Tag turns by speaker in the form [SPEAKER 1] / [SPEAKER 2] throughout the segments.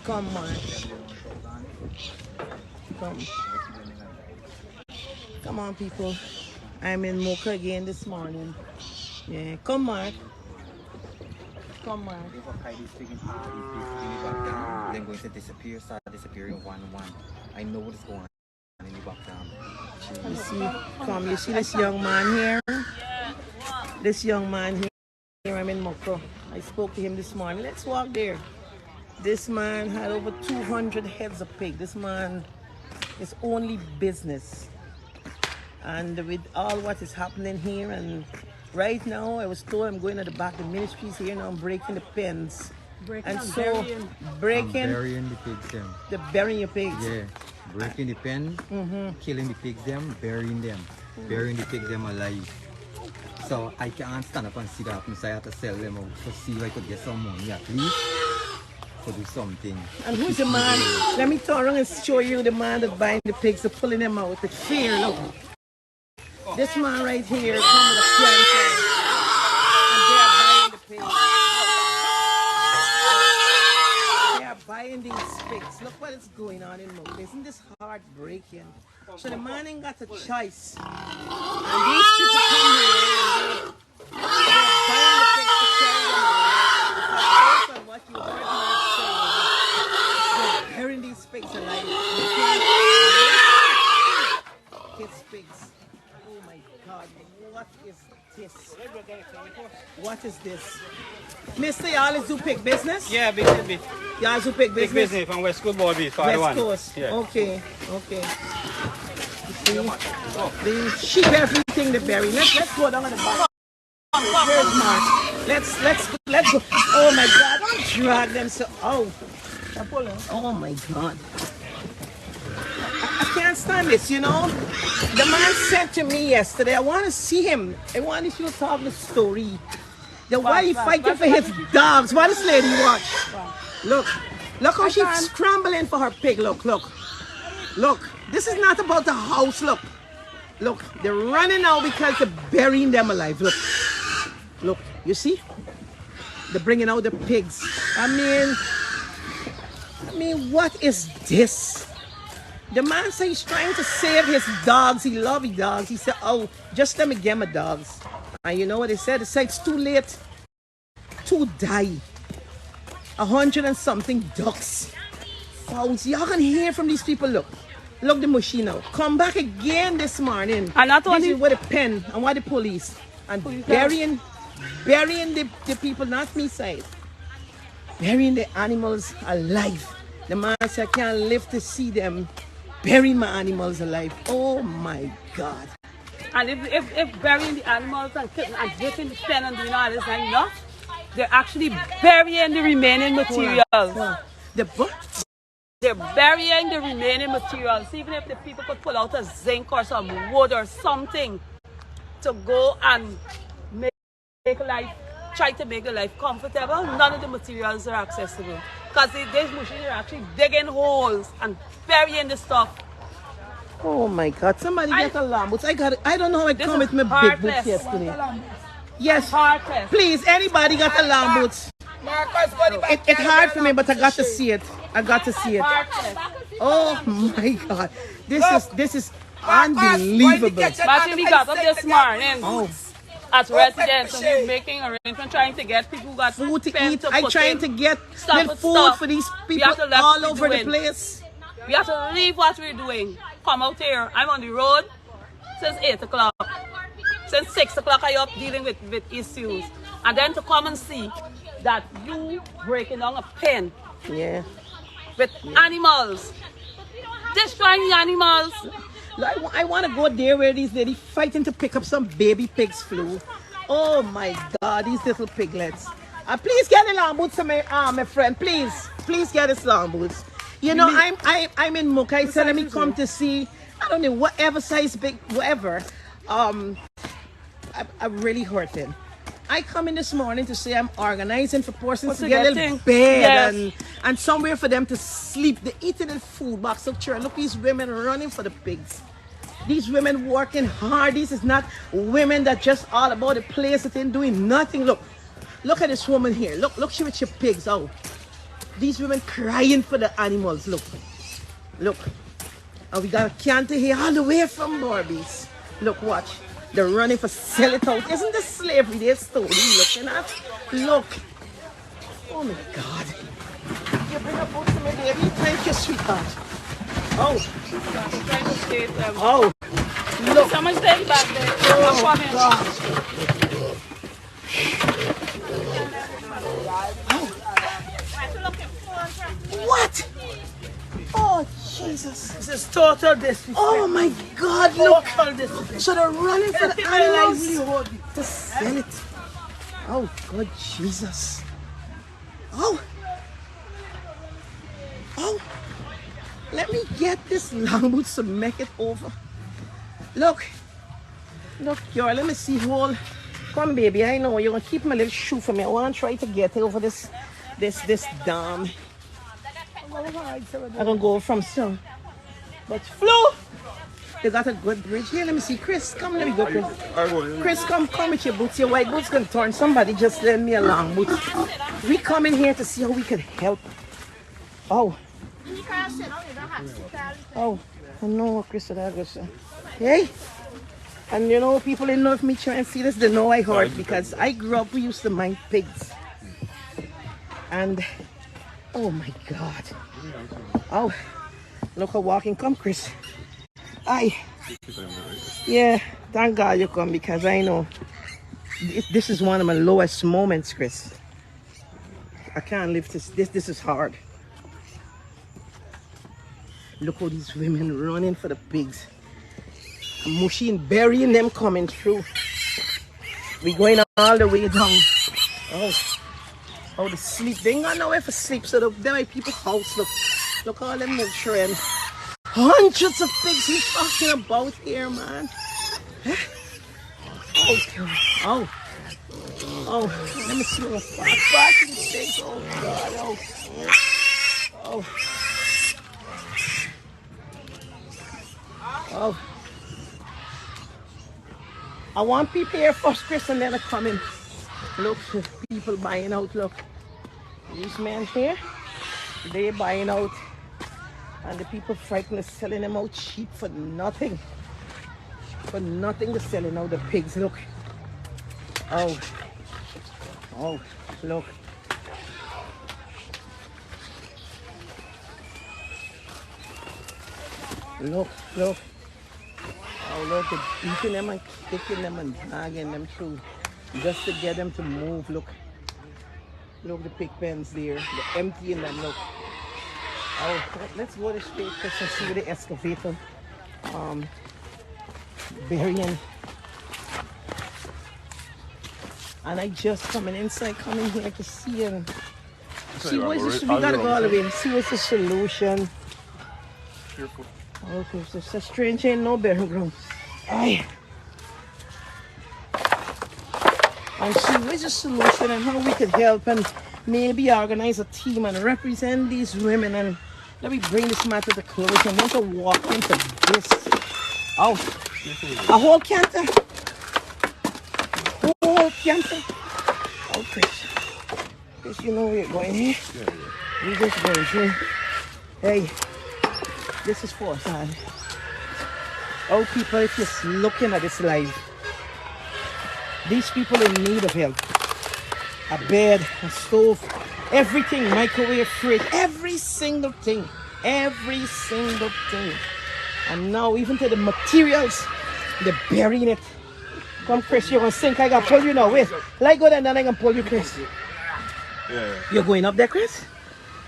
[SPEAKER 1] Come on. Come on, people. I'm in Mocha again this morning. Yeah, come Mark. Come Mark.
[SPEAKER 2] They're going to disappear, start disappearing one. I know what's going on in the background.
[SPEAKER 1] You see, you see this young man here? This young man here, I'm in Mocha. I spoke to him this morning. Let's walk there. This man had over 200 heads of pig. This man is only business. And with all what is happening here, and right now I was told I'm going to the back of the ministries here. Now I'm breaking the pens. Burying
[SPEAKER 2] the pigs them.
[SPEAKER 1] The burying your pigs.
[SPEAKER 2] Yeah. Breaking the pen, killing the pigs them, burying them. Burying the pigs them alive. So I can't stand up and see that happen, so I have to sell them out to see if I could get some money at least to do something.
[SPEAKER 1] And who's the man? Let me turn around and show you the man that's buying the pigs, they're pulling them out with fear. Look. This man right here come with a planter and they are buying the pigs. They are buying these pigs. Look what is going on in Mocha. Isn't this heartbreaking? So the man ain't got a choice. And these people come here and they're buying the pigs to carry them away. Because based on what you heard Mark say, they're burying these pigs alive. Kids pigs. Oh my God, what is this? What is this? Mr. Y'all do pig business?
[SPEAKER 3] Yeah, big.
[SPEAKER 1] Y'all do pig business?
[SPEAKER 3] Big business from West Coast Ball Beef,
[SPEAKER 1] West Coast. Yeah. Okay. You see? They sheep everything they bury. Let's go down on the back. Here's Mark. Let's go. Oh my God, don't drag them so. Oh my God. I can't stand this, you know. The man said to me yesterday, I want to see him. I want you to talk the story. Why he fighting for his dogs? Why this lady watch? Look how she's scrambling for her pig. Look. This is not about the house. Look, they're running now because they're burying them alive. Look, you see? They're bringing out the pigs. I mean, what is this? The man said he's trying to save his dogs. He loves his dogs. He said, oh, just let me get my dogs. And you know what they said? They said it's too late to die. 100 and something ducks. Fowls. Y'all can hear from these people. Look the machine now. Come back again this morning.
[SPEAKER 4] And not only
[SPEAKER 1] with a pen and what the police. And burying the people, not me side. Burying the animals alive. The man said, I can't live to see them burying my animals alive. Oh my God.
[SPEAKER 4] And if burying the animals and getting the pen and doing all this not enough, they're actually burying the remaining materials. They're burying the remaining materials. Even if the people could pull out a zinc or some wood or something to go and try to make the life comfortable, none of the materials are accessible. Because these machines are actually digging holes and burying the stuff.
[SPEAKER 1] Oh my God! Somebody get alarm boots. I don't know how I come with my big boots yesterday. Yes, please. Anybody got alarm boots? It's hard for me, but I got to see it. Oh my God! This is unbelievable.
[SPEAKER 4] But we got up this morning. As residents, and we're making arrangements, trying to get people who got
[SPEAKER 1] food to eat. I'm trying to get little food for these people all over the place.
[SPEAKER 4] We have to leave what we're doing. Come out here. I'm on the road since 8 o'clock. Since 6 o'clock, I up dealing with issues. And then to come and see that you breaking down a pen with animals, destroying the animals.
[SPEAKER 1] I want to go there where these ladies fighting to pick up some baby pigs flew. Oh my God, these little piglets. Please get the alarm boots, my friend. Please get the alarm boots. You know, I'm in Mocha. I said let me come to see. I don't know, whatever size big, whatever. I'm really hurting. I come in this morning to say I'm organizing for persons to get a little bed and somewhere for them to sleep. They're eating the food box of children. Look, these women running for the pigs. These women working hard. This is not women that just all about the place that ain't doing nothing. Look at this woman here. Look, she with your pigs. Oh, These women crying for the animals. Look. Look. And we got a canter here all the way from Barbies. Look, watch. They're running for sell it out. Isn't this slavery they're story looking at? Look. Oh my God. You bring a boat to me, baby. Thank you, sweetheart. Oh. Oh. Look.
[SPEAKER 4] Someone's staying back there.
[SPEAKER 1] Oh, God. What? Oh, Jesus.
[SPEAKER 4] This is total disrespect.
[SPEAKER 1] Oh, my God, look.
[SPEAKER 4] Total disrespect.
[SPEAKER 1] So they're running for the animals to sell it. Oh, God, Jesus. Oh. Oh. Let me get this long boots to make it over. Look. Look, girl, let me see whole. Come, baby, I know you're going to keep my little shoe for me. I want to try to get over this dam. I'm going to go from some. But Flo, they got a good bridge here. Let me see. Chris, come, let me go, Chris. Chris, come with your boots. Your white boots can turn. Somebody just lend me a long boot. We come in here to see how we can help. Oh. Oh, I know what Chris said. Hey. And you know, people in North me try and see this, they know I heard because I grew up, we used to mind pigs. And, oh my God. Oh, look how walking. Come, Chris. Yeah, thank God you come because I know this is one of my lowest moments, Chris. I can't live this. This is hard. Look how these women running for the pigs. Mushy and burying them coming through. We going all the way down. Oh, the sleep. They ain't got nowhere for sleep. So they're my people's house. Look all them children. Hundreds of pigs he's talking about here, man. Oh, let me see what's barking pigs. Oh God, oh. I want people here first, Chris, and then I come in. Look, people buying out, look. These men here, they buying out. And the people frightened are selling them out cheap for nothing. For nothing they're selling out the pigs, look. Oh, look. Look. Oh, look, they're beating them and kicking them and dragging them through just to get them to move. Look the pig pens there. They're emptying them, look. Oh, let's go this way first and see where the excavator burying. And I just coming inside, coming here to see and see what is this. We gotta go all the way and see what's the solution.
[SPEAKER 3] Careful.
[SPEAKER 1] Okay, so it's a strange ain't no bearing ground. Aye. And see what's the solution and how we could help and maybe organize a team and represent these women and let me bring this matter to close and want to walk into this. Oh, a whole canter. Whole canter. Oh, Chris, you know where you're going here? Yeah. We just going through. Hey. This is for us, man. Oh, people, if you're looking at this live, these people in need of help. A bed, a stove, everything, microwave, fridge, every single thing. Every single thing. And now, even to the materials, they're burying it. Come, Chris, you're going to sink. I got to pull you now. Wait, let go then I can pull you, Chris.
[SPEAKER 3] Yeah.
[SPEAKER 1] You're going up there, Chris?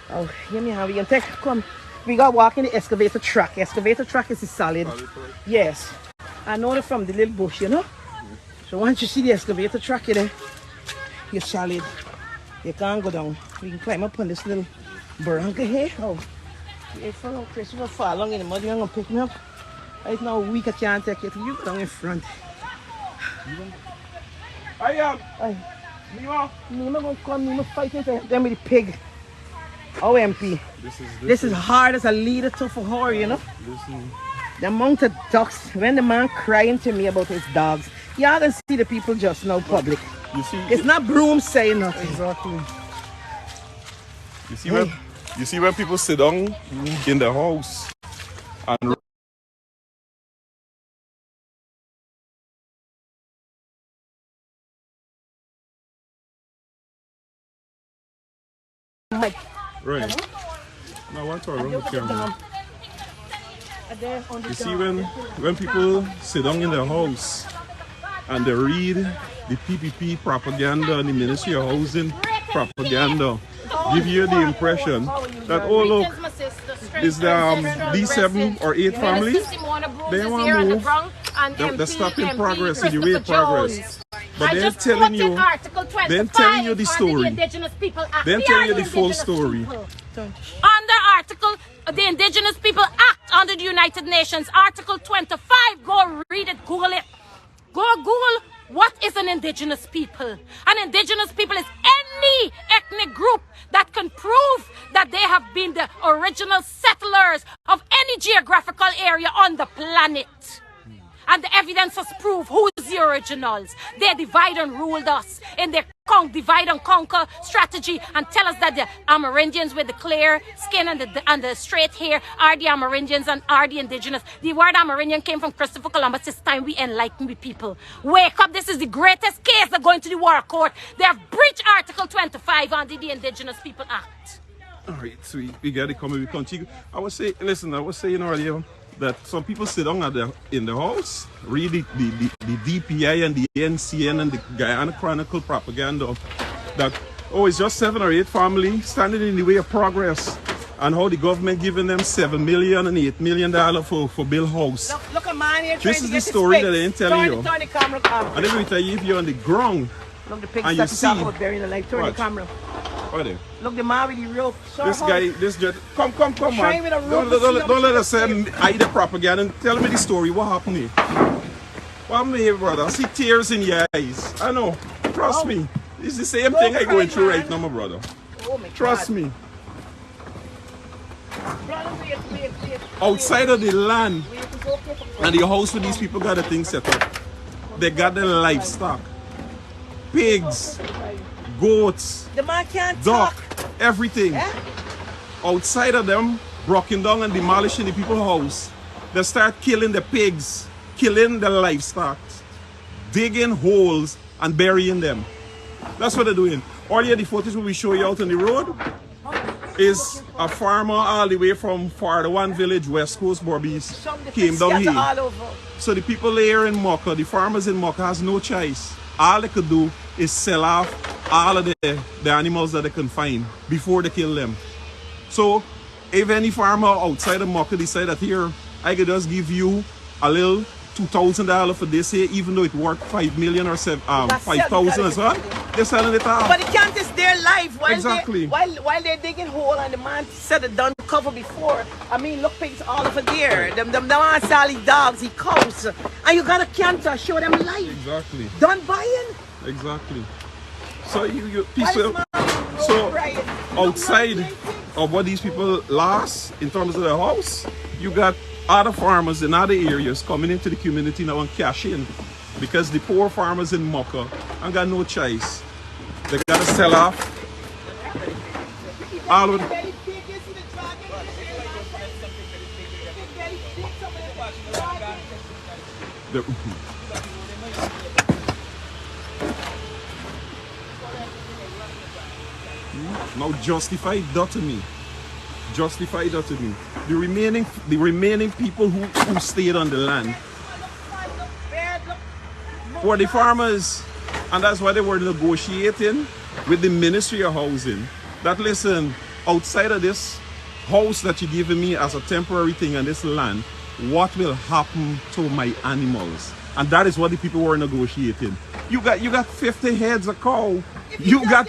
[SPEAKER 1] Oh, give me how we can take. Come. We got to walk in the excavator truck. Excavator truck is solid. Yes. I know it from the little bush, you know? So once you see the excavator truck, you're solid. You can't go down. We can climb up on this little barranca here. Oh, if I Chris, you fall along in the mud, you're going to pick me up. Right now, weak, I can't take it. You go down in front.
[SPEAKER 3] I am.
[SPEAKER 1] Nima going to come, Nima fighting for them with the pig. Oh, MP. This is hard as a leader too for her, you know. The amount of ducks, when the man crying to me about his dogs, y'all can see the people just now public.
[SPEAKER 3] You see,
[SPEAKER 1] it's not broom saying nothing.
[SPEAKER 3] Exactly. You see when people sit down in the house and right. Now watch around the camera. You see when people sit down in the house and they read the PPP propaganda and the Ministry of Housing propaganda, give you the impression that, oh look, is these 7 or 8 families, they want to move, they're stopping progress in the way of progress. But they're telling you the story. They're telling you the full story.
[SPEAKER 5] Under Article, the Indigenous People Act under the United Nations, Article 25, go read it, Google it. Go Google what is an Indigenous people. An Indigenous people is any ethnic group that can prove that they have been the original settlers of any geographical area on the planet. And the evidence has proved who's the originals. They divide and ruled us in their divide and conquer strategy and tell us that the Amerindians with the clear skin and the straight hair are the Amerindians and are the Indigenous. The word Amerindian came from Christopher Columbus. It's time we enlighten the people. Wake up. This is the greatest case. They're going to the War Court. They have breached Article 25 under the Indigenous People Act.
[SPEAKER 3] All right, so we got to come and we continue. I was saying earlier that some people sit down in the house, read the DPI and the NCN and the Guyana Chronicle propaganda that, oh, it's just 7 or 8 families standing in the way of progress, and how the government giving them $7 million and $8 million for build house.
[SPEAKER 1] Look at man here.
[SPEAKER 3] This is the story that they ain't telling you.
[SPEAKER 1] Turn the camera.
[SPEAKER 3] And every time if you're on the ground,
[SPEAKER 1] look, the pigs
[SPEAKER 3] and you see,
[SPEAKER 1] burying the life. Turn the camera.
[SPEAKER 3] Right there.
[SPEAKER 1] Look, the man with the rope.
[SPEAKER 3] Come man. Don't let us say I the propaganda. Tell me the story. What happened here? What happened here, brother? I see tears in your eyes. I know. Trust me. It's the same thing I'm going through right now, my brother.
[SPEAKER 1] Oh my
[SPEAKER 3] Trust
[SPEAKER 1] God.
[SPEAKER 3] me.
[SPEAKER 1] Brother, wait.
[SPEAKER 3] Outside of the land and the house where these people got the thing set up, they got the livestock, pigs, goats,
[SPEAKER 1] The man can't
[SPEAKER 3] duck,
[SPEAKER 1] talk.
[SPEAKER 3] everything.
[SPEAKER 1] Eh?
[SPEAKER 3] Outside of them, broken down and demolishing the people's house, they start killing the pigs, killing the livestock, digging holes and burying them. That's what they're doing. Earlier, the footage we show you out on the road is a farmer all the way from Fardawan village, West Coast, Borbies, came down here.
[SPEAKER 1] All over.
[SPEAKER 3] So the people here in Mocha, the farmers in Mocha has no choice. All they could do is sell off all of the animals that they can find before they kill them. So if any farmer outside of Mocha decide that here, I could just give you a little $2,000 for this here, even though it worth $5 million or 5,000 as well, they're selling it off.
[SPEAKER 1] But it can't is their life while
[SPEAKER 3] Exactly.
[SPEAKER 1] while they're digging hole and the man said it done cover before. I mean, look, pigs all over there. Them man sell his dogs, he cows, and you gotta canter show them life.
[SPEAKER 3] Exactly.
[SPEAKER 1] Done buying.
[SPEAKER 3] Exactly. So you
[SPEAKER 1] Why
[SPEAKER 3] people,
[SPEAKER 1] is man
[SPEAKER 3] so
[SPEAKER 1] right?
[SPEAKER 3] outside of what these people lost in terms of the house, you got other farmers in other areas coming into the community now and cash in, because the poor farmers in Mocha ain't got no choice. They gotta sell off all of the now justify that to me. Justify that to me. The remaining people who stayed on the land were the farmers, and that's why they were negotiating with the Ministry of Housing that, listen, outside of this house that you're giving me as a temporary thing on this land, what will happen to my animals? And that is what the people were negotiating. You got 50 heads of cow. You got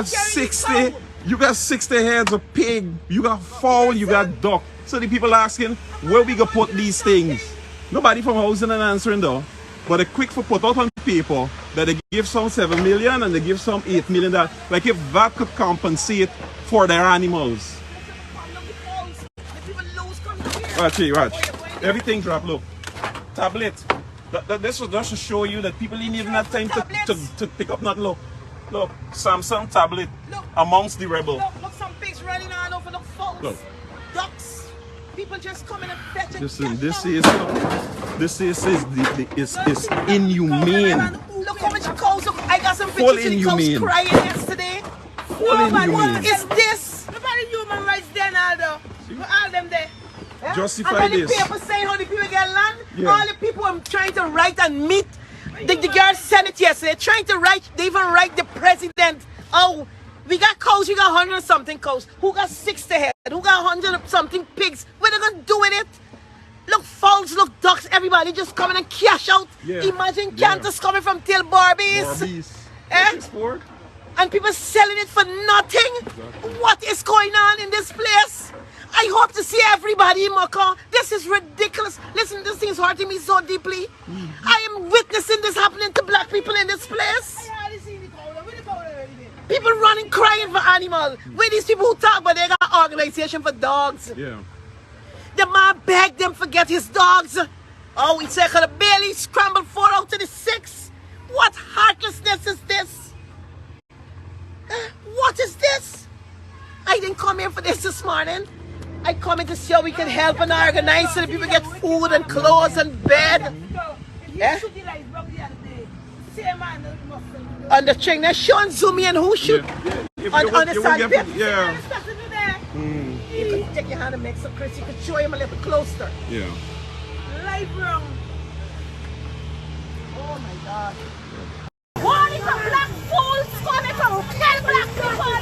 [SPEAKER 3] 60. You got 60 heads of pig, you got fowl, you got duck. So the people asking, where we gonna put these things? Nobody from housing and answering though. But they're quick for put out on paper that they give some 7 million and they give some $8 million. Like if that could compensate for their animals. Watch it, watch. Everything drop, look. Tablet. This was just to show you that people didn't even have time to pick up nothing, look. Look, Samsung tablet amongst the rebel.
[SPEAKER 1] Look, some for the folks.
[SPEAKER 3] Look.
[SPEAKER 1] Ducks. People just coming and fetching.
[SPEAKER 3] Listen, this is inhumane.
[SPEAKER 1] Look how much cows. Look, I got some
[SPEAKER 3] Full
[SPEAKER 1] pictures of the cows
[SPEAKER 3] inhumane.
[SPEAKER 1] crying yesterday.
[SPEAKER 3] Full
[SPEAKER 1] What
[SPEAKER 3] inhumane.
[SPEAKER 1] is this?
[SPEAKER 4] Nobody human rights there now, though. All them there.
[SPEAKER 3] Justify
[SPEAKER 1] and then
[SPEAKER 3] this.
[SPEAKER 1] the paper saying how the people get land.
[SPEAKER 3] Yeah.
[SPEAKER 1] All the people are trying to write and meet. The girl said it yesterday. Trying to write. They even write the president. Oh, we got cows. We got 100 something cows. Who got 60 head? Who got 100 something pigs? What are they gonna do with it? Look, fowls, look, ducks. Everybody just coming and cash out.
[SPEAKER 3] Yeah.
[SPEAKER 1] Imagine
[SPEAKER 3] Yeah.
[SPEAKER 1] Cantus coming from Till Barbies.
[SPEAKER 3] Barbies.
[SPEAKER 1] Eh?
[SPEAKER 3] Export.
[SPEAKER 1] And people selling it for nothing. What is going on in this place? I hope to see everybody in Mocha. This is ridiculous. Listen, this thing is hurting me so deeply. I am witnessing this happening to black people in this place. People running, crying for animals. Where these people who talk about they got organization for dogs.
[SPEAKER 3] Yeah.
[SPEAKER 1] The man begged them forget his dogs. Oh, he said the Bailey scrambled 4 out to the 6. What heartlessness is this? What is this? I didn't come here for this morning. I come in to see how we can help and organize so that people get food and clothes and bed. Yeah? On the train, they're showing Zoomy and who shoot on the side bit.
[SPEAKER 3] Yeah.
[SPEAKER 1] You could take your hand and make some Chris. You could show him a little closer.
[SPEAKER 3] Yeah.
[SPEAKER 4] Life wrong.
[SPEAKER 1] Oh my God.
[SPEAKER 5] What is a black fools coming from tell black people?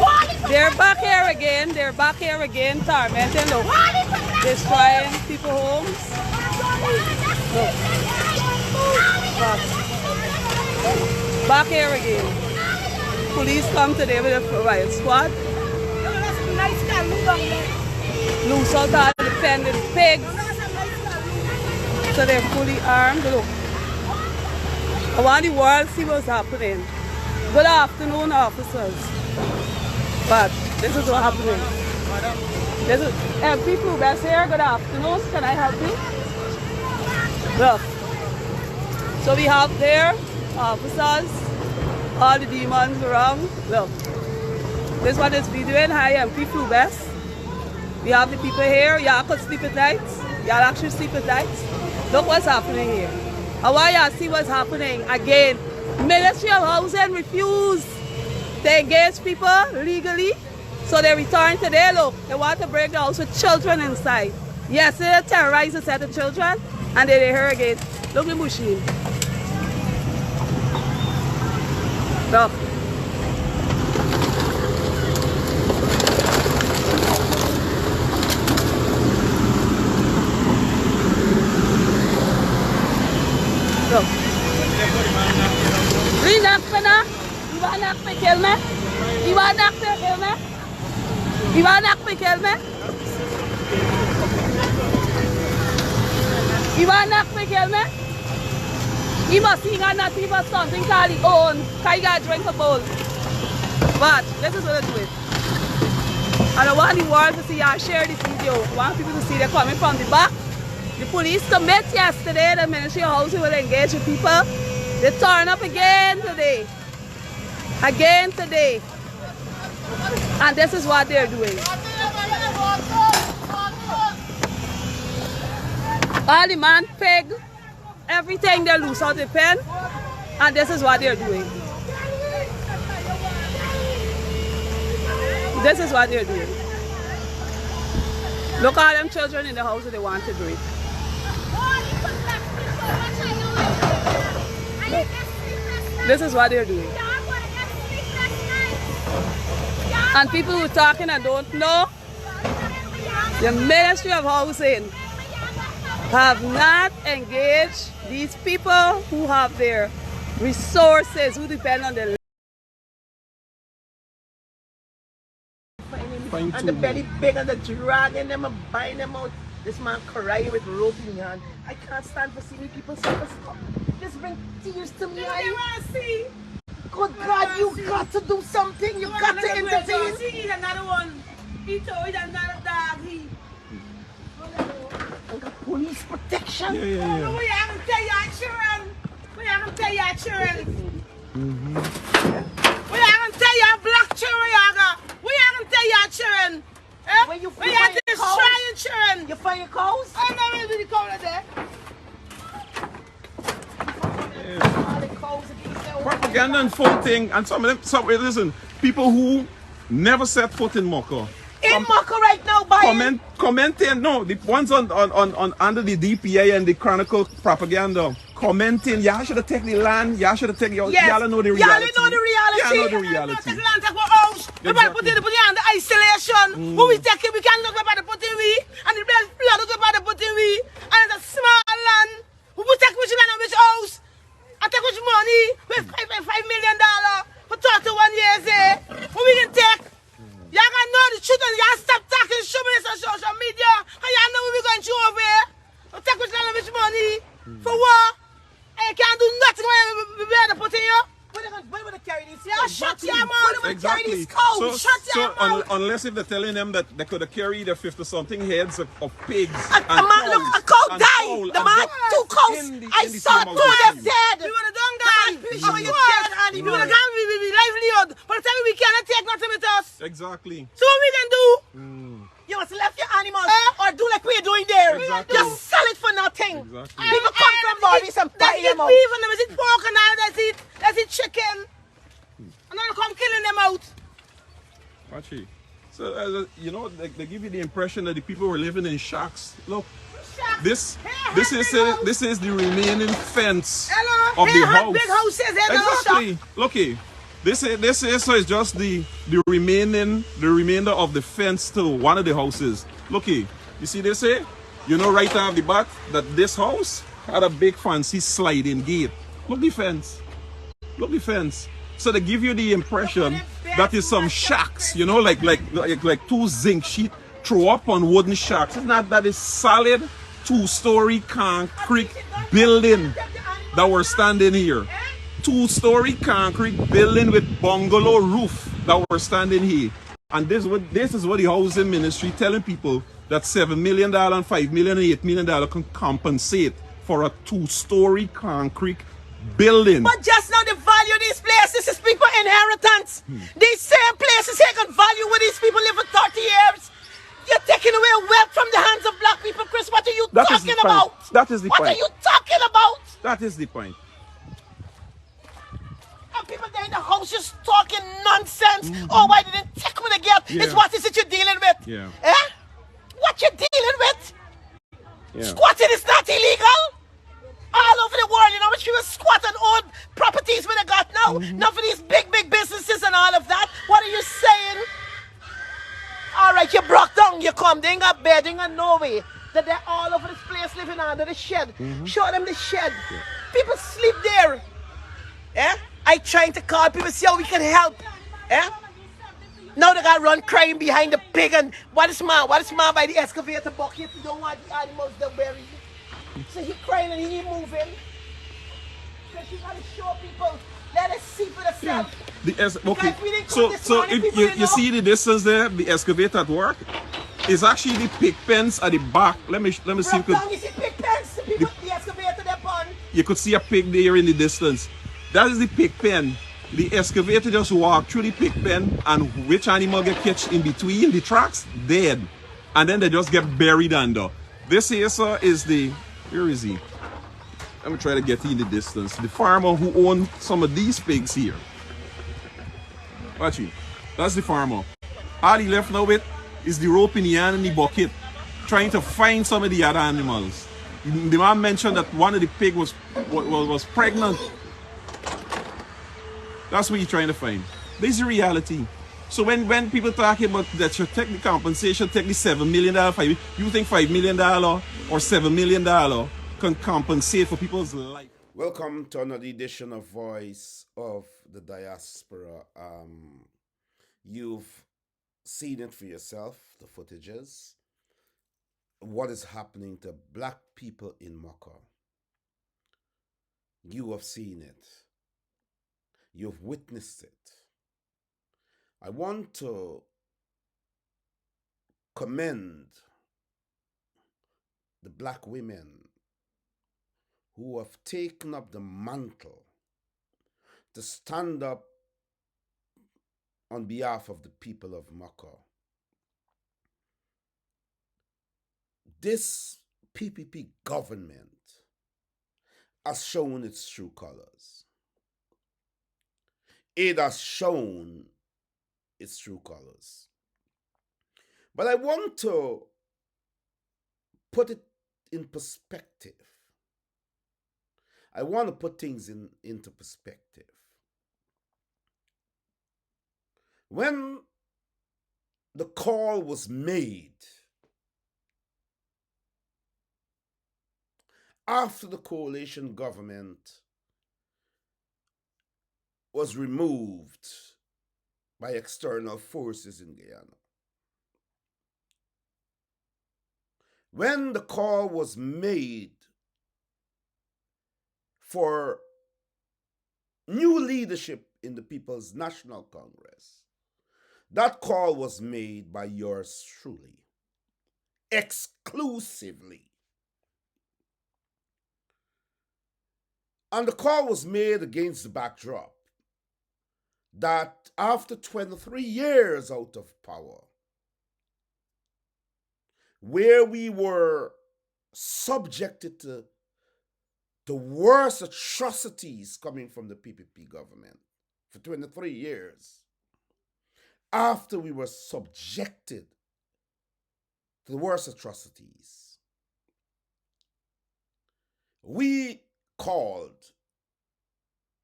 [SPEAKER 5] What is a
[SPEAKER 4] They're back here again. They're back here again, tormenting, look,
[SPEAKER 5] what is a black
[SPEAKER 4] destroying people's homes. Look. Back here again. Police come today with a riot squad. Loose out all the defending pigs. So they're fully armed. Look. I want the world to see what's happening. Good afternoon, officers. But this is what's happening. This is people that's here. Good afternoon. Can I help you? Look. So we have there officers, all the demons around. Look. This one is videoing. Hi, I'm Flu Best. We have the people here. Y'all could sleep at night. Y'all actually sleep at night. Look what's happening here. I want y'all to see what's happening again. Ministry of Housing refused to engage people legally. So they return today. Look, they want to break the house with children inside. Yes, they terrorize a set of children and then they here again. Look at the machine. Look. Look. You knock me now? You want to knock me, kill me? You want to knock me, kill me? You want to knock me, kill me? You want to knock me, kill me? You must think I'm not even something called his own. Because you got to drink a bowl. But this is what I do it. And I want the world to see I share this video. I want people to see they're coming from the back. The police commit yesterday, the Ministry of Housing will engage with people. They turn up again today. Again today. And this is what they're doing. All the man pig, everything they lose out the pen. And this is what they're doing. This is what they're doing. Look at them children in the house that they want to do it. This is what they're doing. And people who are talking and don't know, the Ministry of Housing have not engaged these people who have their resources, who depend on the
[SPEAKER 1] and the belly big and the dragging them and buying them out. This man crying with rope in his hand. I can't stand for seeing people suffer. This brings tears to me. I want to see. Good God, you got to do something. You got to intervene.
[SPEAKER 4] He another one. He told another dog. He.
[SPEAKER 1] Police protection.
[SPEAKER 3] Yeah.
[SPEAKER 4] We have to tell your children. We have to tell your children. We have to tell your black children. We have to tell your children.
[SPEAKER 1] When you
[SPEAKER 4] We
[SPEAKER 1] find
[SPEAKER 4] have to
[SPEAKER 1] cows?
[SPEAKER 4] try and churn.
[SPEAKER 1] You find your cows?
[SPEAKER 4] I never really the cow there.
[SPEAKER 1] All the cows against their own.
[SPEAKER 3] Propaganda and phone thing, and listen, people who never set foot in Mocha.
[SPEAKER 1] In Mocha right now, buying.
[SPEAKER 3] Commenting, no, the ones on under the DPA and the Chronicle propaganda, commenting, y'all should have taken the land, y'all should have taken y'all know the reality.
[SPEAKER 1] Y'all know the reality.
[SPEAKER 3] Y'all know the reality.
[SPEAKER 4] Take land, take our house. We better put it under isolation. Who we take it, we can't look about the put in we, and the blood look about the put in we, and it's a small land. Who we take which land and which house? I take which money? With $5 million for 31 years, eh? Who we can take? Y'all gonna know the truth and y'all stop talking, show me this on social media, and y'all know what we're going to over here. We take which land and which money? For what? And you can't do nothing when we better put in you.
[SPEAKER 1] Where would they carry these?
[SPEAKER 4] Yeah, shut your mouth.
[SPEAKER 3] Exactly. Unless if they're telling them that they could have carried the 50-something heads of pigs.
[SPEAKER 1] A man, look, a cow died. The man, 2 cows. I saw 2 of them dead.
[SPEAKER 4] We would have done that. We would have gone with livelihood. But the time we cannot take nothing with us.
[SPEAKER 3] Exactly.
[SPEAKER 4] So what we can do?
[SPEAKER 1] You must left your animals or do like we're doing there.
[SPEAKER 3] Exactly.
[SPEAKER 1] Just sell it for nothing.
[SPEAKER 3] Exactly.
[SPEAKER 1] People come from bodies and buy
[SPEAKER 4] Let's eat
[SPEAKER 1] them out.
[SPEAKER 4] beef and let's eat pork and all. Let's eat chicken. And then come killing them out.
[SPEAKER 3] Watch it. So, you know, they give you the impression that the people were living in shacks. Look, this is the remaining fence of the house.
[SPEAKER 4] Big houses.
[SPEAKER 3] Exactly. Look here. This is so it's just the remainder of the fence to one of the houses. Look here. You see this here? You know right off the bat that this house had a big fancy sliding gate. Look the fence. Look the fence. So they give you the impression that is some shacks, you know, like 2 zinc sheet throw up on wooden shacks. It's not that, it's solid 2-story concrete building that we're standing here. 2-story concrete building with bungalow roof that we're standing here. And this is what the housing ministry telling people that $7 million and $5 million and $8 million can compensate for a 2-story concrete building.
[SPEAKER 1] But just now the value of these places is people inheritance. These same places they can value where these people live for 30 years. You're taking away wealth from the hands of black people, Chris. What are you talking about?
[SPEAKER 3] That is the point.
[SPEAKER 1] What are you talking about?
[SPEAKER 3] That is the point.
[SPEAKER 1] And people there in the house just talking nonsense. Oh, why didn't take me the girl?
[SPEAKER 3] Yeah.
[SPEAKER 1] It's what is it you're dealing with?
[SPEAKER 3] Yeah.
[SPEAKER 1] Eh? What you're dealing with?
[SPEAKER 3] Yeah.
[SPEAKER 1] Squatting is not illegal. All over the world, you know, which people squat and own properties where they got now. Not for these big businesses and all of that. What are you saying? All right, you broke down, you come, they ain't got bed, they ain't got no way. That they're all over this place living under the shed. Show them the shed. People sleep there. Eh? I trying to call people, see how we can help. Eh? Now they got run crying behind the pig and what is man by the excavator bucket? You don't want the animals to bury. So he crying and he moving. So you gotta show people. Let us see for themselves.
[SPEAKER 3] Okay. So if you see the distance there, the excavator at work, is actually the pig pens at the back. Let me see if you could.
[SPEAKER 1] You see pig pens? The excavator they're on.
[SPEAKER 3] You could see a pig there in the distance. That is the pig pen. The excavator just walk through the pig pen, and which animal get catch in between the tracks, dead, and then they just get buried under. This here, sir, is the. Where is he? Let me try to get in the distance. The farmer who owned some of these pigs here. Watch it. That's the farmer. All he left now with is the rope in the hand and the bucket, trying to find some of the other animals. The man mentioned that one of the pigs was pregnant. That's what he's trying to find. This is the reality. So when people talking about that you take the compensation, take the $7 million, you think $5 million or $7 million can compensate for people's life?
[SPEAKER 6] Welcome to another edition of Voice of the Diaspora. You've seen it for yourself, the footages. What is happening to black people in Mocha? You have seen it. You've witnessed it. I want to commend the black women who have taken up the mantle to stand up on behalf of the people of Mocha. this PPP government has shown its true colors. It has shown its true colors. But I want to put it in perspective. I want to put things into perspective. When the call was made after the coalition government was removed by external forces in Guyana, when the call was made for new leadership in the People's National Congress, that call was made by yours truly, exclusively. And the call was made against the backdrop that after 23 years out of power, where we were subjected to the worst atrocities coming from the PPP government for 23 years, after we were subjected to the worst atrocities, we called,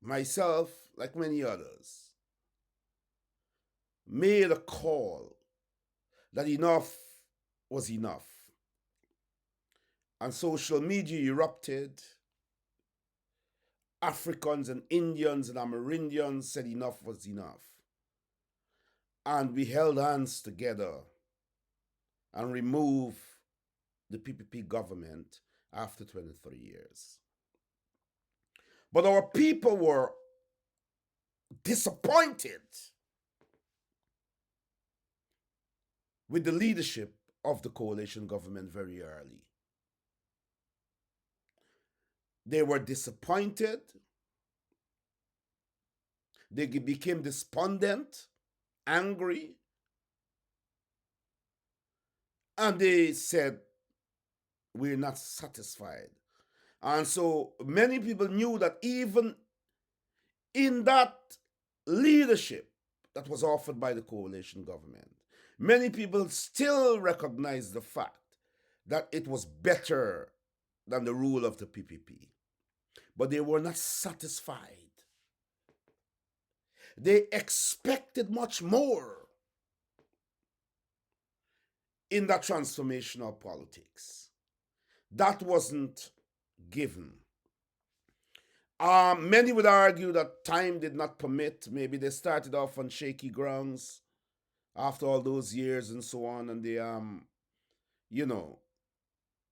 [SPEAKER 6] myself, like many others, made a call that enough was enough. And social media erupted. Africans and Indians and Amerindians said enough was enough. And we held hands together and removed the PPP government after 23 years. But our people were disappointed with the leadership of the coalition government very early. They were disappointed. They became despondent, angry, and they said, we're not satisfied. And so many people knew that even in that leadership that was offered by the coalition government, many people still recognized the fact that it was better than the rule of the PPP. But they were not satisfied. They expected much more in that transformational politics. That wasn't given. Many would argue that time did not permit. Maybe they started off on shaky grounds after all those years and so on. And they,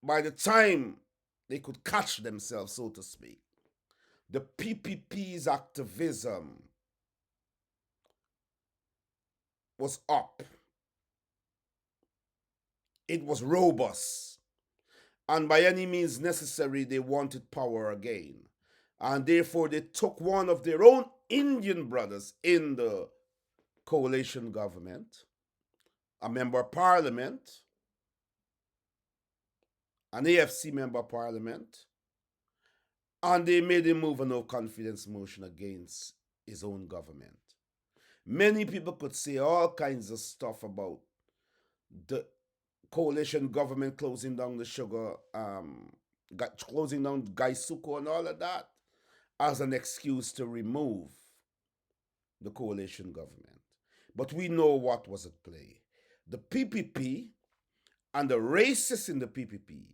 [SPEAKER 6] by the time they could catch themselves, so to speak, the PPP's activism was up. It was robust. And by any means necessary, they wanted power again. And therefore, they took one of their own Indian brothers in the coalition government, a member of parliament, an AFC member of parliament, and they made him move a no confidence motion against his own government. Many people could say all kinds of stuff about the coalition government closing down the sugar, closing down Gaisuko and all of that as an excuse to remove the coalition government. But we know what was at play. The PPP and the racists in the PPP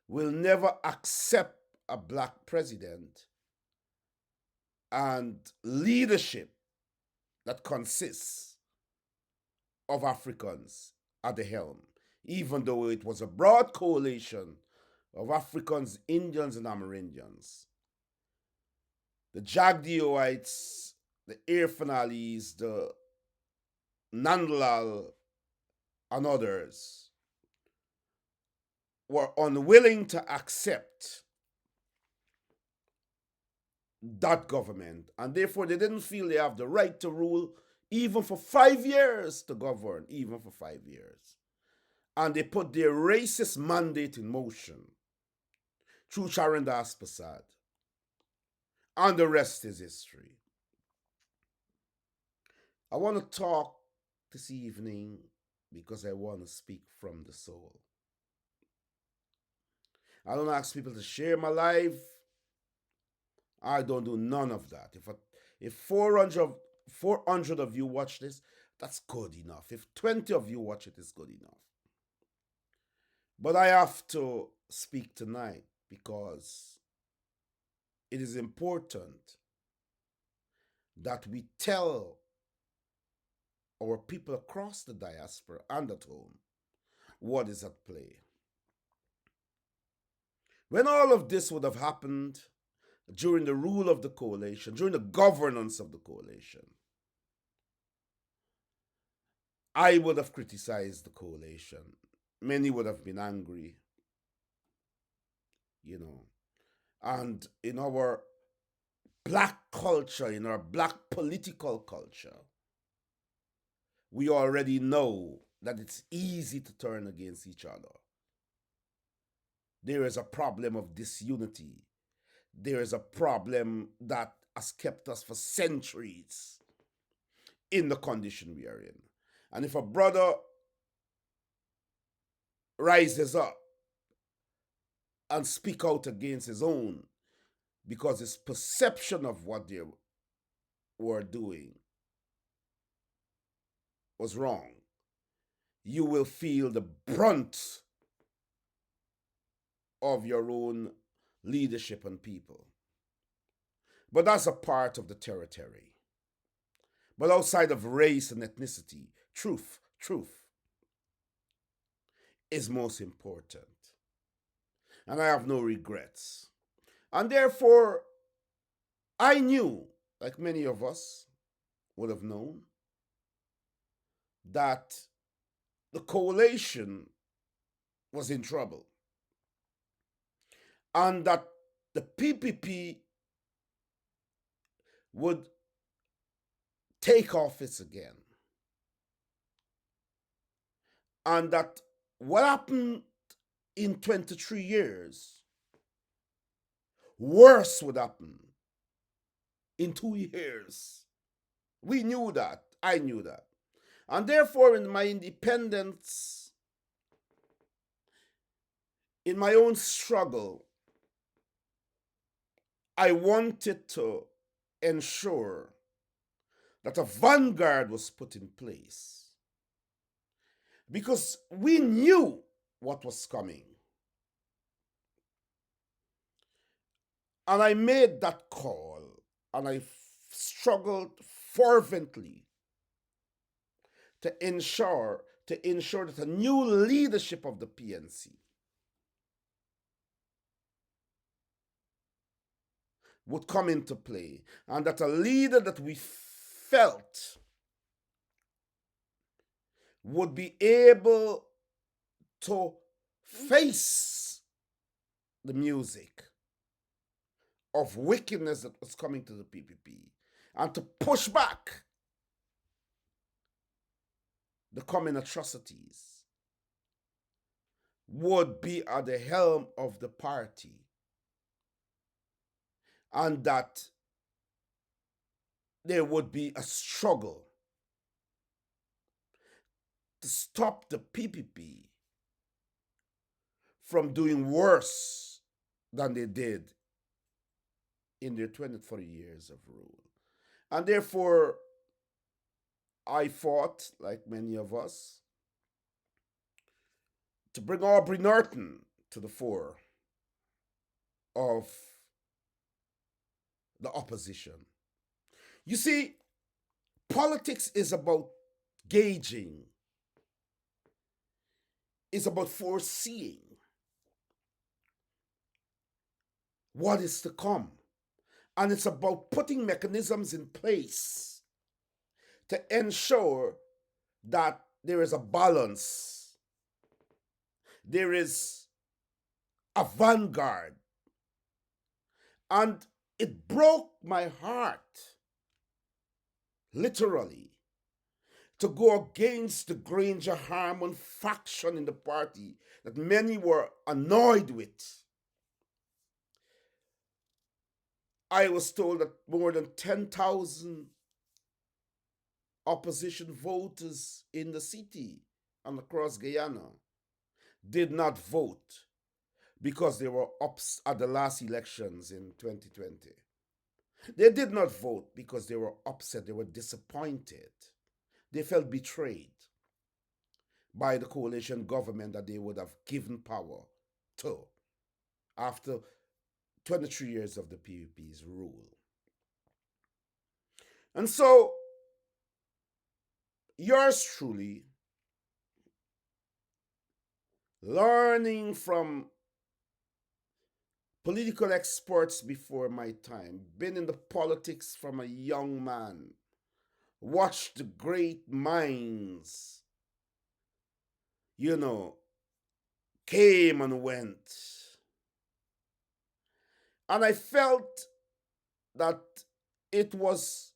[SPEAKER 6] will never accept a black president and leadership that consists of Africans at the helm, even though it was a broad coalition of Africans, Indians, and Amerindians. The Jagdioites, the Irfanalis, the Nandlal, and others were unwilling to accept that government, and therefore they didn't feel they have the right to rule even for 5 years, to govern even for 5 years. and they put their racist mandate in motion through Sharon Das Prasad. And the rest is history. I want to talk this evening because I want to speak from the soul. I don't ask people to share my life. I don't do none of that. If 400 of you watch this, that's good enough. If 20 of you watch it, it's good enough. But I have to speak tonight because it is important that we tell our people across the diaspora and at home what is at play. When all of this would have happened during the rule of the coalition, during the governance of the coalition, I would have criticized the coalition. Many would have been angry, And in our black culture, in our black political culture, we already know that it's easy to turn against each other. There is a problem of disunity. There is a problem that has kept us for centuries in the condition we are in. And if a brother rises up and speak out against his own because his perception of what they were doing was wrong, you will feel the brunt of your own leadership and people. But that's a part of the territory. But outside of race and ethnicity, truth is most important. And I have no regrets. And therefore, I knew, like many of us would have known, that the coalition was in trouble. And that the PPP would take office again. And that what happened in 23 years, worse would happen in 2 years. We knew that. I knew that. And therefore, in my independence, in my own struggle, I wanted to ensure that a vanguard was put in place. Because we knew what was coming. And I made that call, and I struggled fervently to ensure that a new leadership of the PNC would come into play, and that a leader that we felt would be able to face the music of wickedness that was coming to the PPP and to push back the coming atrocities, would be at the helm of the party, and that there would be a struggle to stop the PPP from doing worse than they did in their 40 years of rule. And therefore, I fought, like many of us, to bring Aubrey Norton to the fore of the opposition. You see, politics is about gauging, is about foreseeing what is to come. And it's about putting mechanisms in place to ensure that there is a balance, there is a vanguard. And it broke my heart, literally, to go against the Granger Harmon faction in the party that many were annoyed with. I was told that more than 10,000 opposition voters in the city and across Guyana did not vote because they were ups at the last elections in 2020. They did not vote because they were upset, they were disappointed. They felt betrayed by the coalition government that they would have given power to after 23 years of the PUP's rule. And so, yours truly, learning from political experts before my time, been in the politics from a young man, watched the great minds, came and went. And I felt that it was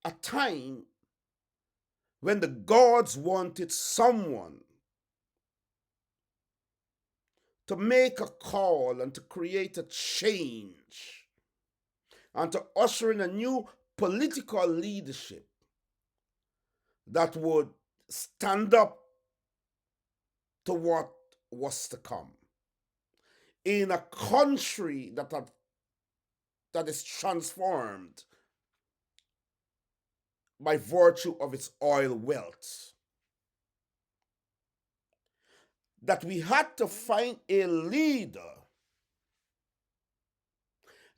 [SPEAKER 6] a time when the gods wanted someone to make a call and to create a change and to usher in a new political leadership that would stand up to what was to come in a country that is transformed by virtue of its oil wealth. That we had to find a leader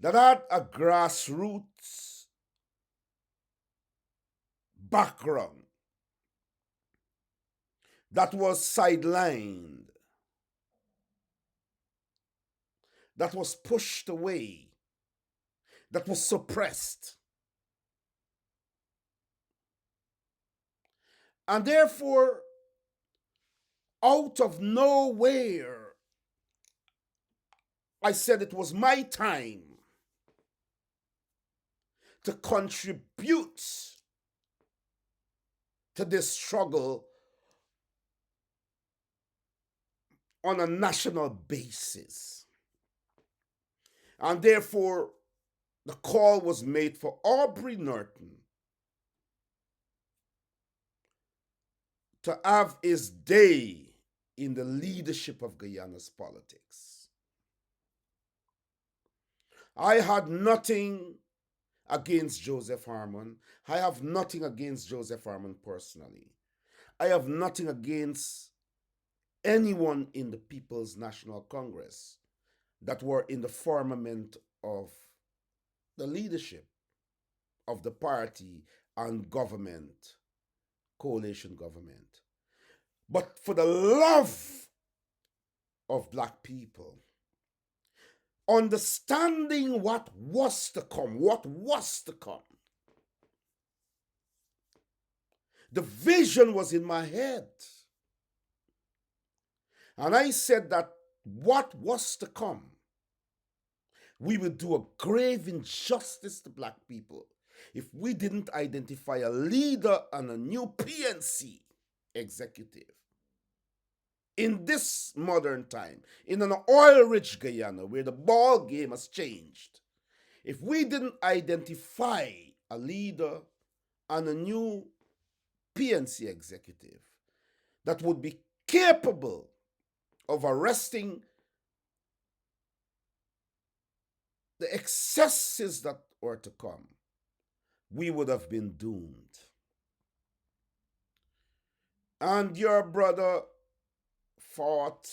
[SPEAKER 6] that had a grassroots background, that was sidelined, that was pushed away, that was suppressed. And therefore, out of nowhere, I said it was my time to contribute to this struggle on a national basis. And therefore, the call was made for Aubrey Norton to have his day in the leadership of Guyana's politics. I had nothing against Joseph Harmon. I have nothing against Joseph Harmon personally. I have nothing against anyone in the People's National Congress that were in the firmament of the leadership of the party and government, coalition government. But for the love of Black people, understanding what was to come, the vision was in my head. And I said that what was to come, we would do a grave injustice to Black people if we didn't identify a leader and a new PNC executive. In this modern time, in an oil-rich Guyana where the ball game has changed, if we didn't identify a leader and a new PNC executive that would be capable of arresting the excesses that were to come, we would have been doomed. And your brother fought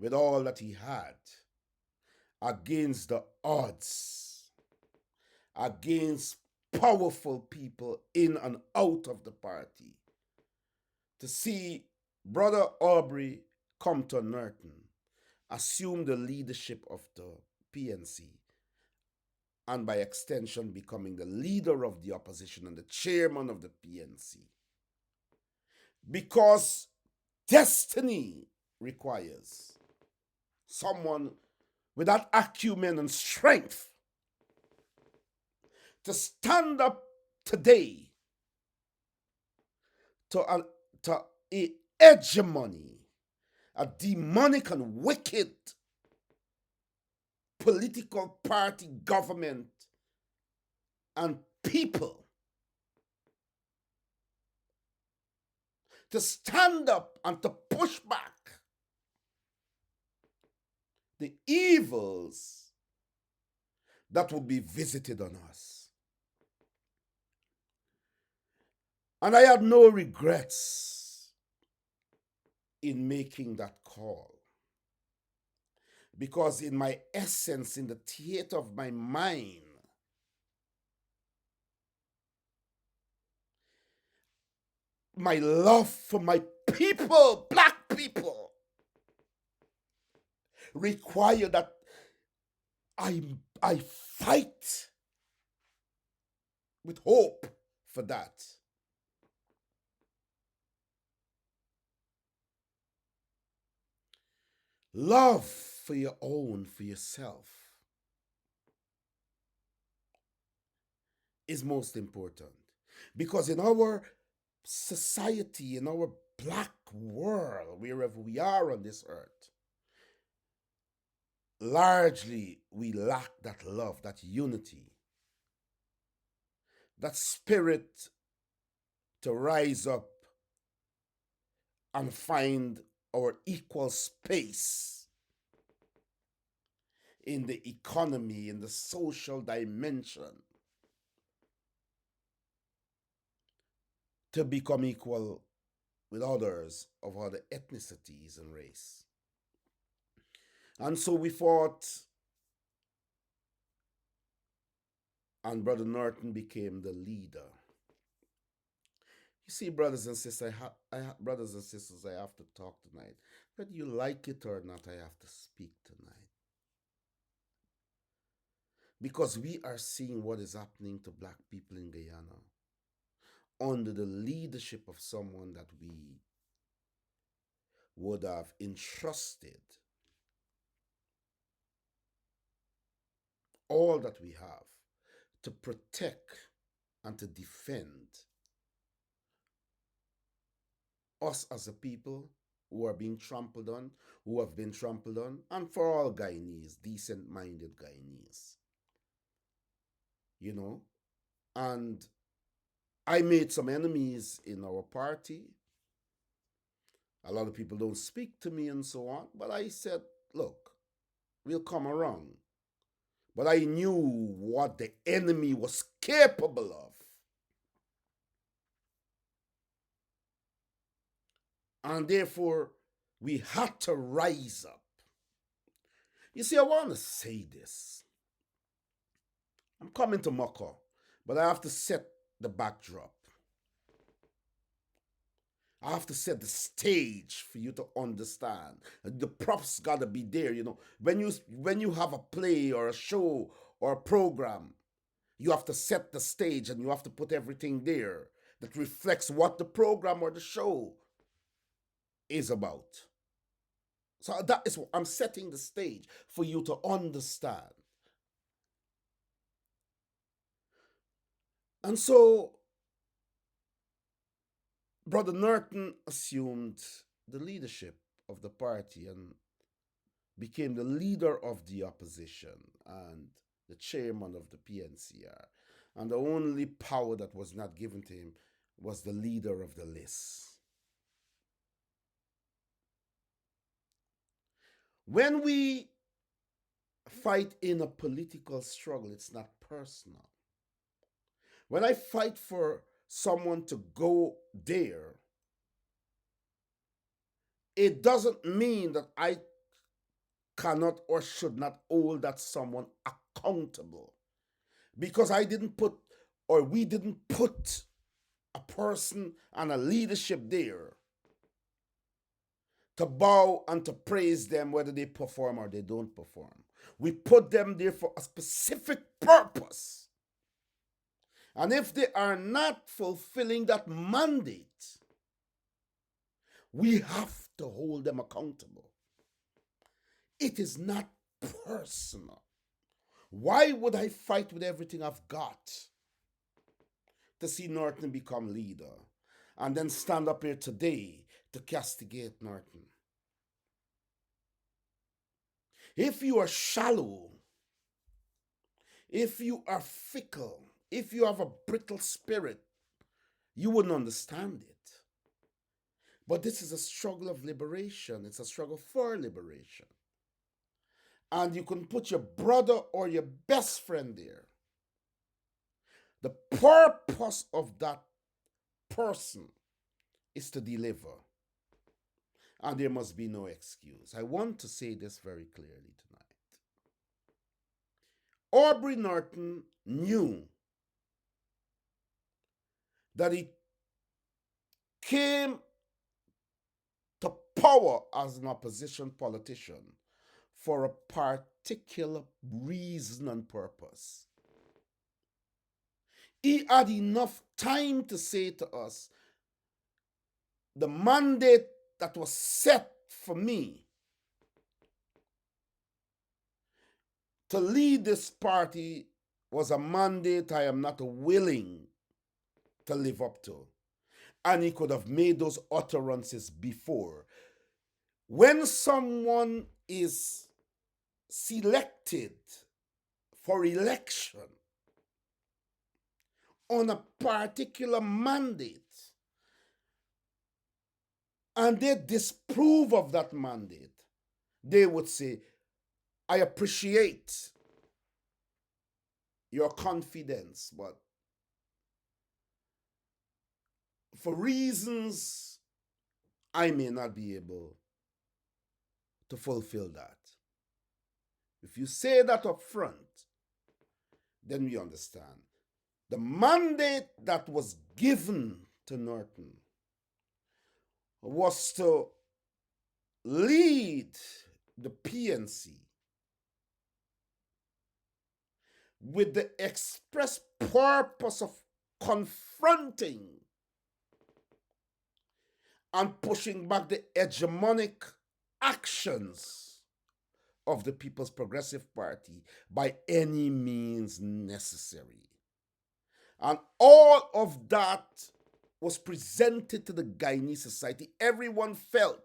[SPEAKER 6] with all that he had against the odds, against powerful people in and out of the party, to see Brother Aubrey Compton Norton assume the leadership of the PNC, and by extension becoming the leader of the opposition and the chairman of the PNC. Because destiny requires someone with that acumen and strength to stand up today to a hegemony, a demonic and wicked political party government and people to stand up and to push back the evils that will be visited on us. And I had no regrets in making that call. Because in my essence, in the theater of my mind, my love for my people, black people, require that I fight with hope for that. Love for your own, for yourself, is most important. Because in our society, in our black world, wherever we are on this earth, largely we lack that love, that unity, that spirit to rise up and find our equal space in the economy, in the social dimension, to become equal with others of other ethnicities and race. And so we fought, and Brother Norton became the leader. You see, brothers and sisters, I have to talk tonight. Whether you like it or not, I have to speak tonight. Because we are seeing what is happening to black people in Guyana under the leadership of someone that we would have entrusted all that we have to protect and to defend us as a people who are being trampled on, who have been trampled on, and for all Guyanese, decent-minded Guyanese. You know? And I made some enemies in our party. A lot of people don't speak to me and so on, but I said, look, we'll come around. But I knew what the enemy was capable of. And therefore, we had to rise up. You see, I want to say this. I'm coming to Mocha, but I have to set the backdrop. I have to set the stage for you to understand. The props gotta be there, you know. When you have a play or a show or a program, you have to set the stage and you have to put everything there that reflects what the program or the show is about. So that is what I'm setting the stage for you to understand. And so Brother Norton assumed the leadership of the party and became the leader of the opposition and the chairman of the PNCR. And the only power that was not given to him was the leader of the list. When we fight in a political struggle, it's not personal. When I fight for someone to go there, it doesn't mean that I cannot or should not hold that someone accountable. Because I didn't put, or we didn't put a person and a leadership there to bow and to praise them whether they perform or they don't perform. We put them there for a specific purpose. And if they are not fulfilling that mandate, we have to hold them accountable. It is not personal. Why would I fight with everything I've got to see Norton become leader and then stand up here today to castigate Norton. If you are shallow, if you are fickle, if you have a brittle spirit, you wouldn't understand it. But this is a struggle of liberation. It's a struggle for liberation. And you can put your brother or your best friend there. The purpose of that person is to deliver. And there must be no excuse. I want to say this very clearly tonight. Aubrey Norton knew that he came to power as an opposition politician for a particular reason and purpose. He had enough time to say to us, the mandate that was set for me to lead this party was a mandate I am not willing to live up to. And he could have made those utterances before. When someone is selected for election on a particular mandate and they disapprove of that mandate, they would say, I appreciate your confidence, but for reasons I may not be able to fulfill that. If you say that up front, then we understand. The mandate that was given to Norton was to lead the PNC with the express purpose of confronting and pushing back the hegemonic actions of the People's Progressive Party by any means necessary. And all of that was presented to the Guyanese society. Everyone felt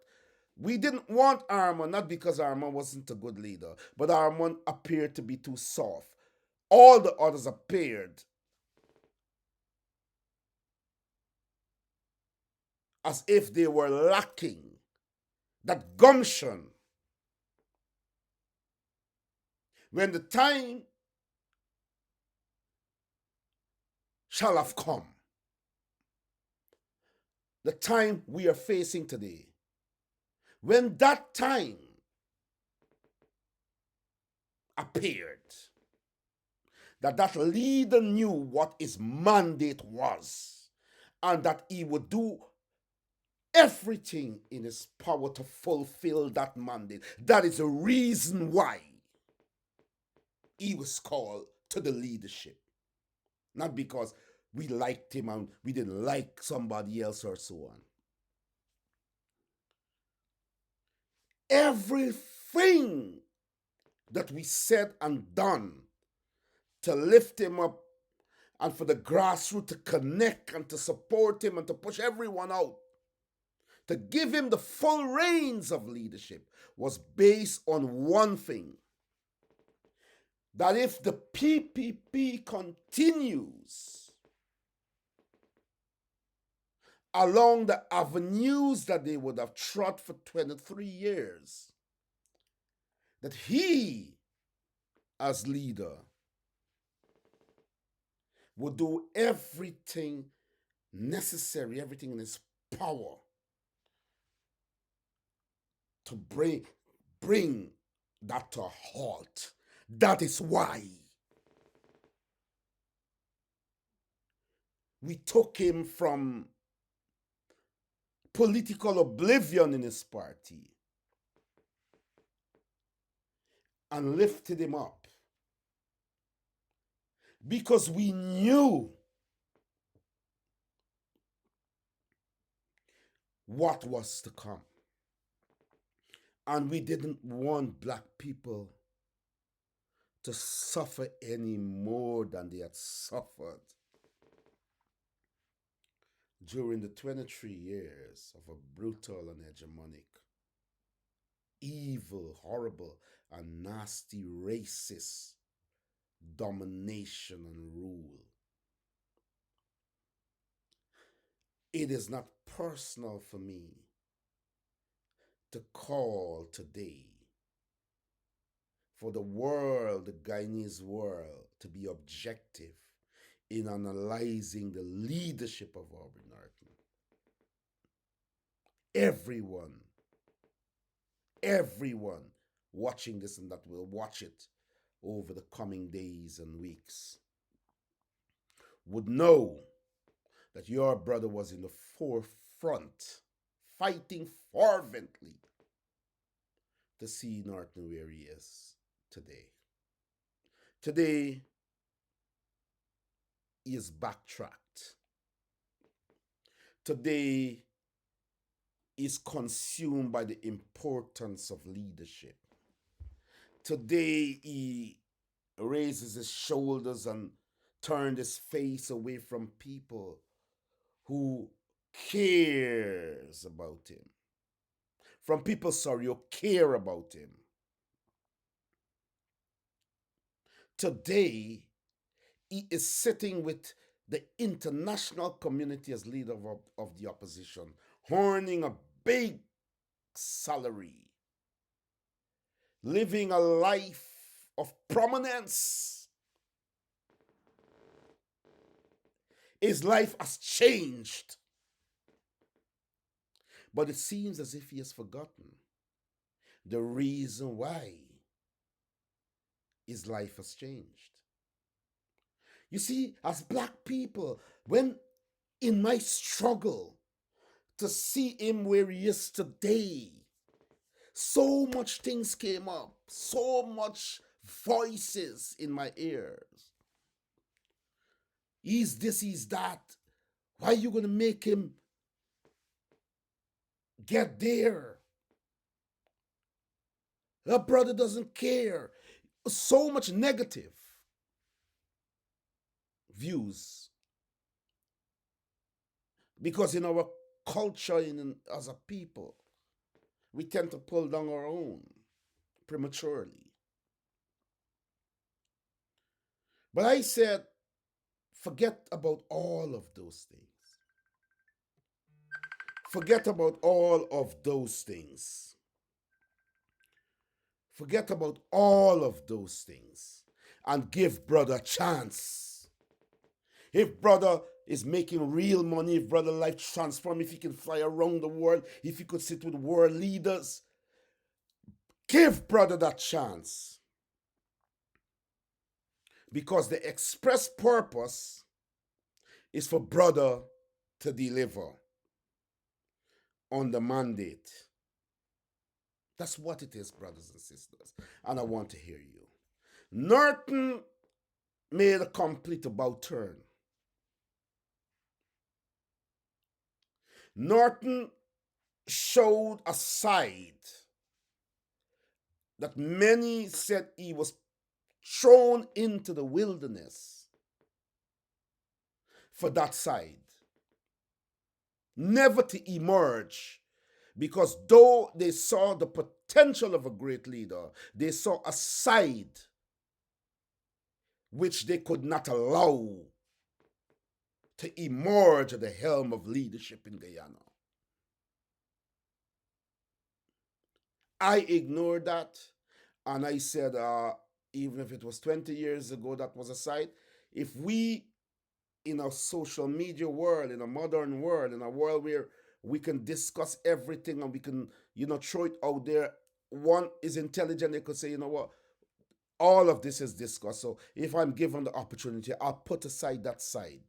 [SPEAKER 6] we didn't want Armand, not because Armand wasn't a good leader, but Armand appeared to be too soft. All the others appeared as if they were lacking that gumption. When the time shall have come, the time we are facing today, when that time appeared, that leader knew what his mandate was and that he would do everything in his power to fulfill that mandate. That is the reason why he was called to the leadership. Not because we liked him and we didn't like somebody else or so on. Everything that we said and done to lift him up and for the grassroots to connect and to support him and to push everyone out, to give him the full reins of leadership, was based on one thing: that if the PPP continues along the avenues that they would have trod for 23 years, that he, as leader, would do everything necessary, everything in his power to bring that to a halt. That is why we took him from political oblivion in his party and lifted him up, because we knew what was to come. And we didn't want black people to suffer any more than they had suffered. during the 23 years of a brutal and hegemonic, evil, horrible, and nasty racist domination and rule. It is not personal for me to call today for the world, the Guyanese world, to be objective in analyzing the leadership of Aubrey Norton. Everyone watching this and that will watch it over the coming days and weeks would know that your brother was in the forefront, fighting fervently to see Norton where he is today. Today, he is backtracked. Today, is consumed by the importance of leadership. Today, he raises his shoulders and turns his face away from people who cares about him. From people, who care about him. Today, he is sitting with the international community as leader of the opposition, earning a big salary, living a life of prominence. His life has changed. But it seems as if he has forgotten the reason why his life has changed. You see, as black people, when in my struggle to see him where he is today, so much things came up, so much voices in my ears. He's this, he's that. Why are you going to make him get there? Her brother doesn't care. So much negative views. Because in our culture, as a people, we tend to pull down our own prematurely. But I said, forget about all of those things. Forget about all of those things. Forget about all of those things and give brother a chance. If brother is making real money, if brother life transform, if he can fly around the world, if he could sit with world leaders, give brother that chance. Because the express purpose is for brother to deliver on the mandate. That's what it is, brothers and sisters. And I want to hear you. Norton made a complete about turn. Norton showed a side that many said he was thrown into the wilderness for that side. Never to emerge, because though they saw the potential of a great leader, they saw a side which they could not allow to emerge at the helm of leadership in Guyana. I ignored that, and I said, even if it was 20 years ago, that was a side. If we, in a social media world, in a modern world, in a world where we can discuss everything and we can, throw it out there, one is intelligent, they could say, you know what, all of this is discussed. So if I'm given the opportunity, I'll put aside that side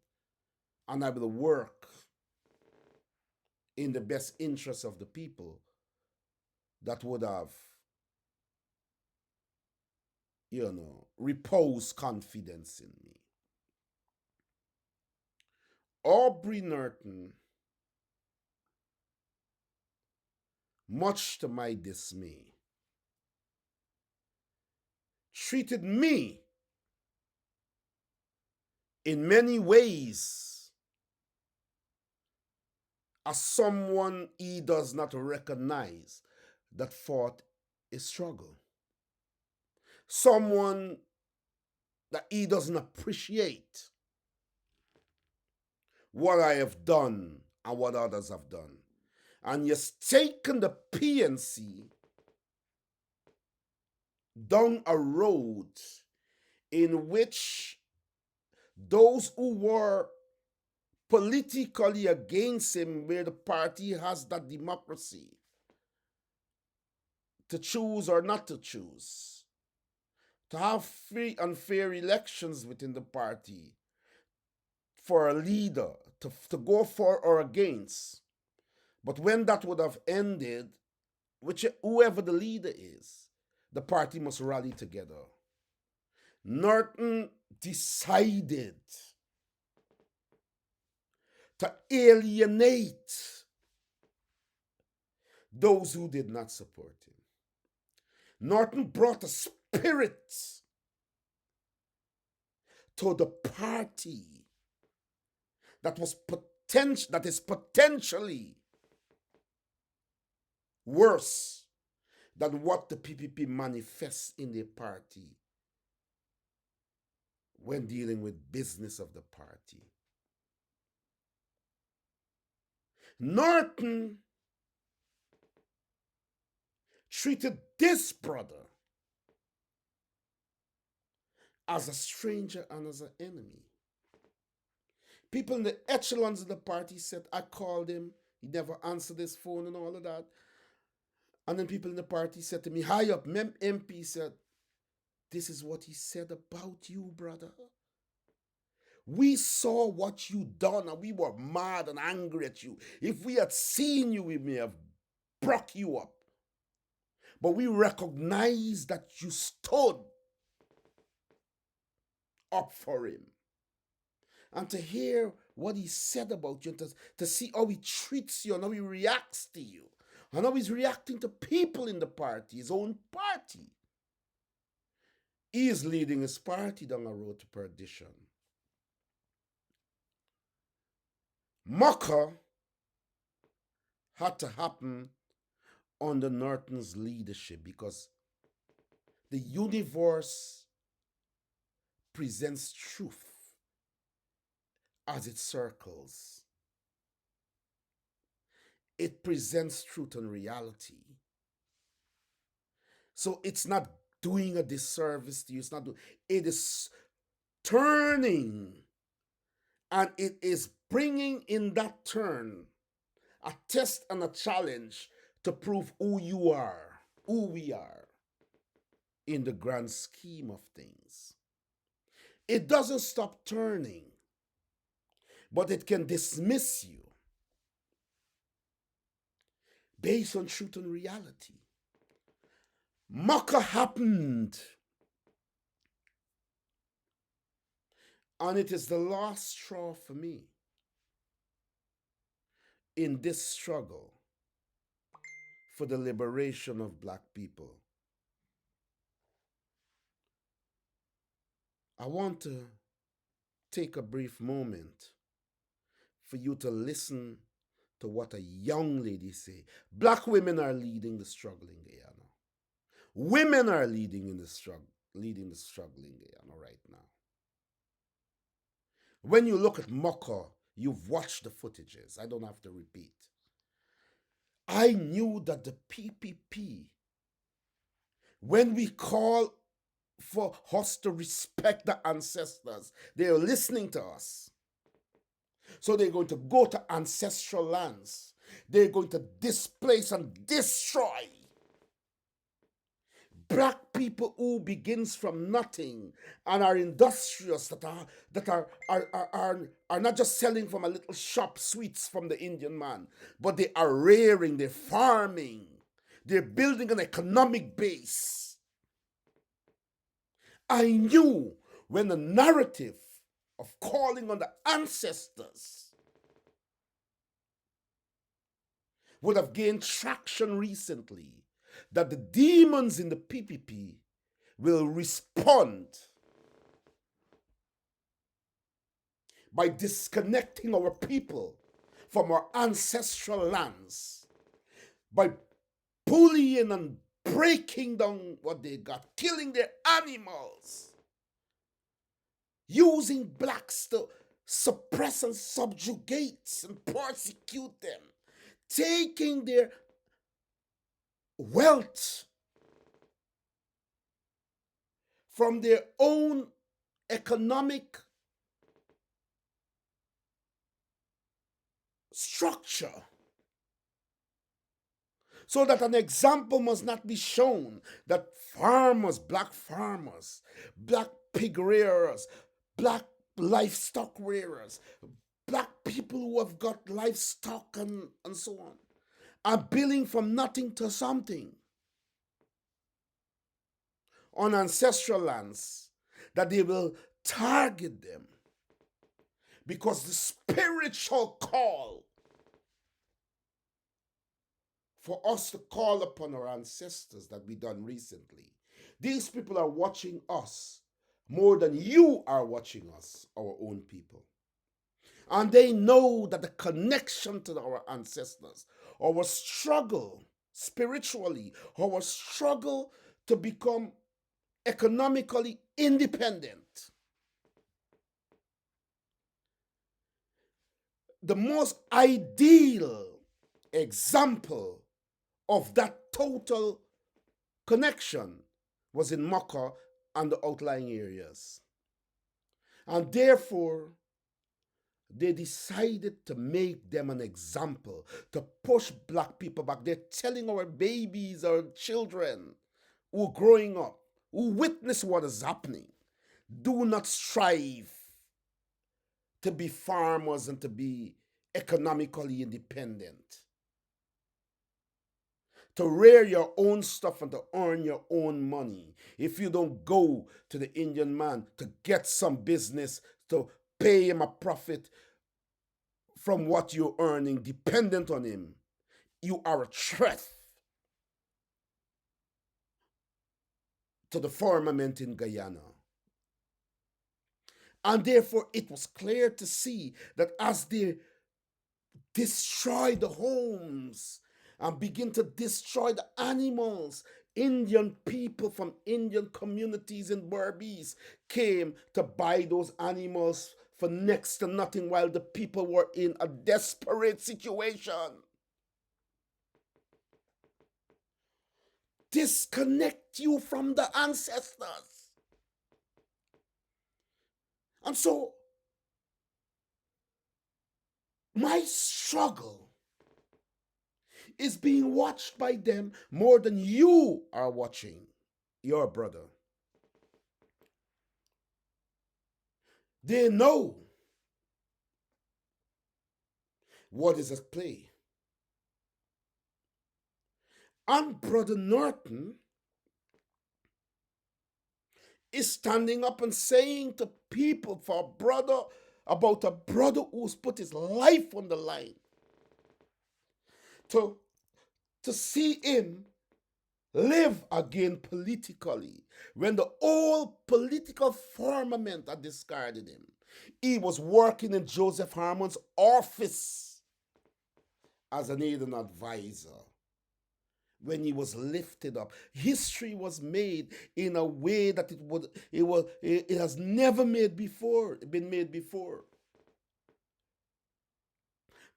[SPEAKER 6] and I will work in the best interest of the people that would have, repose confidence in me. Aubrey Norton, much to my dismay, treated me in many ways as someone he does not recognize that fought a struggle. Someone that he doesn't appreciate what I have done and what others have done. And he's taken the PNC down a road in which those who were politically against him, where the party has that democracy to choose or not to choose, to have free and fair elections within the party for a leader, to go for or against. But when that would have ended, whoever the leader is, the party must rally together. Norton decided to alienate those who did not support him. Norton brought a spirit to the party that is potentially worse than what the PPP manifests in their party when dealing with business of the party. Norton treated this brother as a stranger and as an enemy. People in the echelons of the party said, I called him, he never answered his phone and all of that. And then people in the party said to me, high up, MP said, this is what he said about you, brother. We saw what you done and we were mad and angry at you. If we had seen you, we may have broke you up. But we recognize that you stood up for him. And to hear what he said about you, and to see how he treats you and how he reacts to you, and how he's reacting to people in the party, his own party. He is leading his party down a road to perdition. Mocha had to happen under Norton's leadership because the universe presents truth as it circles. It presents truth and reality. So it's not doing a disservice to you. It is turning, and it is bringing in that turn a test and a challenge to prove who you are, who we are in the grand scheme of things. It doesn't stop turning, but it can dismiss you based on truth and reality. Mocha happened, and it is the last straw for me in this struggle for the liberation of black people. I want to take a brief moment for you to listen to what a young lady say. Black women are leading the struggle in Guyana. Women are leading the struggle in Guyana right now. When you look at Mocha, you've watched the footages. I don't have to repeat. I knew that the PPP, when we call for us to respect the ancestors, they are listening to us. So they're going to go to ancestral lands. They're going to displace and destroy black people who begins from nothing and are industrious, that are not just selling from a little shop sweets from the Indian man, but they are rearing, they're farming, they're building an economic base. I knew when the narrative of calling on the ancestors would have gained traction recently, that the demons in the PPP will respond by disconnecting our people from our ancestral lands by bullying and breaking down what they got, killing their animals, using blacks to suppress and subjugate and persecute them, taking their wealth from their own economic structure, so that an example must not be shown that farmers, black pig rearers, black livestock rearers, black people who have got livestock and so on, are building from nothing to something on ancestral lands, that they will target them because the spiritual call for us to call upon our ancestors that we done recently. These people are watching us more than you are watching us, our own people. And they know that the connection to our ancestors, our struggle spiritually, our struggle to become economically independent, the most ideal example of that total connection was in Mocha and the outlying areas. And therefore, they decided to make them an example, to push black people back. They're telling our babies, our children who are growing up, who witness what is happening, do not strive to be farmers and to be economically independent. To rear your own stuff and to earn your own money. If you don't go to the Indian man to get some business, to pay him a profit from what you're earning, dependent on him, you are a threat to the firmament in Guyana. And therefore, it was clear to see that as they destroy the homes and begin to destroy the animals, Indian people from Indian communities in Berbice came to buy those animals for next to nothing while the people were in a desperate situation. Disconnect you from the ancestors. And so, my struggle is being watched by them more than you are watching your brother. They know what is at play. And Brother Norton is standing up and saying to people about a brother who's put his life on the line, to see him live again politically when the old political firmament had discarded him. He was working in Joseph Harmon's office as an aid and advisor. When he was lifted up, history was made in a way that it has never been made before.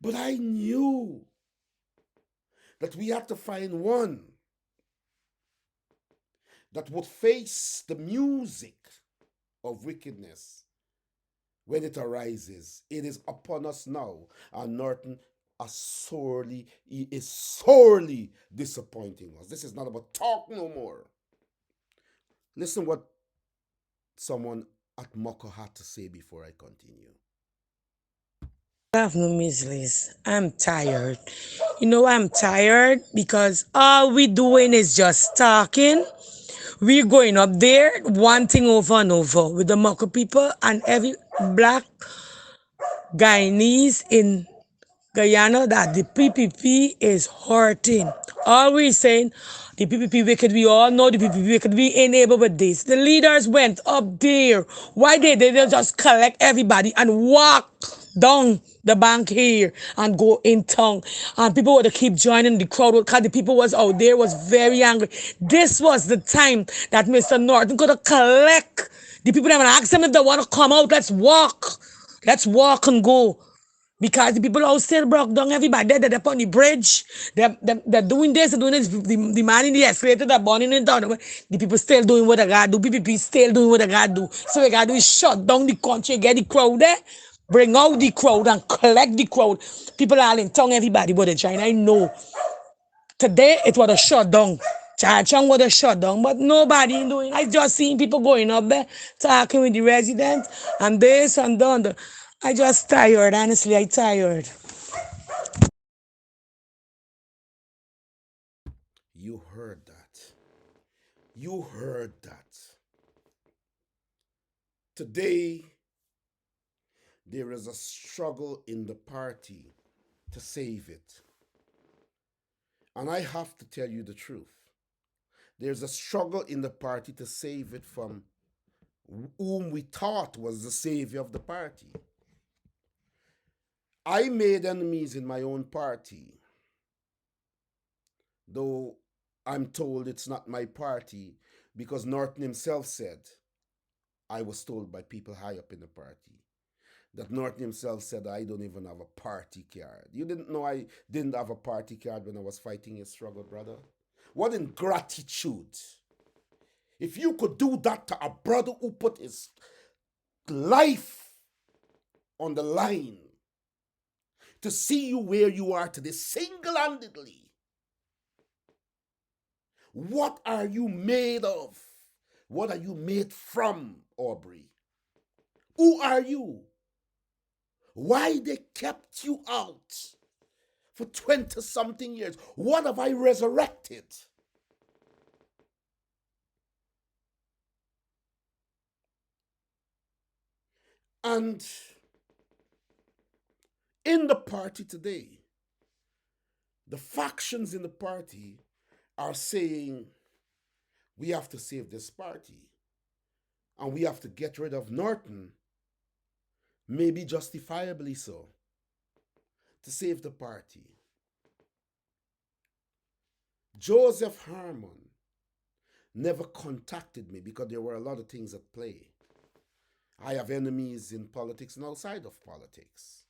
[SPEAKER 6] But I knew that we had to find one that would face the music of wickedness when it arises. It is upon us now, and Norton he is sorely disappointing us. This is not about talk no more. Listen what someone at Mocha had to say before I continue.
[SPEAKER 7] I have no Miss. I'm tired. You know, I'm tired because all we doing is just talking. We're going up there, one thing over and over with the Mocha people and every black Guyanese in Guyana that the PPP is hurting. Always saying the PPP wicked. We all know the PPP wicked. We ain't able with this. The leaders went up there. Why they don't just collect everybody and walk down the bank here and go in town? And people would keep joining the crowd because the people was out there was very angry. This was the time that Mr. Norton could have collect the people and ask them if they want to come out. Let's walk. Let's walk and go. Because the people out still broke down everybody. They're up on the bridge. They're doing this, they're doing this. The man in the escalator, they're burning it down. The people still doing what they gotta do. PPP still doing what they gotta do. So we gotta do is shut down the country, get the crowd there, bring out the crowd and collect the crowd. People are in tongue, everybody, but the China, I know. Today it was a shutdown. Chachang was a shutdown, but nobody doing. I just seen people going up there talking with the residents and this and that. I just tired, honestly, I tired.
[SPEAKER 6] You heard that. You heard that. Today, there is a struggle in the party to save it. And I have to tell you the truth. There's a struggle in the party to save it from whom we thought was the savior of the party. I made enemies in my own party, though I'm told it's not my party because Norton himself said, I was told by people high up in the party, that Norton himself said, I don't even have a party card. You didn't know I didn't have a party card when I was fighting his struggle, brother? What ingratitude. If you could do that to a brother who put his life on the line to see you where you are today, single-handedly, what are you made of? What are you made from, Aubrey? Who are you? Why they kept you out for 20-something years? What have I resurrected? And in the party today, the factions in the party are saying, we have to save this party and we have to get rid of Norton, maybe justifiably so, to save the party. Joseph Harmon never contacted me because there were a lot of things at play. I have enemies in politics and outside of politics.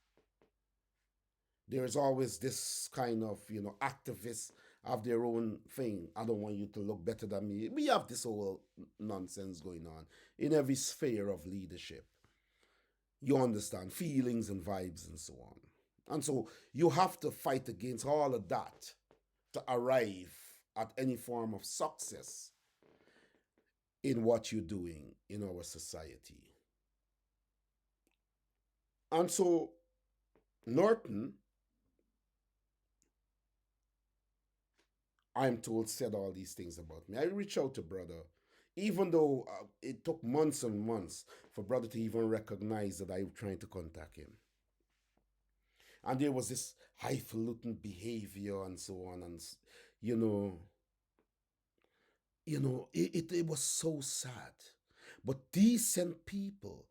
[SPEAKER 6] There is always this kind of, activists have their own thing. I don't want you to look better than me. We have this whole nonsense going on in every sphere of leadership. You understand, feelings and vibes and so on. And so you have to fight against all of that to arrive at any form of success in what you're doing in our society. And so Norton, I'm told, said all these things about me. I reached out to brother, even though it took months and months for brother to even recognize that I was trying to contact him. And there was this highfalutin behavior and so on, and it was so sad. But decent people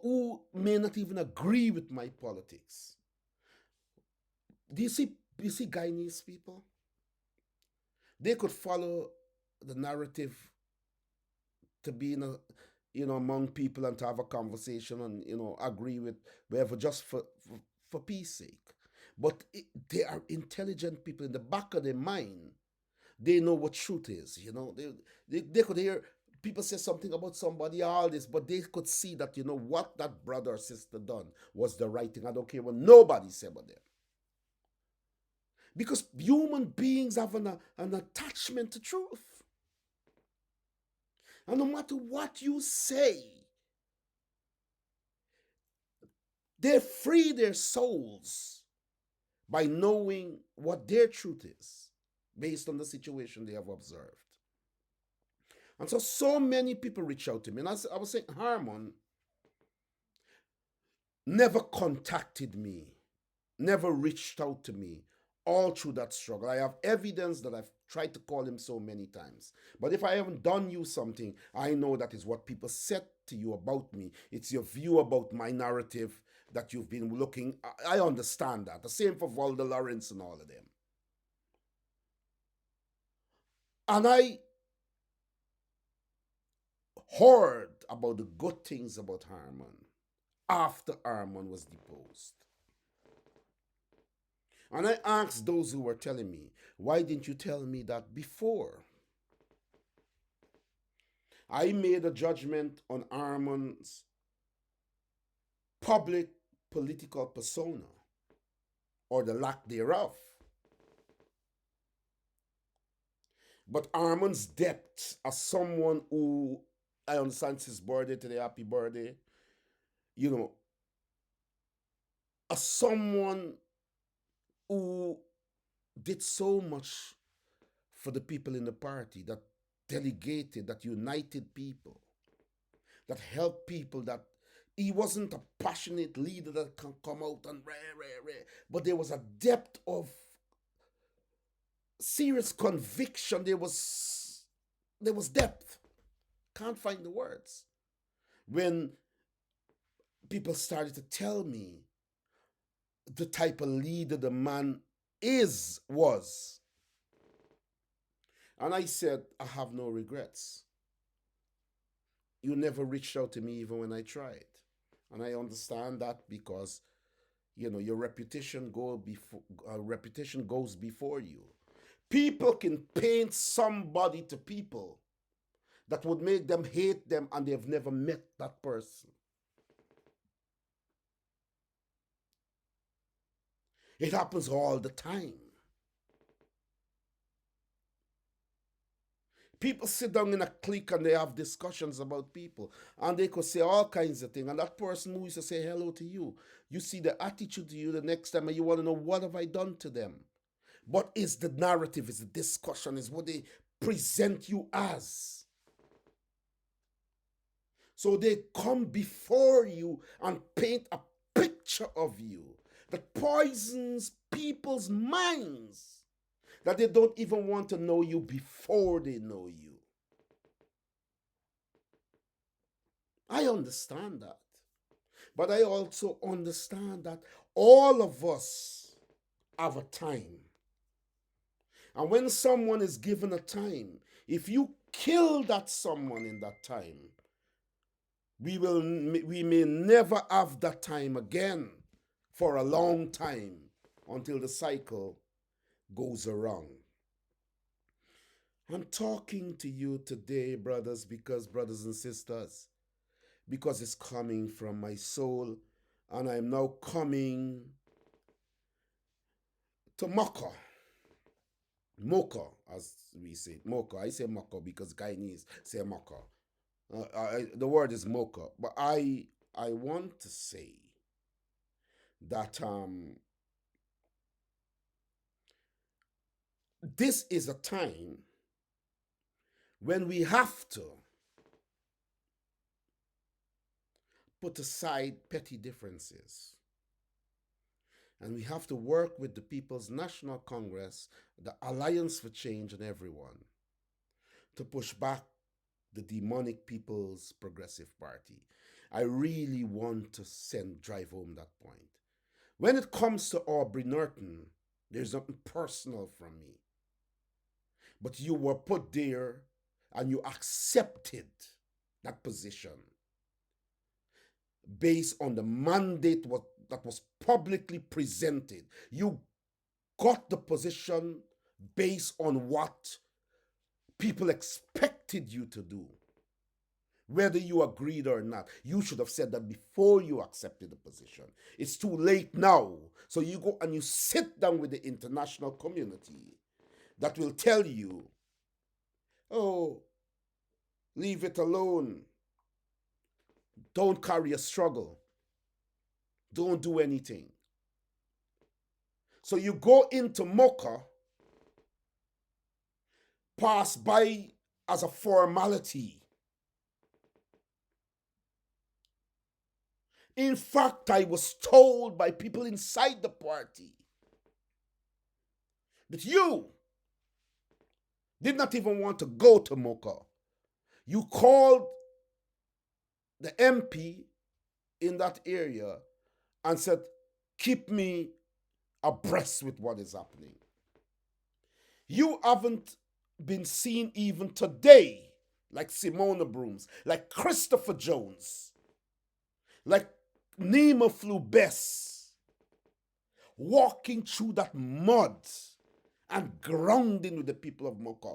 [SPEAKER 6] who may not even agree with my politics. Do you see Guyanese people? They could follow the narrative to be among people and to have a conversation and agree with whatever just for peace sake. But they are intelligent people. In the back of their mind, they know what truth is. They could hear people say something about somebody, all this, but they could see that what that brother or sister done was the right thing. I don't care what nobody said about them. Because human beings have an attachment to truth. And no matter what you say, they free their souls by knowing what their truth is based on the situation they have observed. And so many people reach out to me. And I was saying, Harmon never contacted me never reached out to me all through that struggle. I have evidence that I've tried to call him so many times. But if I haven't done you something, I know that is what people said to you about me. It's your view about my narrative that you've been looking. I understand that. The same for Valda Lawrence and all of them. And I heard about the good things about Harman after Harman was deposed. And I asked those who were telling me, why didn't you tell me that before? I made a judgment on Harman's public political persona, or the lack thereof. But Harman's depth as someone who, I understand his birthday today, happy birthday, you know, as someone who did so much for the people in the party, that delegated, that united people, that helped people, that he wasn't a passionate leader that can come out and but there was a depth of serious conviction. There was depth. Can't find the words. When people started to tell me the type of leader the man was. And I said, I have no regrets. You never reached out to me even when I tried. And I understand that because, your reputation goes before you. People can paint somebody to people that would make them hate them, and they've never met that person. It happens all the time. People sit down in a clique and they have discussions about people, and they could say all kinds of things. And that person who used to say hello to you, you see the attitude to you the next time, and you want to know, what have I done to them? What is the narrative? Is the discussion? Is what they present you as? So they come before you and paint a picture of you that poisons people's minds, that they don't even want to know you before they know you. I understand that. But I also understand that all of us have a time. And when someone is given a time, if you kill that someone in that time, we may never have that time again for a long time, until the cycle goes around. I'm talking to you today, brothers and sisters, because it's coming from my soul, and I'm now coming to Mocha. Mocha, as we say. Mocha. I say Mocha because Guyanese say Mocha. The word is Mocha. But I want to say that this is a time when we have to put aside petty differences. And we have to work with the People's National Congress, the Alliance for Change, and everyone to push back the demonic People's Progressive Party. I really want to drive home that point. When it comes to Aubrey Norton, there's nothing personal from me. But you were put there and you accepted that position based on the mandate that was publicly presented. You got the position based on what people expected you to do. Whether you agreed or not, you should have said that before you accepted the position. It's too late now. So you go and you sit down with the international community that will tell you, oh, leave it alone. Don't carry a struggle. Don't do anything. So you go into Mocha, pass by as a formality. In fact, I was told by people inside the party that you did not even want to go to Mocha. You called the MP in that area and said, keep me abreast with what is happening. You haven't been seen even today, like Simona Brooms, like Christopher Jones, like Nima Flew Bess, walking through that mud and grounding with the people of Mocha.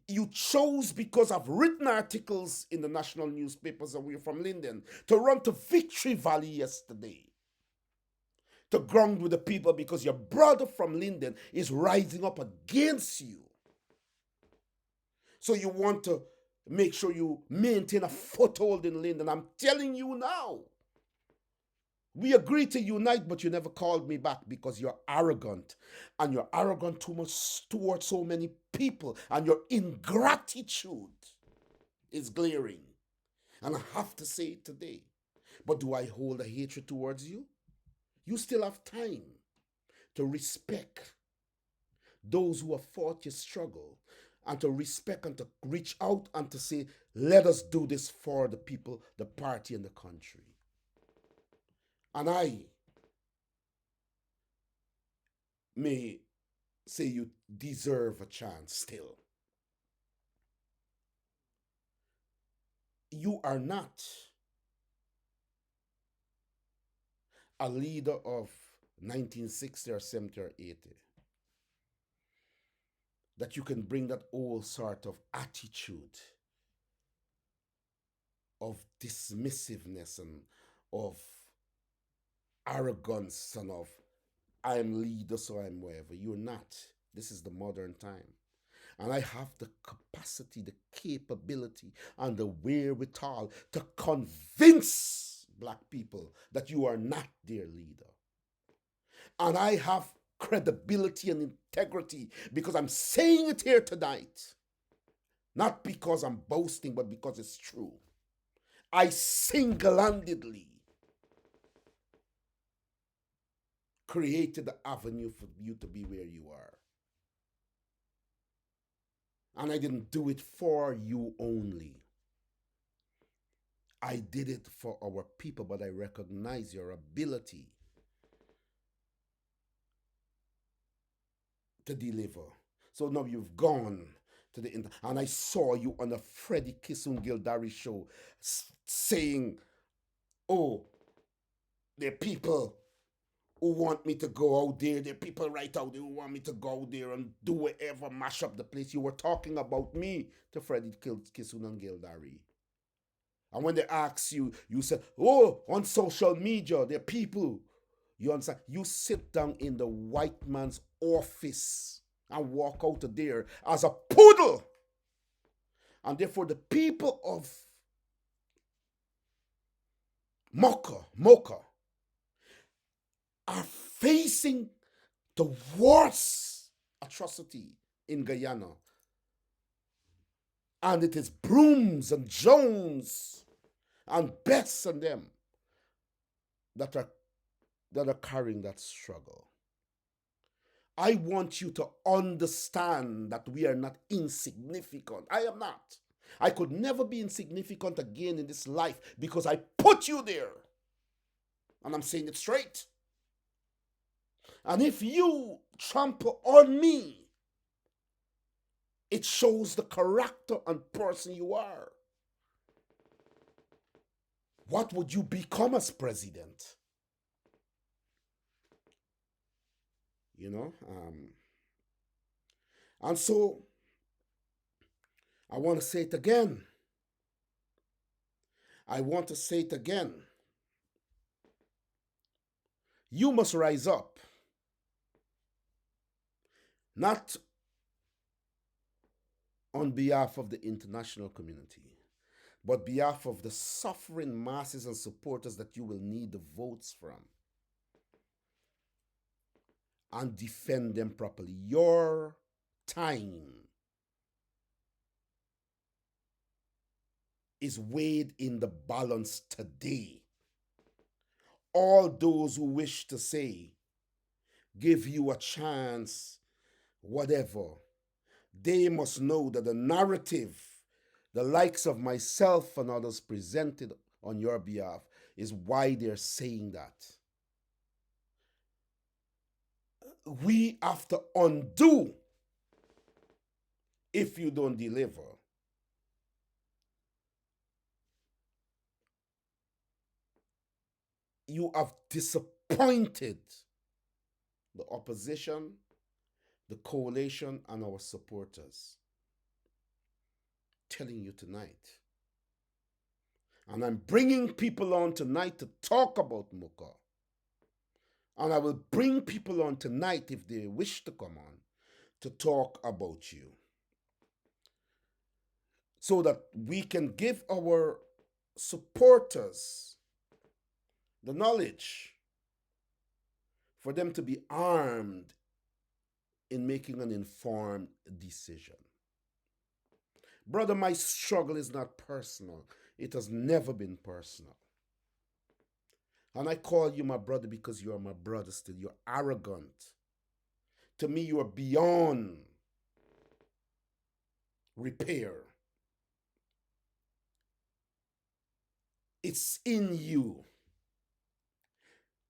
[SPEAKER 6] You chose, because I've written articles in the national newspapers and we're from Linden, to run to Victory Valley yesterday, to ground with the people, because your brother from Linden is rising up against you. So you want to make sure you maintain a foothold in Linden. I'm telling you now, we agreed to unite, but you never called me back because you're arrogant. And you're arrogant too much towards so many people. And your ingratitude is glaring. And I have to say it today. But do I hold a hatred towards you? You still have time to respect those who have fought your struggle, and to respect and to reach out and to say, let us do this for the people, the party, and the country. And I may say you deserve a chance still. You are not a leader of 1960 or 70 or 80. That you can bring that old sort of attitude of dismissiveness and of arrogance and of I'm leader, so I'm whatever. You're not. This is the modern time. And I have the capacity, the capability, and the wherewithal to convince black people that you are not their leader. And I have credibility and integrity because I'm saying it here tonight. Not because I'm boasting, but because it's true. I single-handedly created the avenue for you to be where you are. And I didn't do it for you only. I did it for our people, but I recognize your ability to deliver. So now you've gone to the and I saw you on the Freddie Kisung-Gildari show saying, oh, there are people who want me to go out there. There are people right out there who want me to go out there and do whatever, mash up the place. You were talking about me to Freddie Kisung-Gildari. And when they ask you, you said, oh, on social media, there are people. You understand? You sit down in the white man's office and walk out of there as a poodle. And therefore, the people of Mocha, are facing the worst atrocity in Guyana. And it is Brooms and Jones and Bess and them that are carrying that struggle. I want you to understand that we are not insignificant. I am not. I could never be insignificant again in this life because I put you there. And I'm saying it straight. And if you trample on me, it shows the character and person you are. What would you become as president? You know? And so, I want to say it again. I want to say it again. You must rise up. Not on behalf of the international community, but behalf of the suffering masses and supporters that you will need the votes from. And defend them properly. Your time is weighed in the balance today. all those who wish to say, give you a chance, whatever, they must know that the narrative, the likes of myself and others presented on your behalf, is why they're saying that. We have to undo if you don't deliver. You have disappointed the opposition, the coalition, and our supporters. Telling you tonight. And I'm bringing people on tonight to talk about Mocha. And I will bring people on tonight, if they wish to come on, to talk about you. So that we can give our supporters the knowledge for them to be armed in making an informed decision. Brother, my struggle is not personal. It has never been personal. And I call you my brother because you are my brother still. You're arrogant. To me, you are beyond repair. It's in you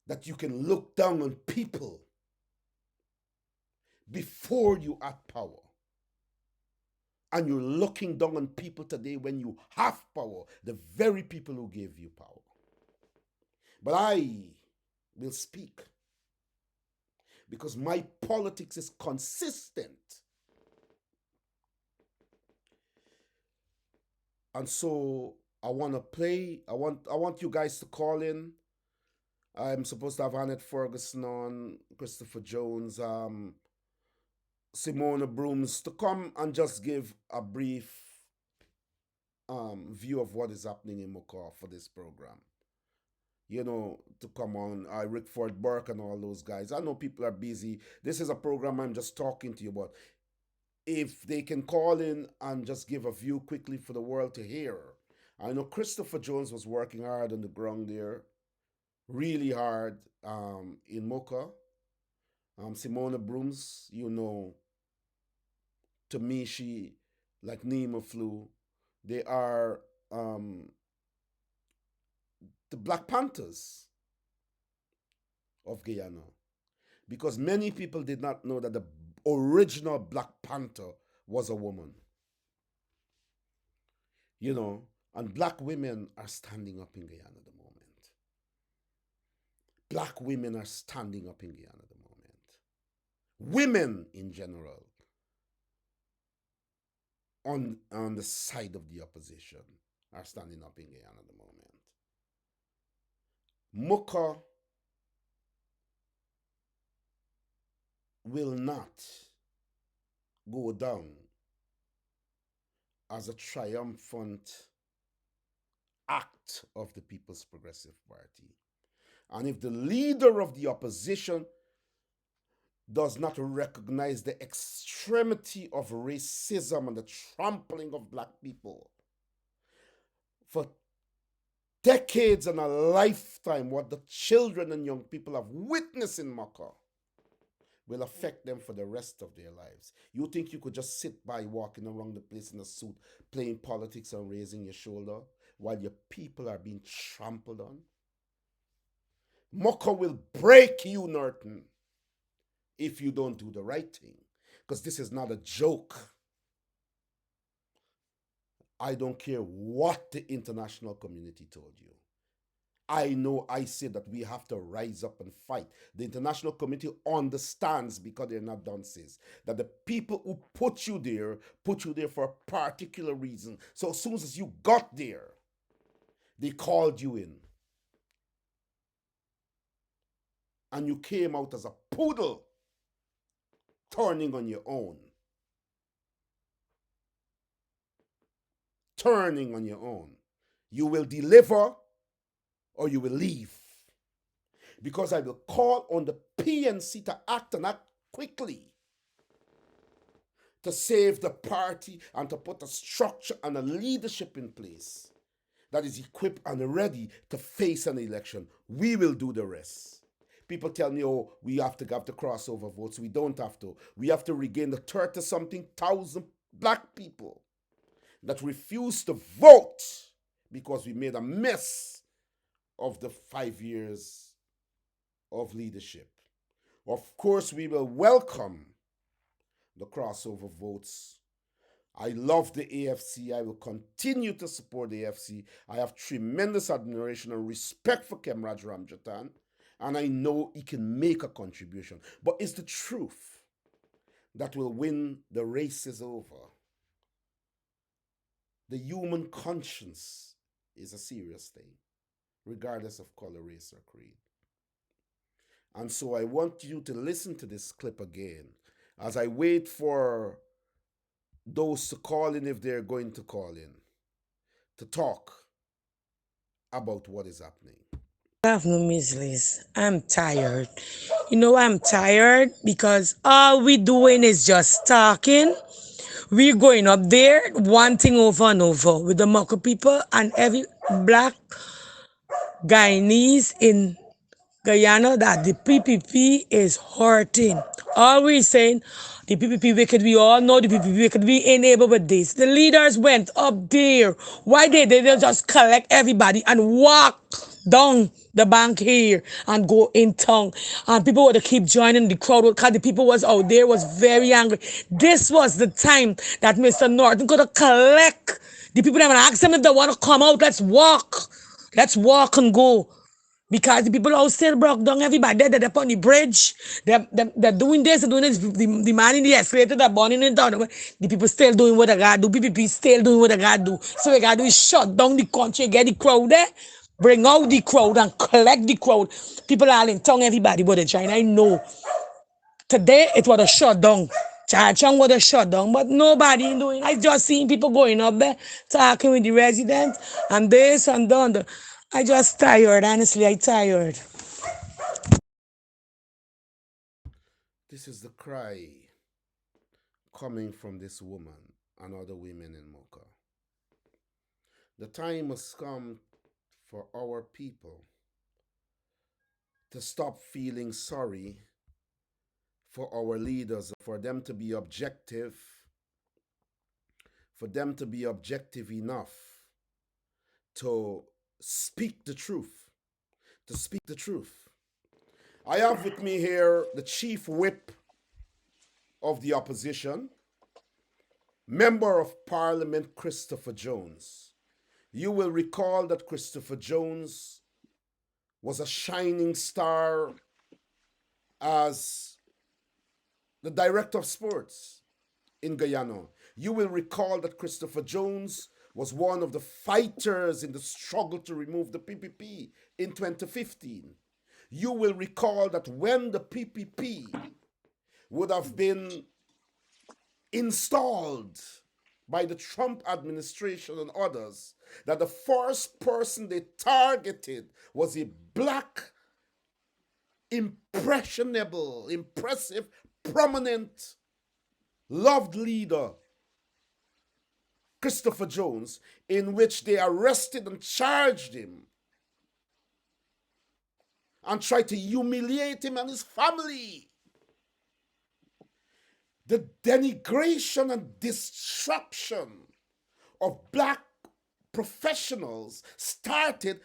[SPEAKER 6] that you can look down on people before you had power. And you're looking down on people today when you have power, the very people who gave you power. But I will speak because my politics is consistent. And so I want to play, I want you guys to call in. I'm supposed to have Annette Ferguson on, Christopher Jones, Simona Brooms to come and just give a brief view of what is happening in Mocha for this program. You know, to come on, Rick Ford Burke and all those guys. I know people are busy. This is a program I'm just talking to you about. If they can call in and just give a view quickly for the world to hear. I know Christopher Jones was working hard on the ground there, really hard in Mocha. Simona Brooms, you know, to me, she, like Nima Flew, they are the Black Panthers of Guyana. Because many people did not know that the original Black Panther was a woman. You know, and black women are standing up in Guyana at the moment. Black women are standing up in Guyana at the moment. Women in general on the side of the opposition are standing up in Guyana at the moment. Mocha will not go down as a triumphant act of the People's Progressive Party. And if the leader of the opposition does not recognize the extremity of racism and the trampling of black people for decades and a lifetime, what the children and young people have witnessed in Mocha will affect them for the rest of their lives. You think you could just sit by walking around the place in a suit, playing politics and raising your shoulder while your people are being trampled on? Mocha will break you, Norton, if you don't do the right thing. Because this is not a joke. I don't care what the international community told you. I know I said that we have to rise up and fight. The international community understands, because they're not dunces, that the people who put you there for a particular reason. So as soon as you got there, they called you in. And you came out as a poodle, turning on your own. Turning on your own. You will deliver or you will leave. Because I will call on the PNC to act and act quickly to save the party and to put a structure and a leadership in place that is equipped and ready to face an election. We will do the rest. People tell me, oh, we have to have the crossover votes. We don't have to. We have to regain the 30-something thousand black people that refuse to vote because we made a mess of the 5 years of leadership. Of course, we will welcome the crossover votes. I love the AFC. I will continue to support the AFC. I have tremendous admiration and respect for Kemraj Ramjatan, and I know he can make a contribution. But it's the truth that will win. The race is over. The human conscience is a serious thing, regardless of color, race, or creed. And so I want you to listen to this clip again as I wait for those to call in, if they're going to call in, to talk about what is happening.
[SPEAKER 7] Good afternoon, Miss Liz. I'm tired. You know, I'm tired because all we doing is just talking. We're going up there, one thing over and over with the Mocha people and every black Guyanese in Guyana that the PPP is hurting. Always saying the PPP wicked. We all know the PPP wicked. We ain't able with this. The leaders went up there. Why they just collect everybody and walk down the bank here and go in town? And people would keep joining the crowd because the people was out there was very angry. This was the time that Mr. Norton could have collect the people and ask them if they want to come out. Let's walk. Let's walk and go. Because the people out still broke down everybody. They're up on the bridge. They're doing this, they're doing this. The man in the escalator, they're burning it down. The people still doing what they gotta do. PPP still doing what they gotta do. So we gotta do is shut down the country, get the crowd there, bring out the crowd and collect the crowd. People are in tongue, everybody, but they're trying. I know. Today, it was a shutdown. Chachang was a shutdown, but nobody doing. I just seen people going up there, talking with the residents, and this and that. I just tired, honestly, I tired.
[SPEAKER 6] This is the cry coming from this woman and other women in Mocha. The time has come for our people to stop feeling sorry for our leaders, for them to be objective, enough to speak the truth, I have with me here the chief whip of the opposition, Member of Parliament Christopher Jones. You will recall that Christopher Jones was a shining star as the director of sports in Guyana. You will recall that Christopher Jones was one of the fighters in the struggle to remove the PPP in 2015. You will recall that when the PPP would have been installed by the Trump administration and others, that the first person they targeted was a black, impressive, prominent, loved leader, Christopher Jones, in which they arrested and charged him and tried to humiliate him and his family. The denigration and disruption of black professionals started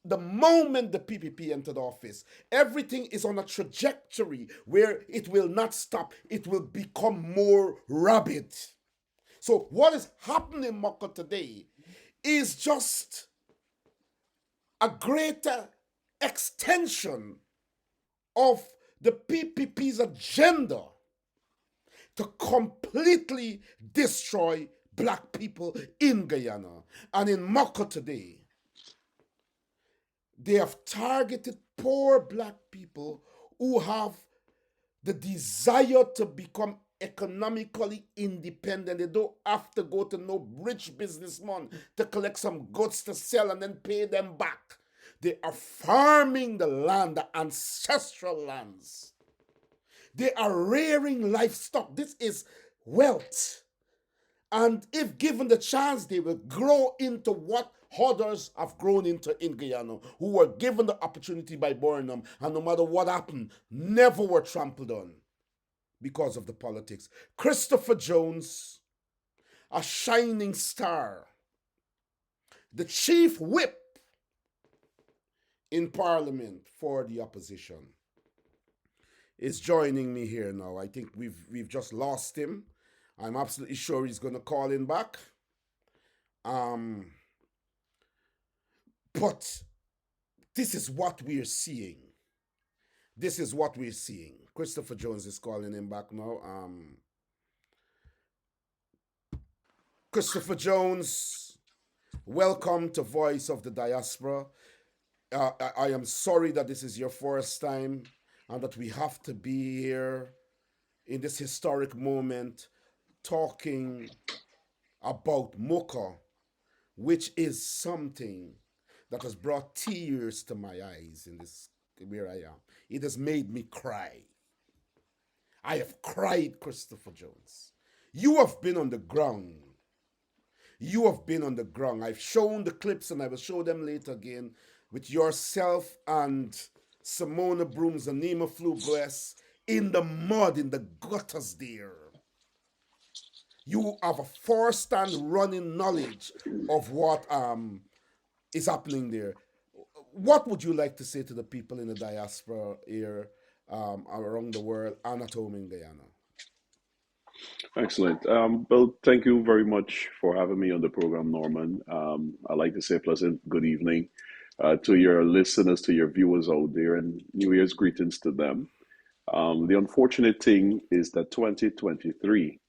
[SPEAKER 6] the moment the PPP entered office. Everything is on a trajectory where it will not stop. It will become more rabid. So what is happening in Mocha today is just a greater extension of the PPP's agenda to completely destroy black people in Guyana. And in Mocha today, they have targeted poor black people who have the desire to become economically independent. They don't have to go to no rich businessman to collect some goods to sell and then pay them back. They are farming the land, the ancestral lands. They are rearing livestock. This is wealth. And if given the chance, they will grow into what others have grown into in Guyana, who were given the opportunity by Burnham, and no matter what happened, never were trampled on because of the politics. Christopher Jones, a shining star, the chief whip in Parliament for the opposition, is joining me here now. I think we've just lost him. I'm absolutely sure he's going to call in back. But this is what we're seeing. This is what we're seeing. Christopher Jones is calling him back now. Christopher Jones, welcome to Voice of the Diaspora. I am sorry that this is your first time and that we have to be here in this historic moment talking about Mocha, which is something that has brought tears to my eyes in this where I am. It has made me cry. I have cried, Christopher Jones. You have been on the ground. You have been on the ground. I've shown the clips and I will show them later again with yourself and Simona Brooms and Nima Flubless in the mud, in the gutters there. You have a first-hand running knowledge of what is happening there. What would you like to say to the people in the diaspora here around the world and at home in Guyana?
[SPEAKER 8] Excellent. Well, thank you very much for having me on the program, Norman. I'd like to say a pleasant good evening to your listeners, to your viewers out there, and New Year's greetings to them. The unfortunate thing is that 2023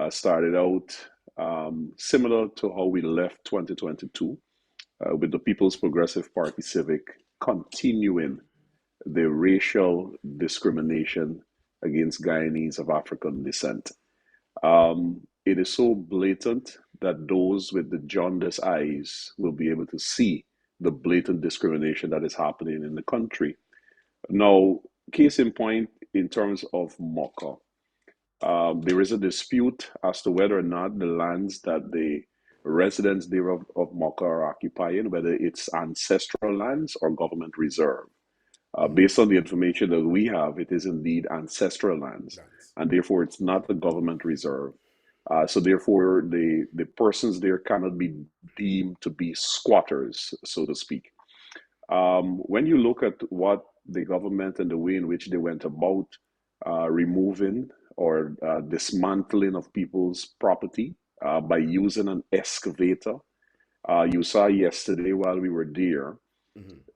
[SPEAKER 8] started out similar to how we left 2022, with the People's Progressive Party Civic continuing the racial discrimination against Guyanese of African descent. It is so blatant that those with the jaundiced eyes will be able to see the blatant discrimination that is happening in the country. Now, case in point, in terms of Mocha, there is a dispute as to whether or not the lands that the residents thereof of Mocha are occupying, whether it's ancestral lands or government reserve. Based on the information that we have, it is indeed ancestral lands, and therefore it's not a government reserve. So therefore, the persons there cannot be deemed to be squatters, so to speak. When you look at what the government and the way in which they went about removing or dismantling of people's property by using an excavator, you saw yesterday while we were there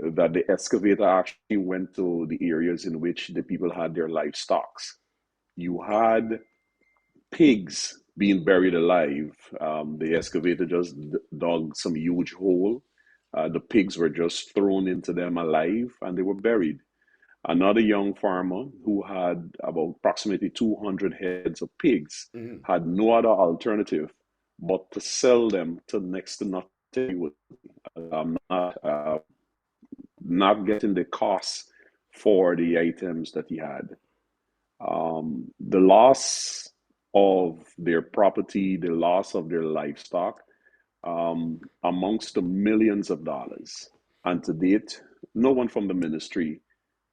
[SPEAKER 8] that the excavator actually went to the areas in which the people had their livestock. You had pigs being buried alive. The excavator just dug some huge hole. The pigs were just thrown into them alive and they were buried. Another young farmer who had about approximately 200 heads of pigs had no other alternative but to sell them to next to nothing, not getting the cost for the items that he had. The loss of their property, the loss of their livestock, amongst the millions of dollars. And to date, no one from the Ministry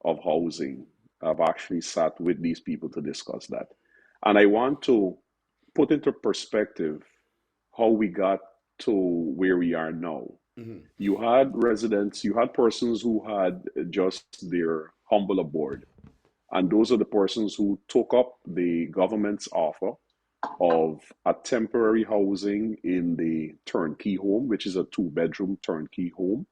[SPEAKER 8] of Housing have actually sat with these people to discuss that. And I want to put into perspective how we got to where we are now. You had residents, you had persons who had just their humble abode. And those are the persons who took up the government's offer of a temporary housing in the turnkey home, which is a 2-bedroom turnkey home,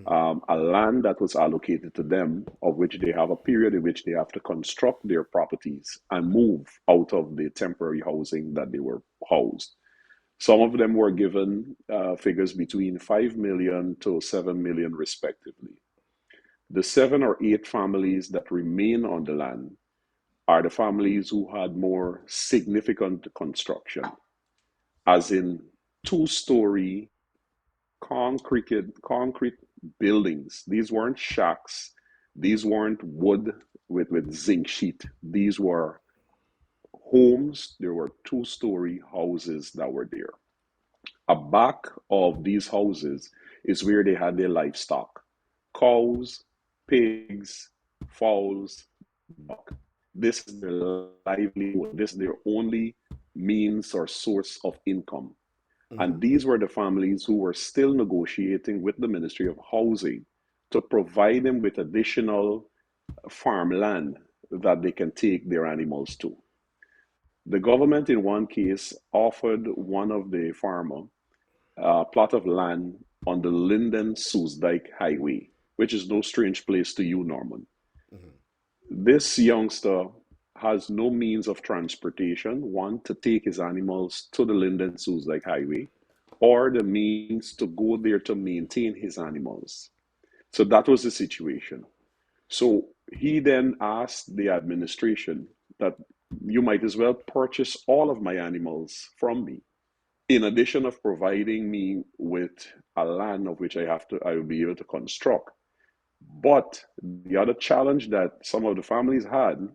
[SPEAKER 8] a land that was allocated to them, of which they have a period in which they have to construct their properties and move out of the temporary housing that they were housed. Some of them were given figures between 5 million to 7 million, respectively. The 7 or 8 families that remain on the land are the families who had more significant construction, as in 2-story concrete buildings. These weren't shacks. These weren't wood with zinc sheet. These were homes, there were two-story houses that were there. A back of these houses is where they had their livestock: cows, pigs, fowls, duck. This is their livelihood. This is their only means or source of income. And these were the families who were still negotiating with the Ministry of Housing to provide them with additional farmland that they can take their animals to. The government, in one case, offered one of the farmer a plot of land on the Linden-Soesdijk Highway, which is no strange place to you, Norman. This youngster has no means of transportation, one, to take his animals to the Linden-Soesdijk Highway, or the means to go there to maintain his animals. So that was the situation. So he then asked the administration that you might as well purchase all of my animals from me, in addition of providing me with a land of which I will be able to construct. But the other challenge that some of the families had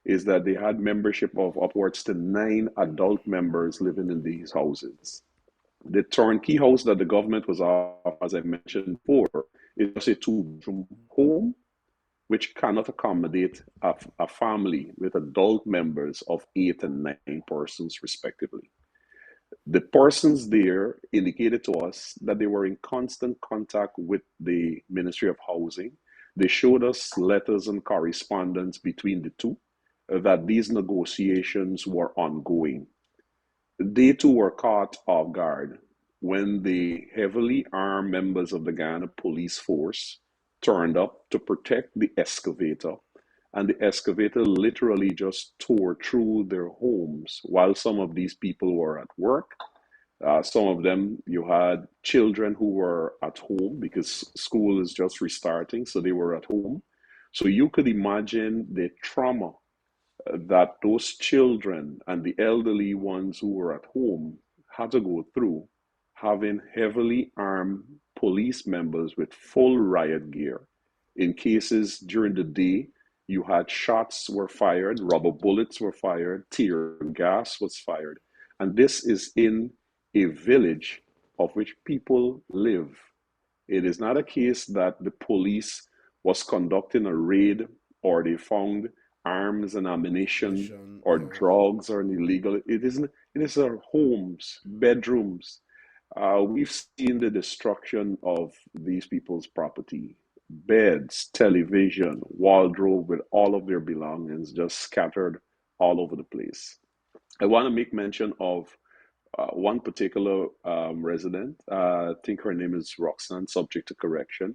[SPEAKER 8] is that they had membership of upwards to 9 adult members living in these houses. The turnkey house that the government was offering, as I mentioned before, is just a 2-bedroom home, which cannot accommodate a family with adult members of 8 and 9 persons, respectively. The persons there indicated to us that they were in constant contact with the Ministry of Housing. They showed us letters and correspondence between the two, that these negotiations were ongoing. They too were caught off guard when the heavily armed members of the Guyana police force turned up to protect the excavator, and the excavator literally just tore through their homes while some of these people were at work. Some of them, you had children who were at home because school is just restarting, so they were at home. So you could imagine the trauma that those children and the elderly ones who were at home had to go through, having heavily armed police members with full riot gear. In cases during the day, you had shots were fired, rubber bullets were fired, tear gas was fired. And this is in a village of which people live. It is not a case that the police was conducting a raid or they found arms and ammunition or drugs or illegal. It is our homes, bedrooms. We've seen the destruction of these people's property: beds, television, wardrobe with all of their belongings just scattered all over the place. I want to make mention of one particular resident. I think her name is Roxanne, subject to correction.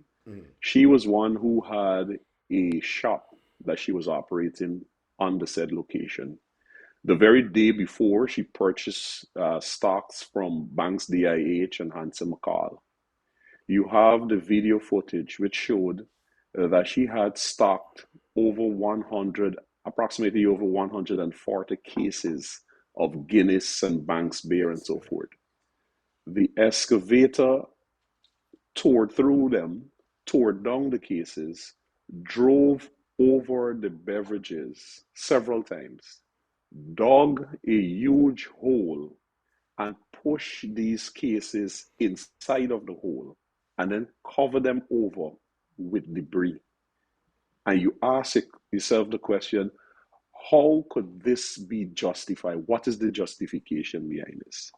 [SPEAKER 8] She was one who had a shop that she was operating on the said location. The very day before, she purchased stocks from Banks DIH and Hanson McCall. You have the video footage which showed that she had stocked approximately over 140 cases of Guinness and Banks beer and so forth. The excavator tore through them, tore down the cases, drove over the beverages several times, dug a huge hole, and pushed these cases inside of the hole, and then covered them over with debris. And you ask yourself the question, how could this be justified? What is the justification behind this?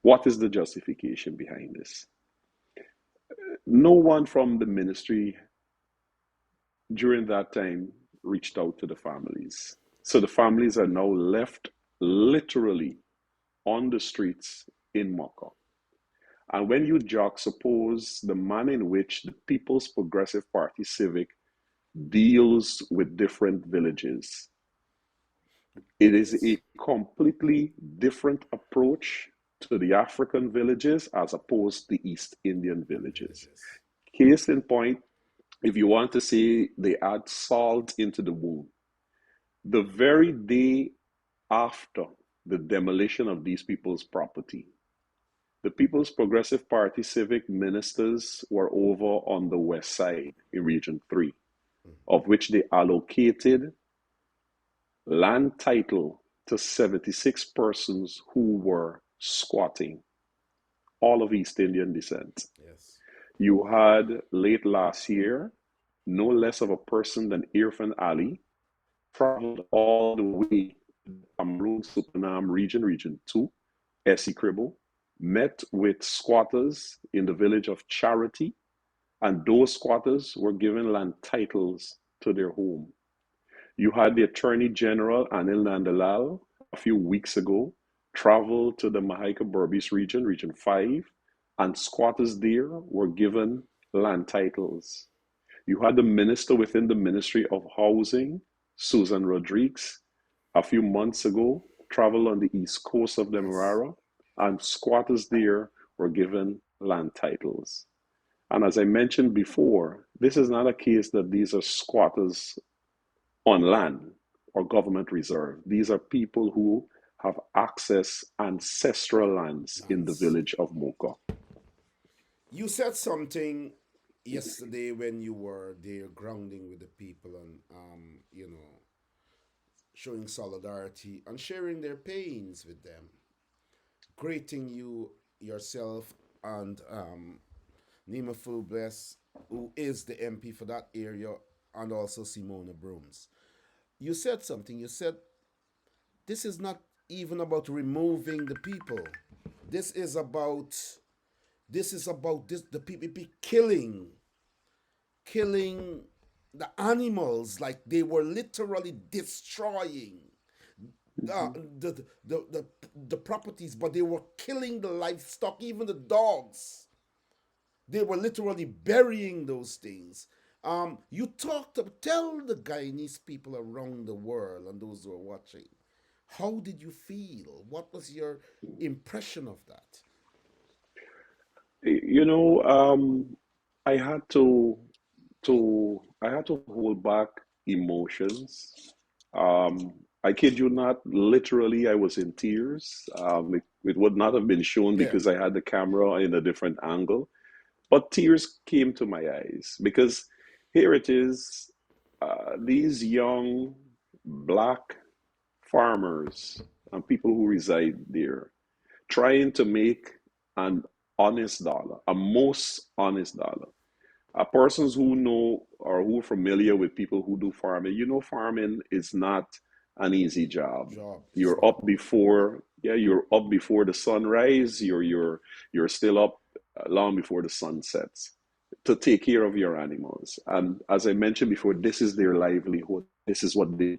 [SPEAKER 8] What is the justification behind this? No one from the ministry during that time reached out to the families. So the families are now left literally on the streets in Mocha. And when you juxtapose the manner in which the People's Progressive Party Civic deals with different villages, it is a completely different approach to the African villages as opposed to the East Indian villages. Case in point, if you want to say they add salt into the wound, the very day after the demolition of these people's property, the People's Progressive Party civic ministers were over on the west side in Region 3, of which they allocated land title to 76 persons who were squatting, all of East Indian descent.
[SPEAKER 6] Yes.
[SPEAKER 8] You had late last year, no less of a person than Irfan Ali traveled all the way to Cameroon, Supanam region 2, Essie Cribble, met with squatters in the village of Charity, and those squatters were given land titles to their home. You had the Attorney General, Anil Nandalal, a few weeks ago, travel to the Mahaika Berbice region 5, and squatters there were given land titles. You had the minister within the Ministry of Housing, Susan Rodriguez, a few months ago, travel on the east coast of
[SPEAKER 6] Yes.
[SPEAKER 8] Demerara, and squatters there were given land titles. And as I mentioned before, this is not a case that these are squatters on land or government reserve. These are people who have access ancestral lands in the
[SPEAKER 6] Lance.
[SPEAKER 8] village of Mocha.
[SPEAKER 6] You said something yesterday when you were there grounding with the people and showing solidarity and sharing their pains with them. Greeting you yourself and Nima Fulbless, who is the MP for that area, and also Simona Brooms. You said something. You said this is not even about removing the people. This is about this the people be killing the animals, like they were literally destroying uh,
[SPEAKER 8] Mhm.
[SPEAKER 6] the, the the the properties, but they were killing the livestock, even the dogs. They were literally burying those things. You talked to tell the Guyanese people around the world and those who are watching. How did you feel? What was your impression of that?
[SPEAKER 8] You know, I had I had to hold back emotions. I kid you not, literally, I was in tears. It would not have been shown
[SPEAKER 6] Yeah.
[SPEAKER 8] because I had the camera in a different angle, but tears came to my eyes because here it is, these young black farmers and people who reside there trying to make an honest dollar, a most honest dollar. Persons who know or who are familiar with people who do farming, you know, farming is not an easy job.
[SPEAKER 6] Job. It's
[SPEAKER 8] You're
[SPEAKER 6] not.
[SPEAKER 8] up before, yeah, you're up before the sunrise. You're still up long before the sun sets to take care of your animals. And as I mentioned before, this is their livelihood. This is what they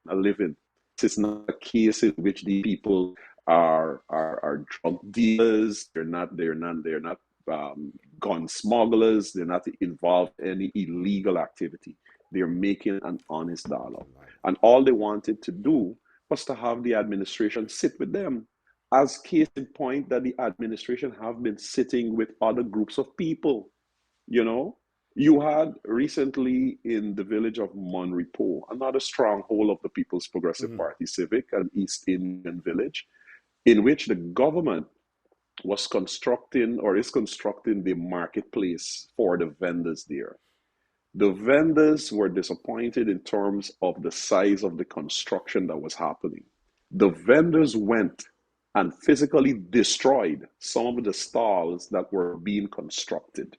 [SPEAKER 8] are living. This is not a case in which the people are drug dealers. They're not gun smugglers. They're not involved in any illegal activity. They're making an honest dollar. And all they wanted to do was to have the administration sit with them. As case in point, that the administration have been sitting with other groups of people, you know. You had recently in the village of Monrepo, another stronghold of the People's Progressive
[SPEAKER 6] Mhm.
[SPEAKER 8] Party Civic, an East Indian village, in which the government was constructing or is constructing the marketplace for the vendors there. The vendors were disappointed in terms of the size of the construction that was happening. The vendors went and physically destroyed some of the stalls that were being constructed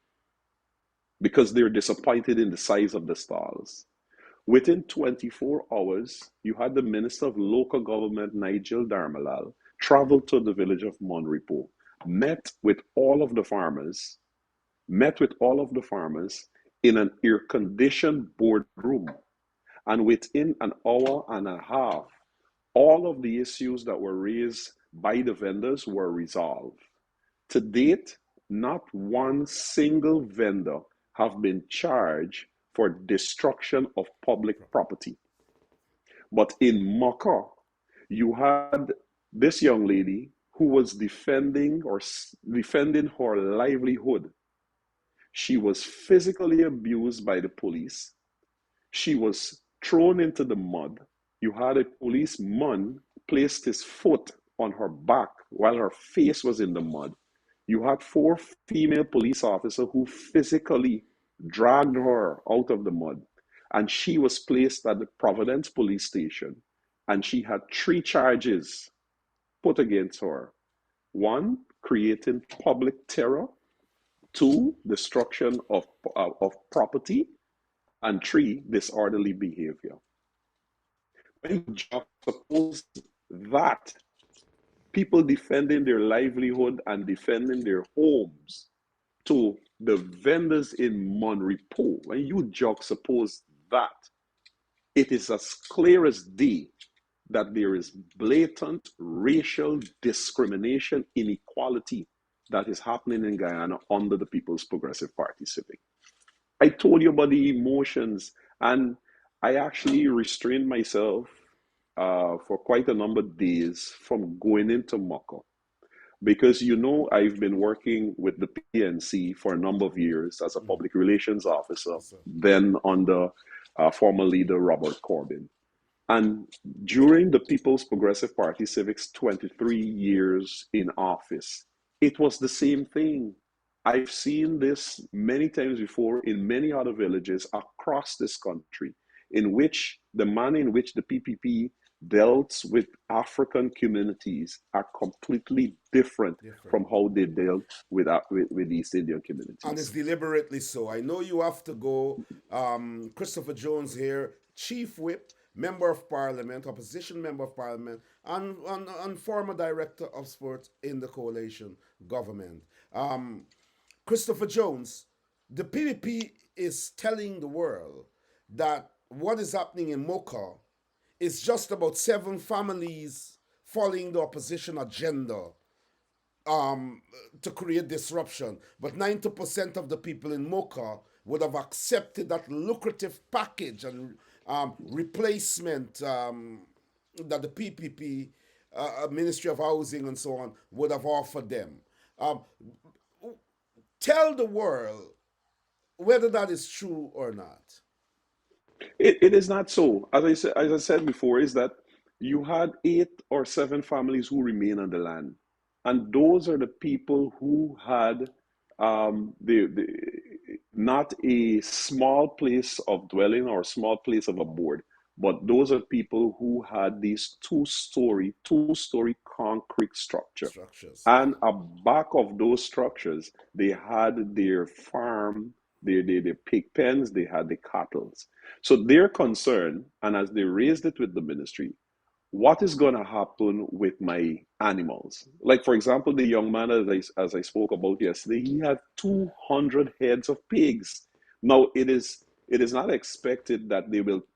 [SPEAKER 8] because they're disappointed in the size of the stalls. Within 24 hours, you had the Minister of Local Government, Nigel Darmalal, travel to the village of Monrepo, met with all of the farmers, met with all of the farmers in an air-conditioned boardroom. And within an hour and a half, all of the issues that were raised by the vendors were resolved. To date, not one single vendor have been charged for destruction of public property. But in Mocha, you had this young lady who was defending her livelihood. She was physically abused by the police. She was thrown into the mud. You had a policeman placed his foot on her back while her face was in the mud. You had four female police officers who physically dragged her out of the mud. And she was placed at the Providence police station. and she had three charges put against her. One, creating public terror. Two, destruction of property. And three, disorderly behavior. When you juxtapose that, people defending their livelihood and defending their homes, to the vendors in Monrepo, when you juxtapose that, it is as clear as day that there is blatant racial discrimination, inequality that is happening in Guyana under the People's Progressive Party Civic. I told you about the emotions, and I actually restrained myself for quite a number of days from going into Mocha. Because I've been working with the PNC for a number of years as a public relations officer, then under former leader Robert Corbyn. And during the People's Progressive Party Civic's 23 years in office, it was the same thing. I've seen this many times before in many other villages across this country, in which the manner in which the PPP dealt with African communities are completely different from how they dealt with East Indian communities.
[SPEAKER 6] And it's deliberately so. I know you have to go. Christopher Jones here, Chief Whip, Member of Parliament, Opposition Member of Parliament, and former Director of Sports in the coalition government. Christopher Jones, the PPP is telling the world that what is happening in Mocha is just about 7 families following the opposition agenda to create disruption. But 90% of the people in Mocha would have accepted that lucrative package and replacement that the PPP, Ministry of Housing and so on, would have offered them. Tell the world whether that is true or not.
[SPEAKER 8] It is not so. As I said before, is that you had 8 or 7 families who remain on the land, and those are the people who had not a small place of dwelling or a small place of abode, but those are people who had these two-story concrete structures. And back of those structures, they had their farm, their pig pens, they had the cattle. So their concern, and as they raised it with the ministry, what is going to happen with my animals? Like, for example, the young man, as I spoke about yesterday, he had 200 heads of pigs. Now, it is not expected that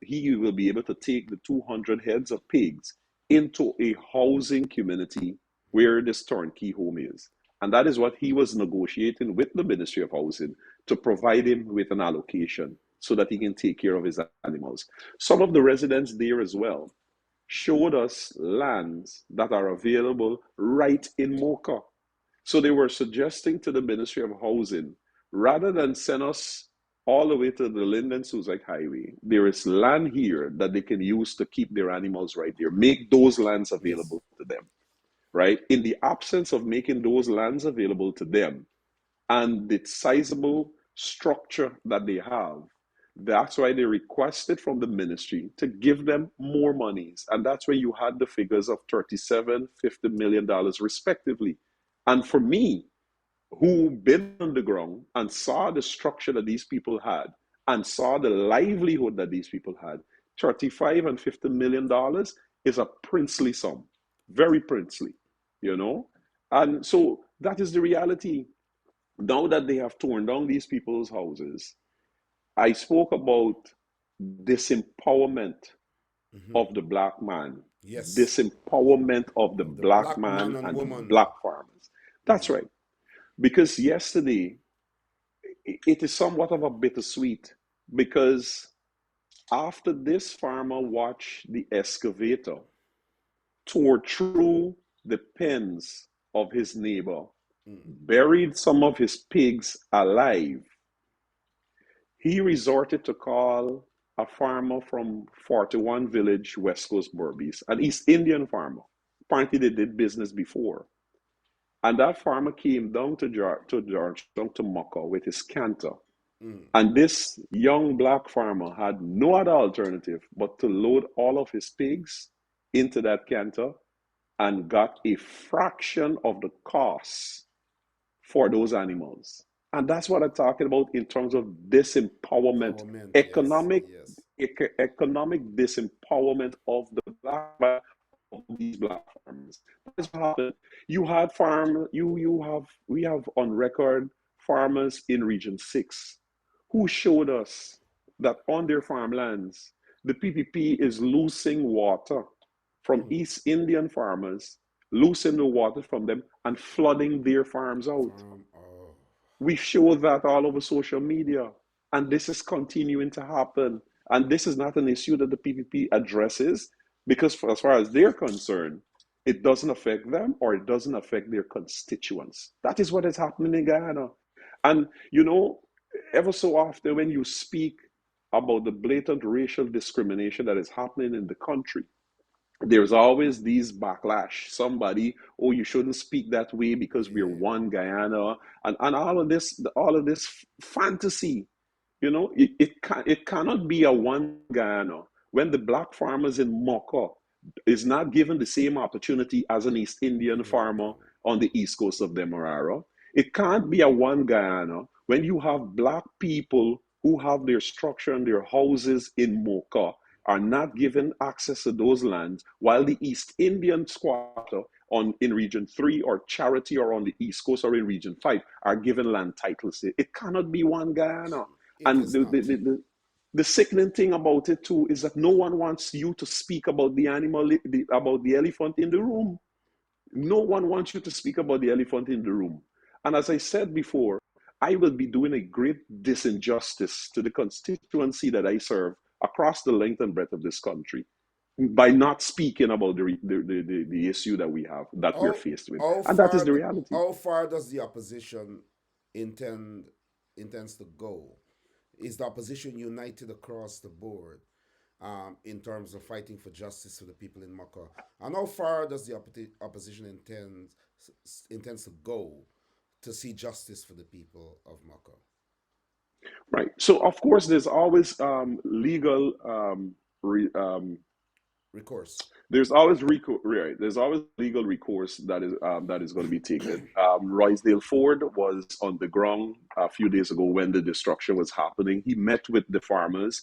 [SPEAKER 8] he will be able to take the 200 heads of pigs into a housing community where this turnkey home is. And that is what he was negotiating with the Ministry of Housing, to provide him with an allocation so that he can take care of his animals. Some of the residents there as well showed us lands that are available right in Mocha. So they were suggesting to the Ministry of Housing, rather than send us all the way to the Linden-Suzac Highway, there is land here that they can use to keep their animals right there. Make those lands available to them, right? In the absence of making those lands available to them and the sizable structure that they have, that's why they requested from the ministry to give them more monies. And that's where you had the figures of $37, $50 million respectively. And for me, who been on the ground and saw the structure that these people had and saw the livelihood that these people had, $35 and $50 million is a princely sum, very princely, And so that is the reality. Now that they have torn down these people's houses, I spoke about disempowerment of the black man, disempowerment of the black man and the black farmers. That's right. Because yesterday, it is somewhat of a bittersweet, because after this farmer watched the excavator tore through the pens of his neighbor, buried some of his pigs alive, he resorted to call a farmer from 41 Village, West Coast Berbice, an East Indian farmer. Apparently they did business before. And that farmer came down to Georgetown to Mocha with his canter. And this young black farmer had no other alternative but to load all of his pigs into that canter and got a fraction of the cost for those animals. And that's what I'm talking about in terms of disempowerment,
[SPEAKER 6] Empowerment, yes,
[SPEAKER 8] economic
[SPEAKER 6] yes.
[SPEAKER 8] economic disempowerment of the black of these black farmers. That's what happened. You had farm you have we have on record farmers in Region 6 who showed us that on their farmlands the PPP is losing water from East Indian farmers, losing the water from them and flooding their farms out.
[SPEAKER 6] Oh,
[SPEAKER 8] We show that all over social media, and this is continuing to happen. And this is not an issue that the PPP addresses because, as far as they're concerned, it doesn't affect them or it doesn't affect their constituents. That is what is happening in Guyana. And, ever so often when you speak about the blatant racial discrimination that is happening in the country, there's always these backlash. Somebody, oh, you shouldn't speak that way because we're
[SPEAKER 6] yeah.
[SPEAKER 8] one Guyana, and all of this fantasy. It cannot be a one Guyana when the black farmers in Mocha is not given the same opportunity as an East Indian farmer on the east coast of Demerara. It can't be a one Guyana when you have black people who have their structure and their houses in Mocha are not given access to those lands, while the East Indian squatter in Region 3 or Charity or on the East Coast or in Region 5 are given land titles. It cannot be one Guyana.
[SPEAKER 6] It
[SPEAKER 8] And
[SPEAKER 6] is not.
[SPEAKER 8] the sickening thing about it too is that no one wants you to speak about the animal, about the elephant in the room. No one wants you to speak about the elephant in the room. And as I said before, I will be doing a great disinjustice to the constituency that I serve across the length and breadth of this country by not speaking about the issue that we have, that we're
[SPEAKER 6] How
[SPEAKER 8] faced with.
[SPEAKER 6] how
[SPEAKER 8] And that is
[SPEAKER 6] far
[SPEAKER 8] the
[SPEAKER 6] d-
[SPEAKER 8] reality.
[SPEAKER 6] how far does the opposition intend intends to go? Is the opposition united across the board in terms of fighting for justice for the people in Mocha? And how far does the opposition intends to go to see justice for the people of Mocha?
[SPEAKER 8] Right. So, of course, there's always legal
[SPEAKER 6] Recourse.
[SPEAKER 8] right. There's always legal recourse that is going to be taken. Roysdale Ford was on the ground a few days ago when the destruction was happening. He met with the farmers.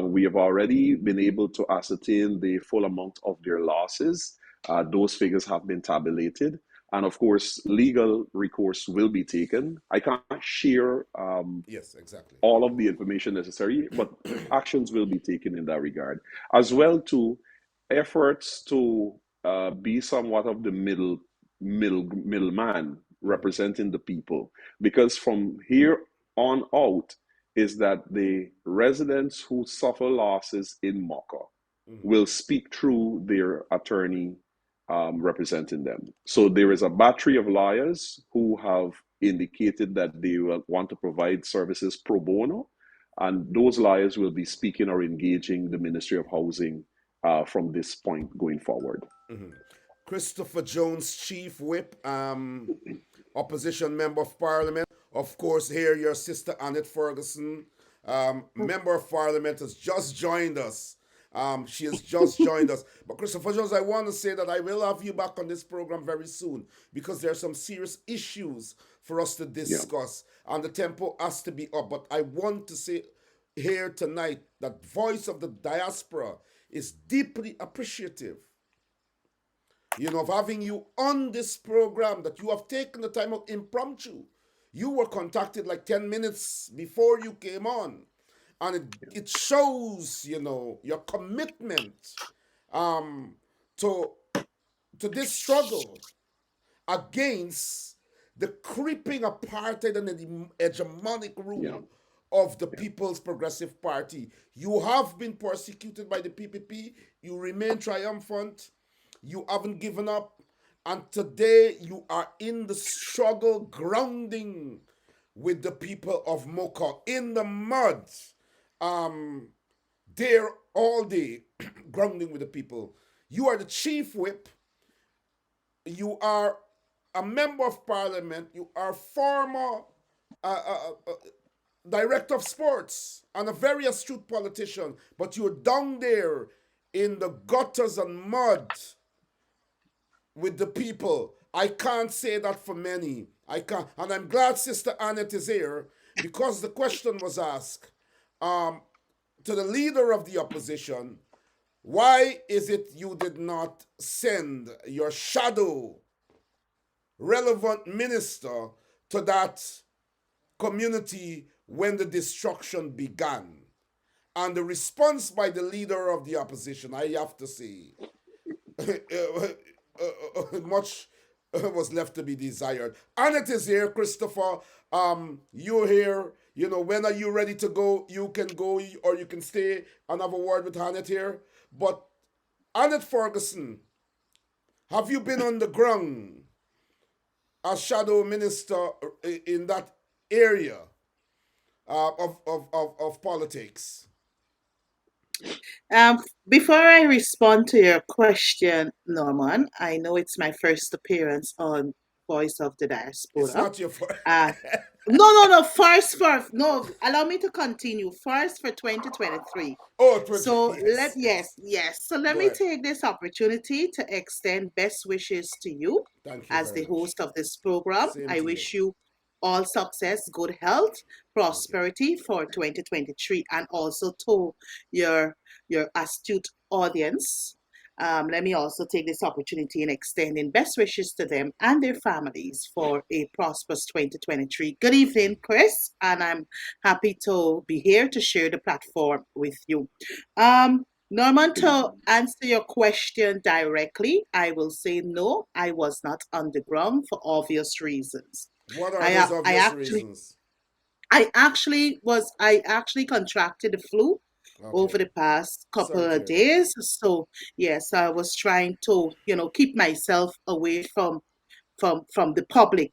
[SPEAKER 8] We have already been able to ascertain the full amount of their losses. Those figures have been tabulated, and of course, legal recourse will be taken. I can't share
[SPEAKER 6] Yes, exactly.
[SPEAKER 8] all of the information necessary, but actions will be taken in that regard. As well to efforts to be somewhat of the middleman representing the people, because from here on out is that the residents who suffer losses in Mocha will speak through their attorney representing them. So there is a battery of lawyers who have indicated that they will want to provide services pro bono, and those lawyers will be speaking or engaging the Ministry of Housing from this point going forward.
[SPEAKER 6] Christopher Jones, Chief Whip, opposition member of Parliament. Of course, here your sister Annette Ferguson, member of Parliament, has just joined us. She has just joined us. But Christopher Jones, I want to say that I will have you back on this program very soon because there are some serious issues for us to
[SPEAKER 8] Yeah,
[SPEAKER 6] discuss, and the tempo has to be up. But I want to say here tonight that Voice of the Diaspora is deeply appreciative, of having you on this program, that you have taken the time out impromptu. You were contacted like 10 minutes before you came on. And it shows, your commitment um, to, to this struggle against the creeping apartheid and the hegemonic
[SPEAKER 8] yeah,
[SPEAKER 6] rule of the
[SPEAKER 8] yeah,
[SPEAKER 6] People's Progressive Party. You have been persecuted by the PPP. You remain triumphant. You haven't given up. And today you are in the struggle, grounding with the people of Mocha in the mud. Um, there all day, grounding with the people. You are the chief whip. You are a member of parliament. You are former uh, uh, uh, director of sports and a very astute politician. But you're down there in the gutters and mud with the people. I can't say that for many. I can't, and I'm glad Sister Annette is here because the question was asked um, to the leader of the opposition. Why is it you did not send your shadow relevant minister to that community when the destruction began? And the response by the leader of the opposition, I have to say, much was left to be desired. And it is here, Christopher. You're here. You know, when are you ready to go? You can go or you can stay and have a word with Annette here. But Annette Ferguson, have you been on the ground as shadow minister in that area of politics?
[SPEAKER 9] Um, Before I respond to your question, Norman, I know it's my first appearance on Voice of the
[SPEAKER 6] It's
[SPEAKER 9] Diaspora.
[SPEAKER 6] not your fault.
[SPEAKER 9] Uh, no. First, no. Allow me to continue. First for 2023.
[SPEAKER 6] Oh,
[SPEAKER 9] So
[SPEAKER 6] yes, yes.
[SPEAKER 9] yes. So let
[SPEAKER 6] Go
[SPEAKER 9] me
[SPEAKER 6] ahead.
[SPEAKER 9] take this opportunity to extend best wishes to you
[SPEAKER 6] Thank you
[SPEAKER 9] as
[SPEAKER 6] very
[SPEAKER 9] the
[SPEAKER 6] much.
[SPEAKER 9] host of this program.
[SPEAKER 6] Same
[SPEAKER 9] I
[SPEAKER 6] to you.
[SPEAKER 9] wish you all success, good health,
[SPEAKER 6] Thank you.
[SPEAKER 9] prosperity for 2023, and also to your your astute audience. Let me also take this opportunity in extending best wishes to them and their families for a prosperous 2023. Good evening, Chris, and I'm happy to be here to share the platform with you. Norman, to answer your question directly, I will say no, I was not underground for obvious reasons.
[SPEAKER 6] What are
[SPEAKER 9] I
[SPEAKER 6] those
[SPEAKER 9] a- I
[SPEAKER 6] obvious
[SPEAKER 9] actually
[SPEAKER 6] reasons?
[SPEAKER 9] I actually contracted the flu over
[SPEAKER 6] Okay.
[SPEAKER 9] the past couple
[SPEAKER 6] Sorry to
[SPEAKER 9] of
[SPEAKER 6] hear that.
[SPEAKER 9] days. So yes, I was trying to, keep myself away from the public,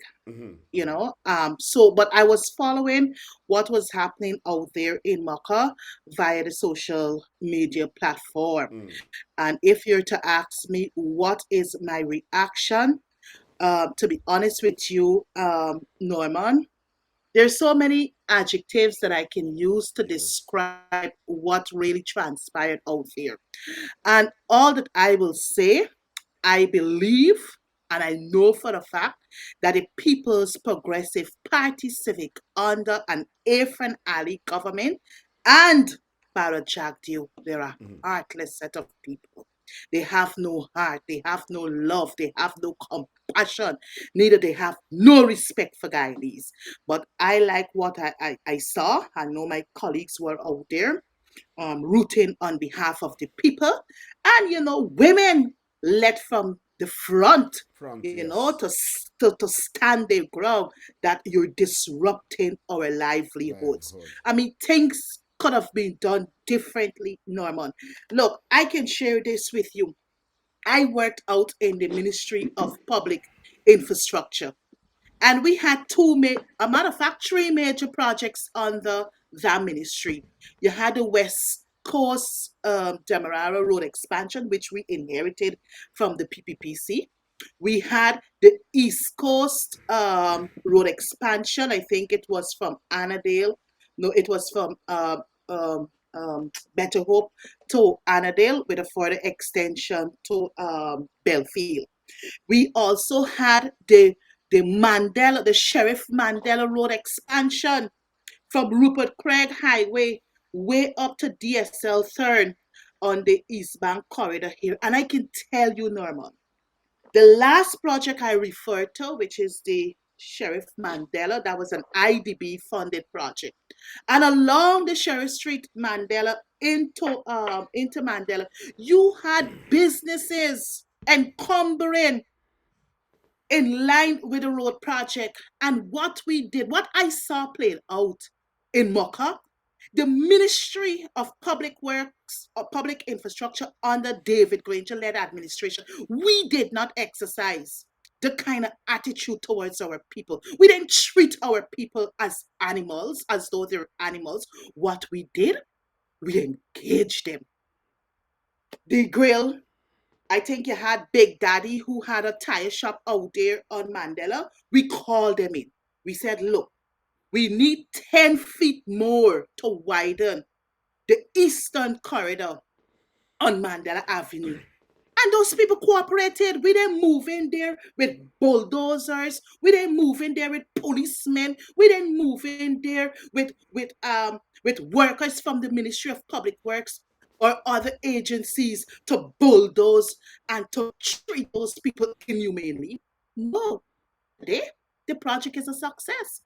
[SPEAKER 9] So but I was following what was happening out there in Mocha via the social media platform.
[SPEAKER 6] Mm,
[SPEAKER 9] And if you're to ask me what is my reaction, to be honest with you, Norman, there's so many adjectives that I can use to
[SPEAKER 6] yes.
[SPEAKER 9] describe what really transpired out there. And all that I will say, I believe and I know for a fact that the People's Progressive Party Civic under an Afrin Ali government and Barra Jagdeo, they're a heartless set of people. They have no heart, they have no love, they have no compassion, neither they have no respect for Guyanese. But I like what I saw. I know my colleagues were out there rooting on behalf of the people. And, women led from the front,
[SPEAKER 6] Front, yes.
[SPEAKER 9] to stand their ground that you're disrupting our livelihoods.
[SPEAKER 6] Livelihood.
[SPEAKER 9] I mean, things could have been done differently, Norman. Look, I can share this with you. I worked out in the Ministry of Public Infrastructure. And we had a matter of fact, three major projects under that ministry. You had the West Coast Demerara Road expansion, which we inherited from the PPPC. We had the East Coast Road expansion. I think it was from Annandale. No, it was from Better Hope to Annandale with a further extension to Belfield. We also had the Sheriff Mandela Road expansion from Rupert Craig Highway way up to DSL Third on the East Bank corridor here. And I can tell you, Norman, the last project I referred to, which is the Sheriff Mandela, that was an IDB funded project. And along the Sheriff Street Mandela into Mandela, you had businesses encumbering in line with the road project. And what I saw played out in Mocha, the Ministry of Public Works or Public Infrastructure under David Granger led administration, we did not exercise the kind of attitude towards our people. We didn't treat our people as animals, as though they're animals. What we did, we engaged them. The grill, I think you had Big Daddy who had a tire shop out there on Mandela. We called them in. We said, look, we need 10 feet more to widen the eastern corridor on Mandela Avenue. And those people cooperated. We didn't move in there with bulldozers. We didn't move in there with policemen. We didn't move in there with workers from the Ministry of Public Works or other agencies to bulldoze and to treat those people inhumanely. No, today the project is a success.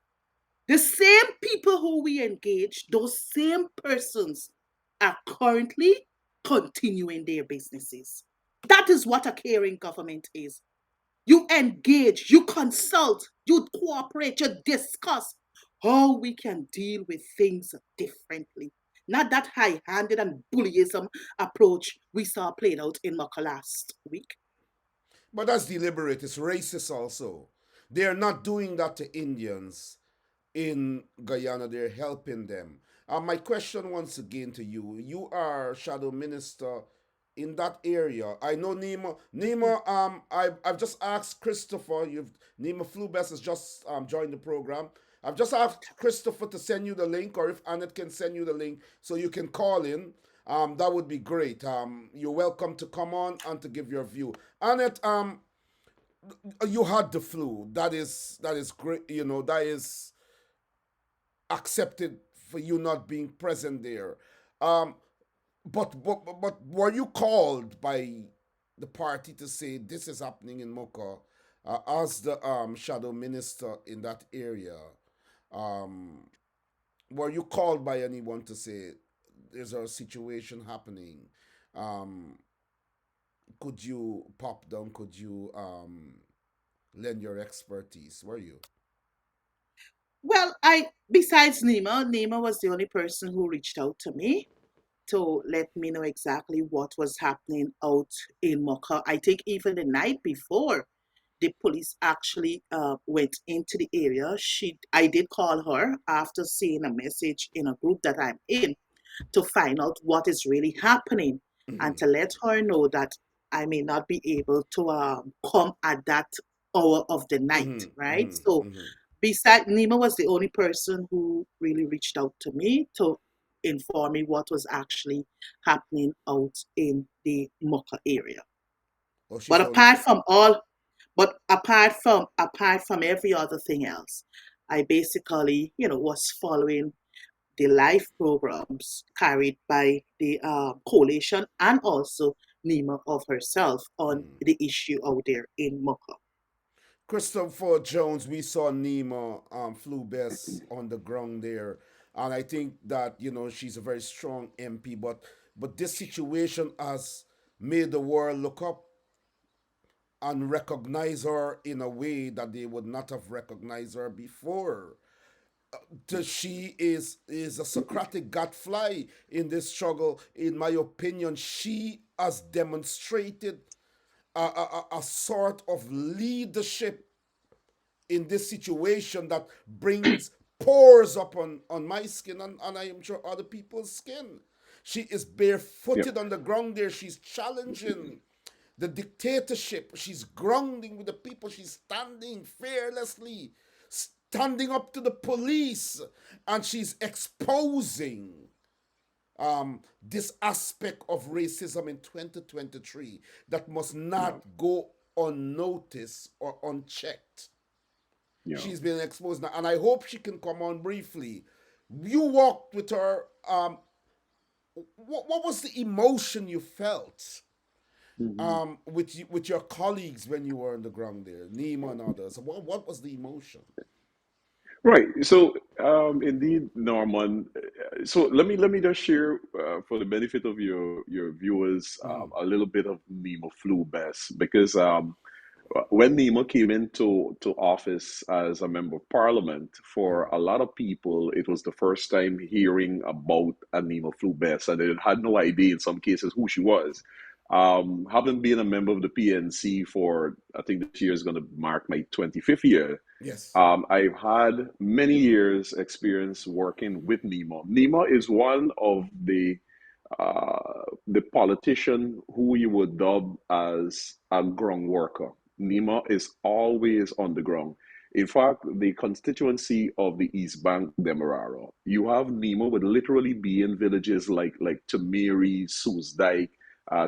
[SPEAKER 9] The same people who we engage, those same persons are currently continuing their businesses. That is what a caring government is. You engage, you consult, you cooperate, you discuss how we can deal with things differently. Not that high handed and bullyism approach we saw played out in Mocha last week.
[SPEAKER 6] But that's deliberate. It's racist also. They are not doing that to Indians in Guyana. They're helping them. My question once again to you: you are shadow minister in that area. I know Nima. Nima, I've just asked Christopher. You've Nima Flubes has just joined the program. I've just asked Christopher to send you the link, or if Annette can send you the link, so you can call in. That would be great. You're welcome to come on and to give your view. Annette, you had the flu. That is great. You know that is accepted for you not being present there. Um, but were you called by the party to say this is happening in Mocha as the shadow minister in that area? Um, were you called by anyone to say there's a situation happening? Um, could you pop down? Could you lend your expertise? Were you?
[SPEAKER 9] Well, I besides Nima was the only person who reached out to me to let me know exactly what was happening out in Mocha. I think even the night before, the police actually went into the area. I did call her after seeing a message in a group that I'm in to find out what is really happening and
[SPEAKER 6] Mm-hmm.
[SPEAKER 9] to let her know that I may not be able to come at that hour of the night,
[SPEAKER 6] Mm-hmm.
[SPEAKER 9] right?
[SPEAKER 6] Mm-hmm.
[SPEAKER 9] So
[SPEAKER 6] Mm-hmm.
[SPEAKER 9] beside Nima was the only person who really reached out to me to inform me what was actually happening out in the Mocha area.
[SPEAKER 6] Oh,
[SPEAKER 9] But
[SPEAKER 6] she's only.
[SPEAKER 9] apart from all, but apart from every other thing else, I basically, was following the live programs carried by the coalition and also Nima of herself on the issue out there in Mocha.
[SPEAKER 6] Christopher Jones, we saw Nima flew best on the ground there, and I think that she's a very strong MP. But this situation has made the world look up and recognize her in a way that they would not have recognized her before. She is a Socratic gadfly in this struggle. In my opinion, she has demonstrated a sort of leadership in this situation that brings pores up on my skin, and I am sure other people's skin. She is
[SPEAKER 8] Yep.
[SPEAKER 6] barefooted on the ground there. She's challenging the dictatorship. She's grounding with the people. She's standing fearlessly, standing up to the police, and she's exposing this aspect of racism in 2023 that must
[SPEAKER 8] Yeah.
[SPEAKER 6] not go unnoticed or unchecked.
[SPEAKER 8] Yeah.
[SPEAKER 6] She's been exposed now, and I hope she can come on briefly. You walked with her. What was the emotion you felt
[SPEAKER 8] Mhm.
[SPEAKER 6] with your colleagues when you were on the ground there, Nima and others? What was the emotion?
[SPEAKER 8] Right. So, indeed, Norman. So let me just share, for the benefit of your viewers, a little bit of Nemo flu best because when Nemo came into office as a member of parliament, for a lot of people, it was the first time hearing about a Nemo flu best, and they had no idea in some cases who she was. Having been a member of the PNC for, I think this year is going to mark my 25th year.
[SPEAKER 6] Yes.
[SPEAKER 8] I've had many years experience working with Nemo. Nemo is one of the politician who you would dub as a ground worker. Nemo is always on the ground. In fact, the constituency of the East Bank Demerara, you have Nemo would literally be in villages like Tamiri, Soosdijk,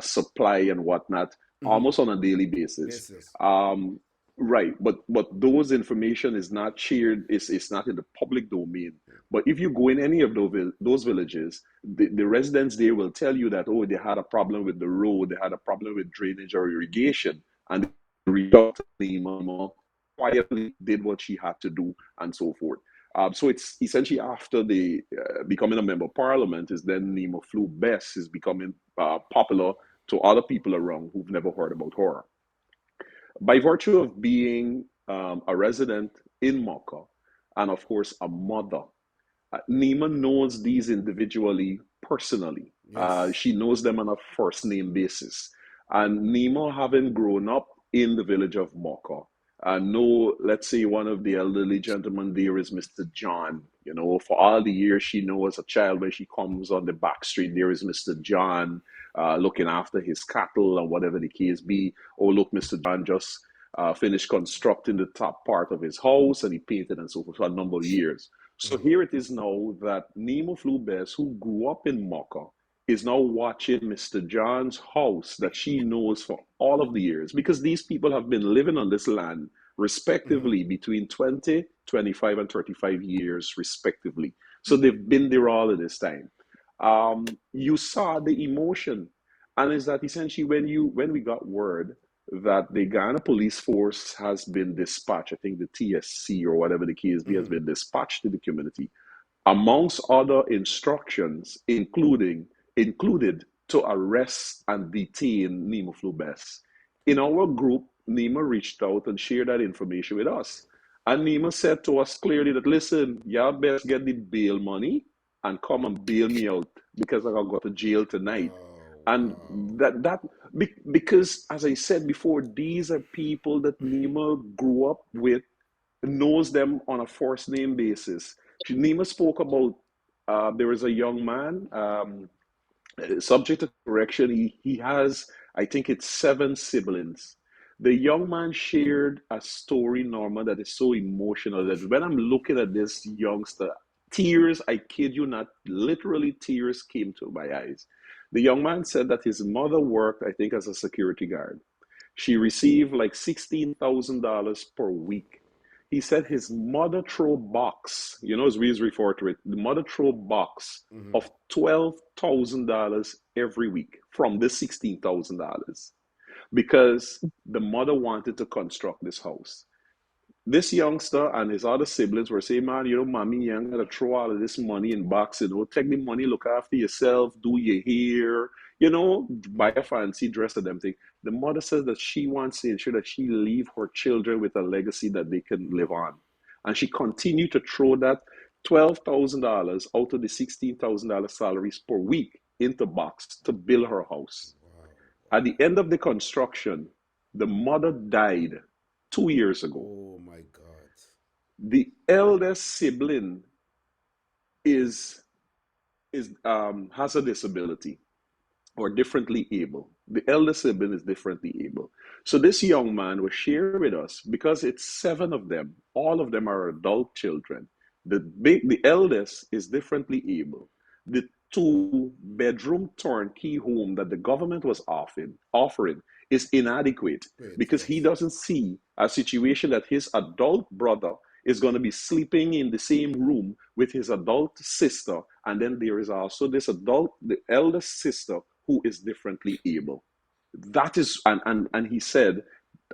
[SPEAKER 8] supply and whatnot, almost on a daily basis.
[SPEAKER 6] Basis.
[SPEAKER 8] Um, right, but those information is not shared. It's not in the public domain. But if you go in any of those villages, the residents there will tell you that, oh, they had a problem with the road, they had a problem with drainage or irrigation, and they reached out to Nima, quietly did what she had to do, and so forth. So it's essentially after the becoming a member of parliament is then Nima Flew Best is becoming popular to other people around who've never heard about her. By virtue of being a resident in Mocha and, of course, a mother, Nima knows these individually personally.
[SPEAKER 6] Yes.
[SPEAKER 8] She knows them on a first name basis. And Nima, having grown up in the village of Mocha, know, let's say, one of the elderly gentlemen there is Mr. John. You know, for all the years she knows as a child, when she comes on the back street, there is Mr. John looking after his cattle and whatever the case be. Oh, look, Mr. John just finished constructing the top part of his house and he painted and so forth for a number of years. So here it is now that Nemo Flubes, who grew up in Mocha, is now watching Mr. John's house that she knows for all of the years because these people have been living on this land respectively between 20, 25, and 35 years respectively. So they've been there all of this time. You saw the emotion, and is that essentially when we got word that the Ghana police force has been dispatched, I think the TSC or whatever the case be has been dispatched to the community, amongst other instructions, included to arrest and detain Nima Flubes. In our group, Nima reached out and shared that information with us. And Nima said to us clearly that, listen, y'all best get the bail money and come and bail me out because I gotta go to jail tonight.
[SPEAKER 6] Oh,
[SPEAKER 8] And
[SPEAKER 6] wow.
[SPEAKER 8] because, as I said before, these are people that Nima grew up with, knows them on a first name basis. Nima spoke about there is a young man, subject to correction. He has, I think it's 7 siblings. The young man shared a story, Norma, that is so emotional that when I'm looking at this youngster, tears, I kid you not, literally tears came to my eyes. The young man said that his mother worked, I think, as a security guard. She received like $16,000 per week. He said his mother throw box, as we refer to it, the mother throw box of $12,000 every week from this $16,000 because the mother wanted to construct this house. This youngster and his other siblings were saying, man, mommy, you ain't gotta throw all of this money in box, take the money, look after yourself, do your hair, buy a fancy dress and them thing. The mother says that she wants to ensure that she leave her children with a legacy that they can live on. And she continued to throw that $12,000 out of the $16,000 salaries per week into box to build her house. At the end of the construction, the mother died 2 years ago.
[SPEAKER 6] Oh my God.
[SPEAKER 8] The eldest sibling is has a disability or differently able. The eldest sibling is differently able. So this young man was sharing with us because it's 7 of them. All of them are adult children. The eldest is differently able. The 2 bedroom turnkey home that the government was offering is inadequate
[SPEAKER 6] Wait,
[SPEAKER 8] because he
[SPEAKER 6] yes.
[SPEAKER 8] doesn't see a situation that his adult brother is going to be sleeping in the same room with his adult sister. And then there is also the eldest sister who is differently able. That is, and he said,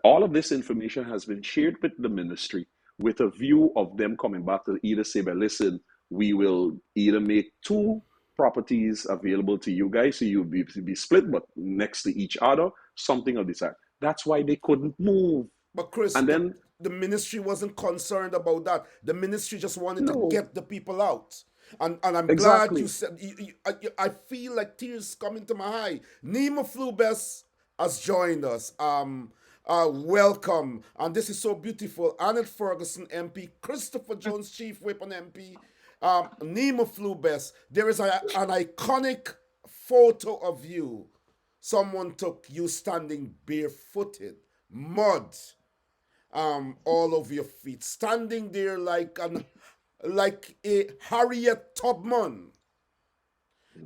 [SPEAKER 8] all of this information has been shared with the ministry with a view of them coming back to either say, but listen, we will either make 2 properties available to you guys, so you'll be split, but next to each other, something of this sort. That's why they couldn't move.
[SPEAKER 6] But Chris,
[SPEAKER 8] And then,
[SPEAKER 6] the ministry wasn't concerned about that. The ministry just wanted to
[SPEAKER 8] no,
[SPEAKER 6] get the people out. And I'm glad you
[SPEAKER 8] exactly.
[SPEAKER 6] said, I feel like tears coming to my eye. Nima Flubes has joined us. Welcome. And this is so beautiful. Annette Ferguson MP, Christopher Jones, Chief Whip and MP, Nima Flubes. There is an iconic photo of you. Someone took you standing barefooted, mud all over your feet, standing there like a Harriet Tubman.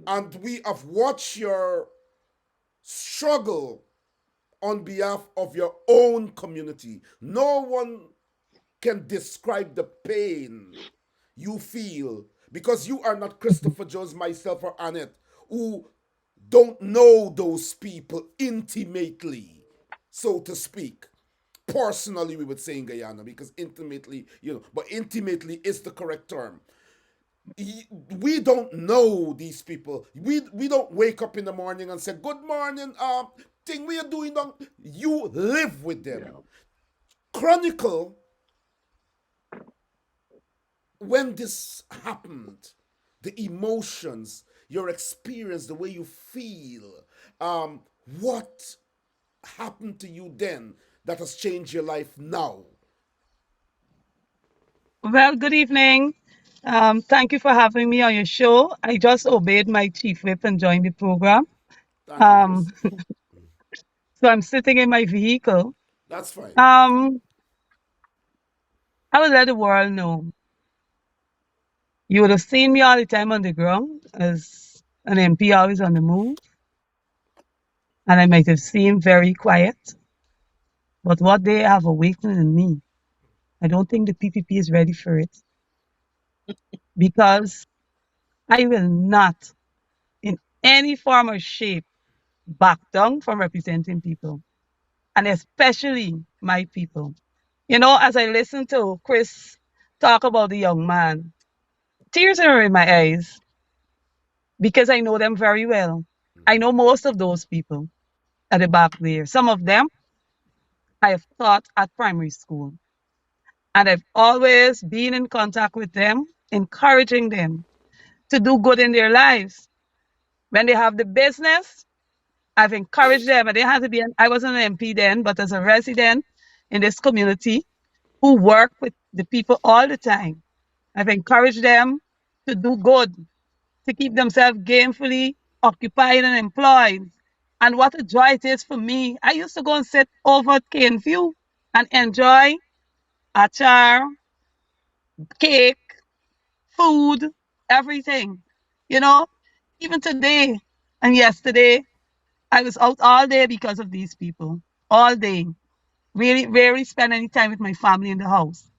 [SPEAKER 6] And we have watched your struggle on behalf of your own community. No one can describe the pain you feel because you are not Christopher Jones, myself, or Annette, who don't know those people intimately, so to speak. Personally, we would say in Guyana because intimately, but intimately is the correct term. We don't know these people. We don't wake up in the morning and say, "Good morning, thing we are doing." You live with them.
[SPEAKER 8] Yeah.
[SPEAKER 6] Chronicle when this happened, the emotions, your experience, the way you feel, what happened to you then that has changed your life now?
[SPEAKER 4] Well, good evening. Thank you for having me on your show. I just obeyed my chief whip and joined the program.
[SPEAKER 6] Thank you,
[SPEAKER 4] Um,
[SPEAKER 6] Chris.
[SPEAKER 4] so I'm sitting in my vehicle.
[SPEAKER 6] That's fine.
[SPEAKER 4] Um, I will let the world know. You would have seen me all the time on the ground as an MP, always on the move, and I might have seemed very quiet. But what they have awakened in me, I don't think the PPP is ready for it because I will not, in any form or shape, back down from representing people, and especially my people. As I listen to Chris talk about the young man, tears are in my eyes because I know them very well. I know most of those people at the back there. Some of them I have taught at primary school, and I've always been in contact with them, encouraging them to do good in their lives. When they have the business, I've encouraged them. And they had to be, I wasn't an MP then, but as a resident in this community who work with the people all the time, I've encouraged them to do good, to keep themselves gainfully occupied and employed. And what a joy it is for me. I used to go and sit over at Cane View and enjoy achar, cake, food, everything. You know, even today and yesterday, I was out all day because of these people. All day. Really, rarely spend any time with my family in the house.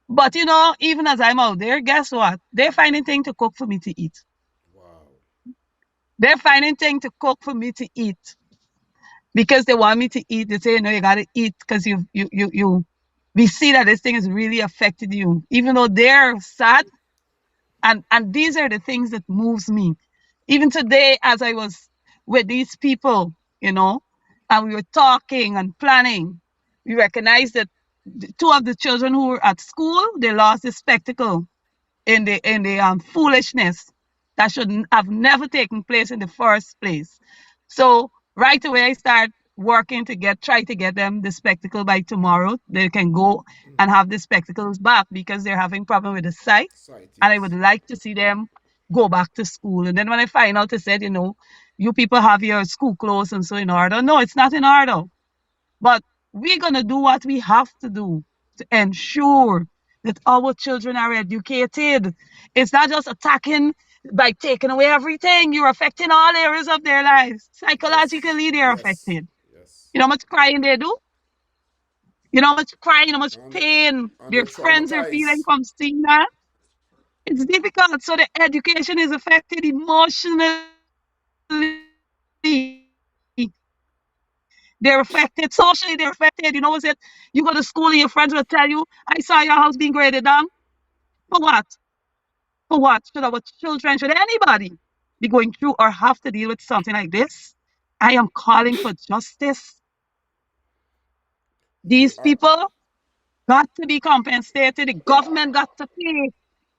[SPEAKER 4] But even as I'm out there, guess what? They're finding things to cook for me to eat.
[SPEAKER 6] Wow.
[SPEAKER 4] They're finding things to cook for me to eat because they want me to eat. They say, no, you gotta eat because we see that this thing has really affected you. Even though they're sad, and these are the things that moves me. Even today, as I was with these people, and we were talking and planning, we recognized that two of the children who were at school, they lost the spectacle in the foolishness that should have never taken place in the first place. So right away, I start working to try to get them the spectacle by tomorrow. They can go and have the spectacles back because they're having problem with the sight,
[SPEAKER 6] Sight,
[SPEAKER 4] and I would
[SPEAKER 6] yes.
[SPEAKER 4] like to see them go back to school. And then when I find out, they said, you people have your school clothes and so in order. No, it's not in order. But we're going to do what we have to do to ensure that our children are educated. It's not just attacking by taking away everything. You're affecting all areas of their lives.
[SPEAKER 6] Yes.
[SPEAKER 4] Psychologically, they're
[SPEAKER 6] Yes.
[SPEAKER 4] affected.
[SPEAKER 6] Yes.
[SPEAKER 4] You know how much crying they do? You know how much crying, how much
[SPEAKER 6] And
[SPEAKER 4] pain
[SPEAKER 6] and
[SPEAKER 4] their
[SPEAKER 6] they're
[SPEAKER 4] friends are feeling
[SPEAKER 6] traumatized.
[SPEAKER 4] from seeing that? It's difficult. So the education is affected emotionally. They're affected socially. They're affected. You know what's it? You go to school and your friends will tell you, I saw your house being graded down. For what? For what? Should our children, should anybody be going through or have to deal with something like this? I am calling for justice.
[SPEAKER 6] You
[SPEAKER 4] These
[SPEAKER 6] are.
[SPEAKER 4] people got to be compensated. The government got to pay.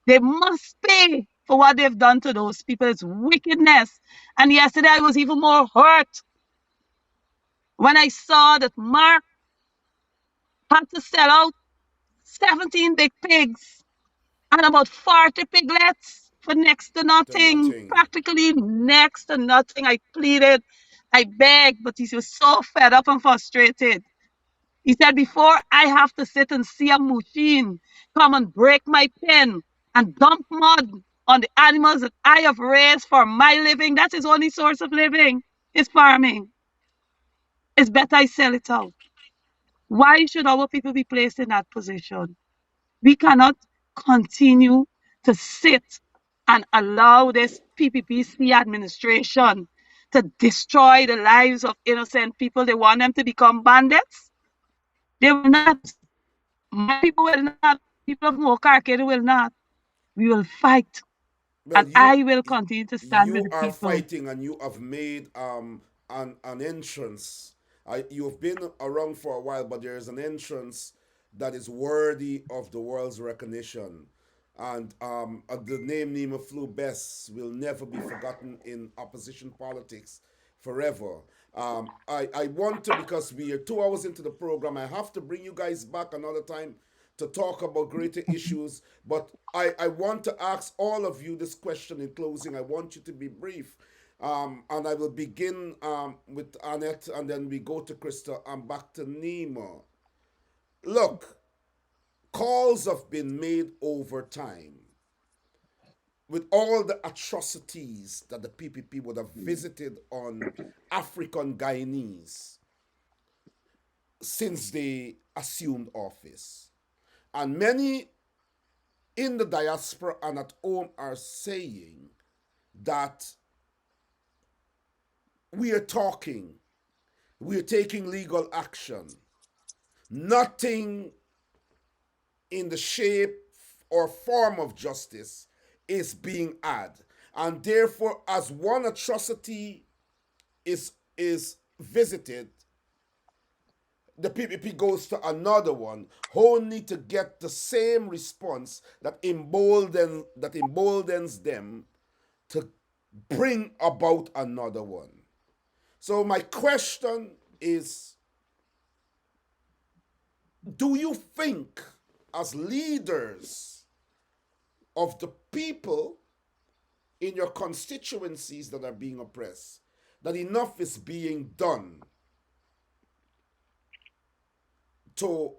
[SPEAKER 4] They must pay for what they've done to those people. It's wickedness. And yesterday I was even more hurt when I saw that Mark had to sell out 17 big pigs and about 40 piglets for next to
[SPEAKER 6] To
[SPEAKER 4] nothing,
[SPEAKER 6] nothing.
[SPEAKER 4] practically next to nothing. I pleaded, I begged, but he was so fed up and frustrated. He said, before I have to sit and see a machine come and break my pen and dump mud on the animals that I have raised for my living, that's his only source of living, is farming. It's better I sell it out. Why should our people be placed in that position? We cannot continue to sit and allow this PPPC administration to destroy the lives of innocent people. They want them to become bandits. They will not. My people will not. People of Mocha will not. We will fight.
[SPEAKER 6] Well,
[SPEAKER 4] And I will continue to stand with
[SPEAKER 6] you
[SPEAKER 4] the
[SPEAKER 6] are
[SPEAKER 4] people.
[SPEAKER 6] fighting and you have made an entrance. You've been around for a while, but there is an entrance that is worthy of the world's recognition. And the name Nima Flew Best will never be forgotten in opposition politics forever. I want to, because we are 2 hours into the program, I have to bring you guys back another time to talk about greater issues. But I want to ask all of you this question in closing. I want you to be brief. And I will begin with Annette, and then we go to Krista and back to Nima. Look, calls have been made over time with all the atrocities that the PPP would have visited on African Guyanese since they assumed office. And many in the diaspora and at home are saying that we are talking, we are taking legal action. Nothing in the shape or form of justice is being had. And therefore, as one atrocity is visited, the PPP goes to another one, only to get the same response that emboldens them to bring about another one. So my question is, do you think, as leaders of the people in your constituencies that are being oppressed, that enough is being done to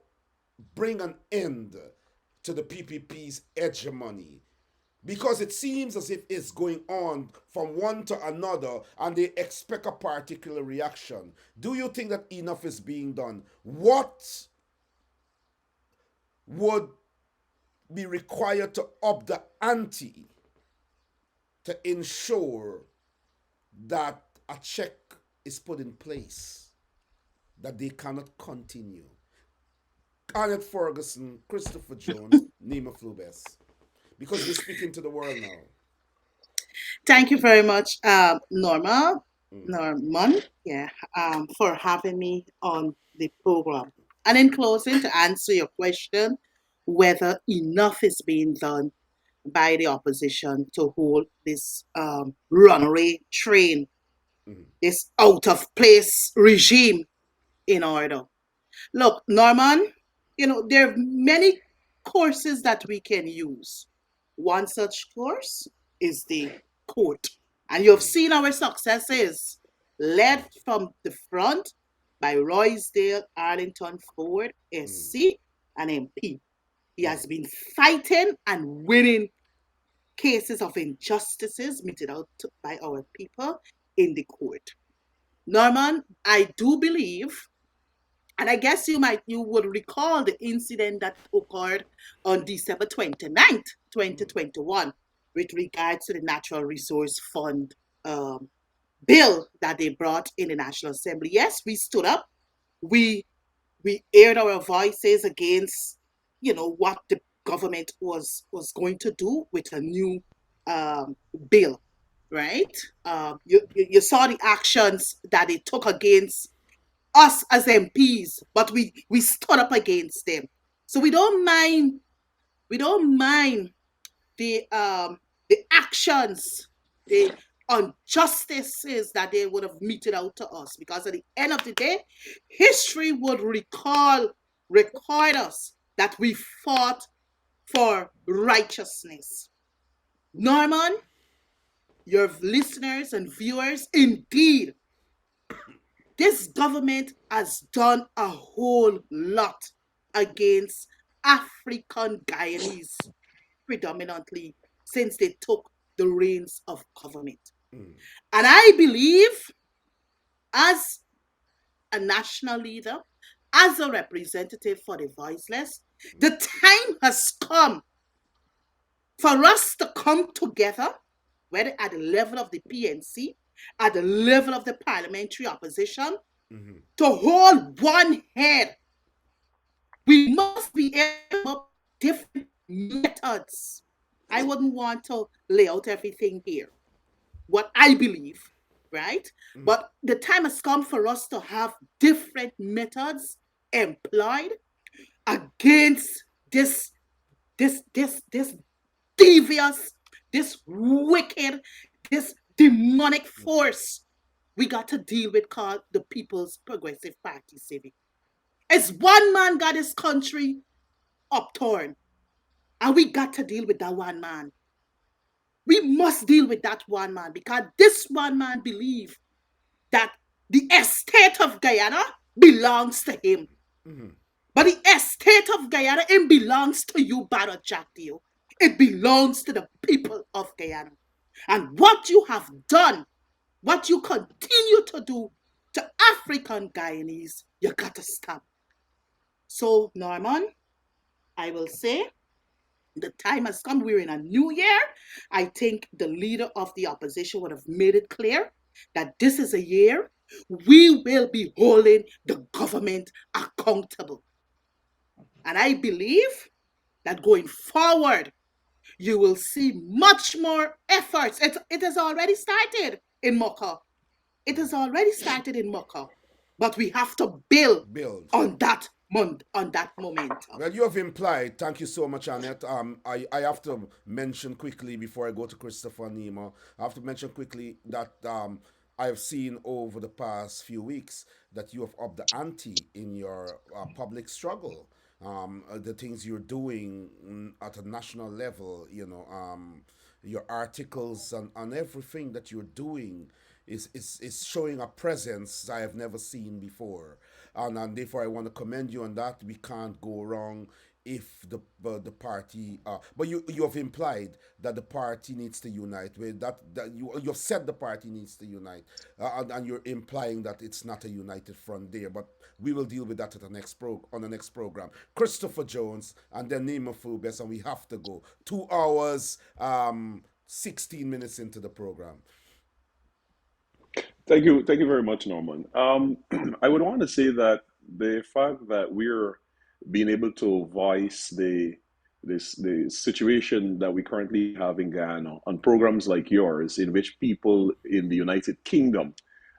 [SPEAKER 6] bring an end to the PPP's hegemony? Because it seems as if it's going on from one to another and they expect a particular reaction. Do you think that enough is being done? What would be required to up the ante to ensure that a check is put in place, that they cannot continue? Annette Ferguson, Christopher Jones, Nima Flubes. Because we're speaking to the world now.
[SPEAKER 9] Thank you very much, Norman, yeah, for having me on the program. And in closing, to answer your question, whether enough is being done by the opposition to hold this runaway train, this out of place regime in order. Look, Norman, there are many courses that we can use. One such course is the court. And you've seen our successes led from the front by Roysdale, Arlington Ford, SC, and MP. He has been fighting and winning cases of injustices meted out by our people in the court. Norman, I do believe, and I guess you would recall the incident that occurred on December 29th, 2021, with regards to the Natural Resource Fund bill that they brought in the National Assembly. Yes, we stood up. We aired our voices against, what the government was going to do with a new bill, right? You saw the actions that they took against us as MPs, but we stood up against them. So we don't mind the actions, the injustices that they would have meted out to us, because at the end of the day, history would record us that we fought for righteousness. Norman, your listeners and viewers, indeed, this government has done a whole lot against African Guyanese, predominantly, since they took the reins of government. And I believe as a national leader, as a representative for the voiceless, the time has come for us to come together, whether at the level of the PNC, at the level of the parliamentary opposition, to hold one head. We must be able to different methods. I wouldn't want to lay out everything here, what I believe, right? But the time has come for us to have different methods employed against this devious, this wicked, this demonic force we got to deal with called the People's Progressive Party Civic. It's one man got his country upturned, and we got to deal with that one man. We must deal with that one man because this one man believes that the estate of Guyana belongs to him. But the estate of Guyana, it belongs to you, Barrett Jack Dio. It belongs to the people of Guyana. And what you have done, what you continue to do to African Guyanese, you got to stop. So, Norman, I will say the time has come. We're in a new year. I think the leader of the opposition would have made it clear that this is a year we will be holding the government accountable. And I believe that going forward, you will see much more efforts. It has already started in Mocha. It has already started in Mocha. But we have to build on that momentum.
[SPEAKER 6] Well, you have implied. Thank you so much, Annette. I have to mention quickly before I go to Christopher and Nemo. I have to mention quickly that I have seen over the past few weeks that you have upped the ante in your public struggle. The things you're doing at a national level, your articles and everything that you're doing is showing a presence I have never seen before. And therefore, I want to commend you on that. We can't go wrong if the party, but you have implied that the party needs to unite. With that you've said the party needs to unite, and you're implying that it's not a united front there. But we will deal with that at on the next program. Christopher Jones and then Nima Fubes, and we have to go 2 hours, 16 minutes into the program.
[SPEAKER 8] Thank you very much, Norman. I would want to say that the fact that we're being able to voice the situation that we currently have in Guyana on programs like yours, in which people in the United Kingdom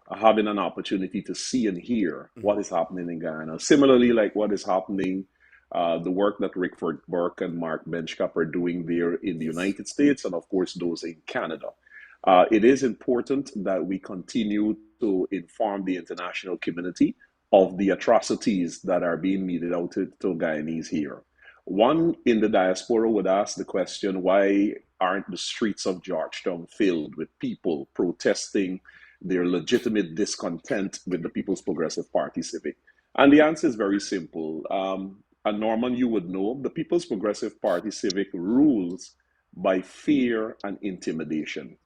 [SPEAKER 8] are having an opportunity to see and hear what is happening in Guyana. Similarly, like what is happening, the work that Rickford Burke and Mark Benchcap are doing there in the United States, and of course those in Canada. It is important that we continue to inform the international community of the atrocities that are being meted out to Guyanese here. One in the diaspora would ask the question, why aren't the streets of Georgetown filled with people protesting their legitimate discontent with the People's Progressive Party Civic? And the answer is very simple. And Norman, you would know, the People's Progressive Party Civic rules by fear and intimidation.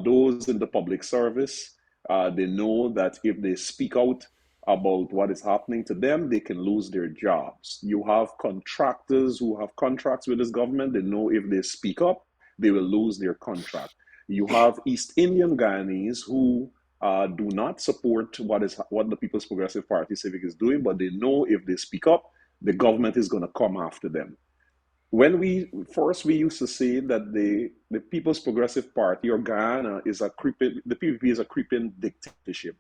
[SPEAKER 8] Those in the public service, they know that if they speak out about what is happening to them, they can lose their jobs. You have contractors who have contracts with this government. They know if they speak up, they will lose their contract. You have East Indian Guyanese who do not support what the People's Progressive Party Civic is doing, but they know if they speak up, the government is going to come after them. When we used to say that the People's Progressive Party or Guyana is the PPP is a creeping dictatorship.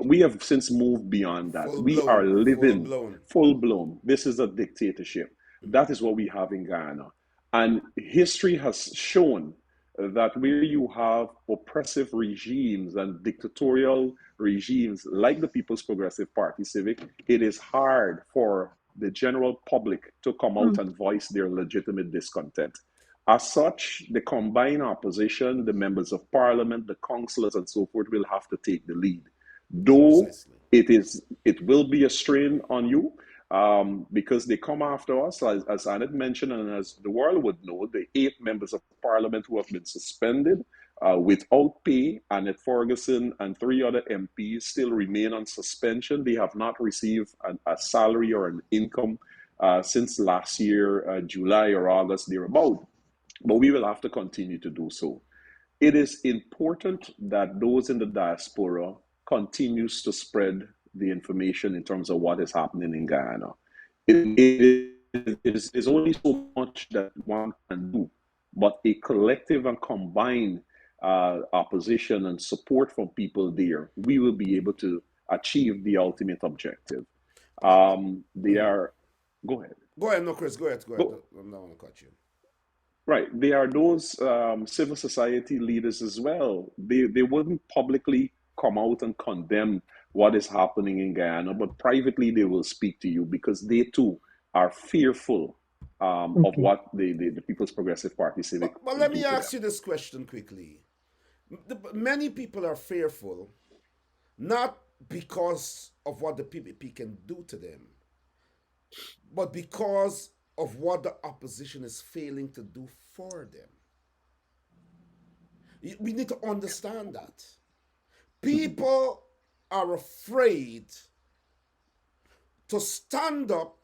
[SPEAKER 8] We have since moved beyond that. We are living full blown. This is a dictatorship. That is what we have in Guyana. And history has shown that where you have oppressive regimes and dictatorial regimes like the People's Progressive Party Civic, it is hard for the general public to come out and voice their legitimate discontent. As such, the combined opposition, the members of parliament, the councillors and so forth will have to take the lead. Though it will be a strain on you because they come after us, as Annette mentioned, and as the world would know, the 8 members of parliament who have been suspended without pay. Annette Ferguson and 3 other MPs still remain on suspension. They have not received a salary or an income since last year, July or August, thereabout. But we will have to continue to do so. It is important that those in the diaspora continues to spread the information in terms of what is happening in Guyana. It is only so much that one can do, but a collective and combined opposition and support from people there, we will be able to achieve the ultimate objective. They are. Go ahead.
[SPEAKER 6] Go ahead, no, Chris. Go ahead. Go ahead.
[SPEAKER 8] Go,
[SPEAKER 6] I'm not going to cut you.
[SPEAKER 8] Right. They are those civil society leaders as well. They wouldn't publicly come out and condemn what is happening in Guyana, but privately they will speak to you because they too are fearful of what the People's Progressive Party Civic
[SPEAKER 6] But
[SPEAKER 8] will
[SPEAKER 6] let
[SPEAKER 8] do
[SPEAKER 6] me
[SPEAKER 8] to
[SPEAKER 6] ask
[SPEAKER 8] them.
[SPEAKER 6] you this question quickly. Many people are fearful, not because of what the PPP can do to them, but because of what the opposition is failing to do for them. We need to understand that. People are afraid to stand up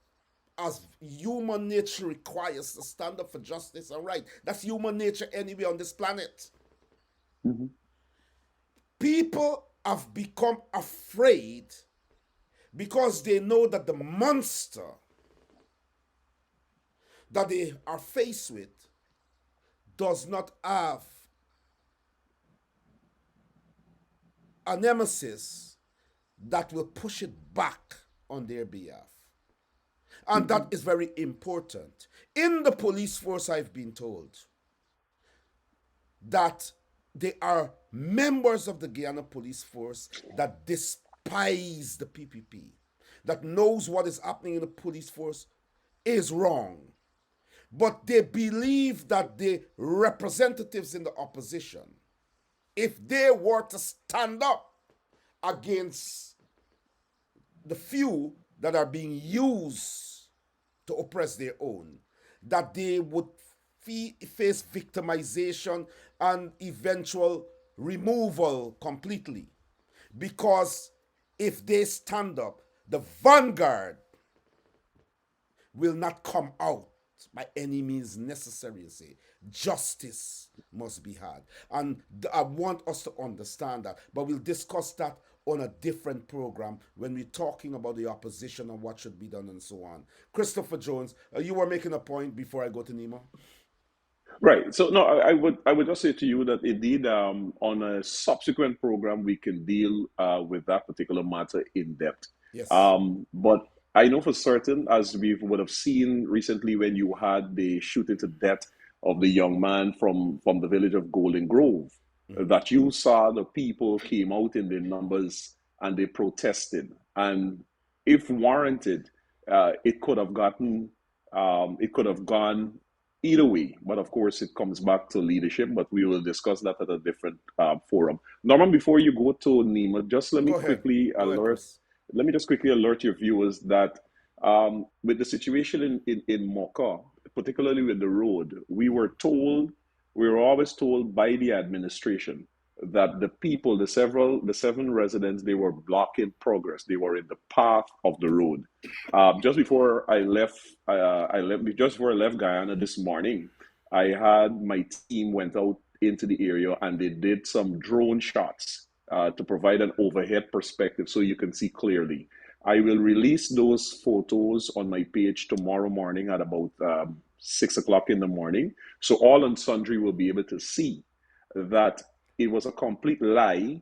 [SPEAKER 6] as human nature requires, to stand up for justice and right. That's human nature anyway on this planet.
[SPEAKER 8] Mhm.
[SPEAKER 6] People have become afraid because they know that the monster that they are faced with does not have a nemesis that will push it back on their behalf. And that is very important. In the police force, I've been told that they are members of the Guyana police force that despise the PPP, that knows what is happening in the police force is wrong. But they believe that the representatives in the opposition, if they were to stand up against the few that are being used to oppress their own, that they would face victimization and eventual removal completely. Because if they stand up, the vanguard will not come out by any means necessary. You say justice must be had, and I want us to understand that. But we'll discuss that on a different program when we're talking about the opposition and what should be done and so on. Christopher Jones, you were making a point before I go to Nemo.
[SPEAKER 8] Right. So no, I would just say to you that indeed, on a subsequent program we can deal with that particular matter in depth.
[SPEAKER 6] Yes.
[SPEAKER 8] But I know for certain, as we would have seen recently when you had the shooting to death of the young man from the village of Golden Grove, that you saw the people came out in their numbers and they protested. And if warranted, it could have gone either way. But of course, it comes back to leadership. But we will discuss that at a different forum. Norman, before you go to Nima, just let me
[SPEAKER 6] Go ahead.
[SPEAKER 8] quickly
[SPEAKER 6] Go ahead,
[SPEAKER 8] alert.
[SPEAKER 6] Chris.
[SPEAKER 8] Let me just quickly alert your viewers that with the situation in Mocha, particularly with the road, we were always told by the administration that the people, the seven residents, they were blocking progress. They were in the path of the road. Just before just before I left Guyana this morning, I had my team went out into the area and they did some drone shots to provide an overhead perspective so you can see clearly. I will release those photos on my page tomorrow morning at about 6 o'clock in the morning. So all and sundry will be able to see that it was a complete lie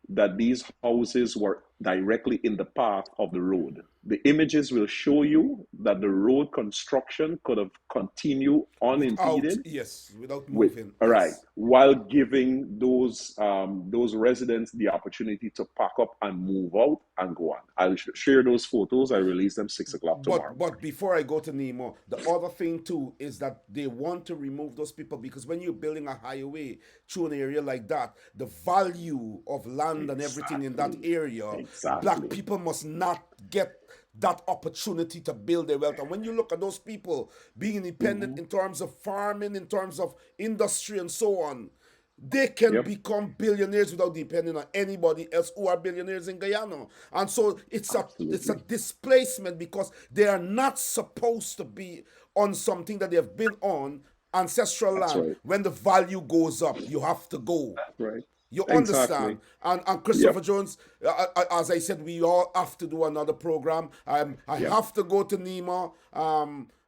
[SPEAKER 8] that these houses were directly in the path of the road. The images will show you that the road construction could have continued unimpeded
[SPEAKER 6] Without
[SPEAKER 8] with
[SPEAKER 6] moving.
[SPEAKER 8] all right,
[SPEAKER 6] Yes.
[SPEAKER 8] while giving those residents the opportunity to pack up and move out and go on. I'll share those photos. I release them 6 o'clock tomorrow
[SPEAKER 6] But
[SPEAKER 8] morning.
[SPEAKER 6] before I go to Nemo, the other thing too is that they want to remove those people because when you're building a highway through an area like that, the value of land and everything in that
[SPEAKER 8] Exactly.
[SPEAKER 6] area, black
[SPEAKER 8] Exactly.
[SPEAKER 6] people must not get that opportunity to build their wealth. And when you look at those people being independent
[SPEAKER 8] Mhm.
[SPEAKER 6] in terms of farming, in terms of industry and so on, they can
[SPEAKER 8] Yep.
[SPEAKER 6] become billionaires without depending on anybody else who are billionaires in Guyana. And so it's a
[SPEAKER 8] Absolutely.
[SPEAKER 6] displacement because they are not supposed to be on something that they have been on ancestral
[SPEAKER 8] That's
[SPEAKER 6] land.
[SPEAKER 8] right.
[SPEAKER 6] When the value goes up, you have to go.
[SPEAKER 8] Right.
[SPEAKER 6] You
[SPEAKER 8] Exactly.
[SPEAKER 6] understand? And
[SPEAKER 8] Yep.
[SPEAKER 6] Christopher Jones, as I said, we all have to do another program. I
[SPEAKER 8] Yep.
[SPEAKER 6] have to go to Nima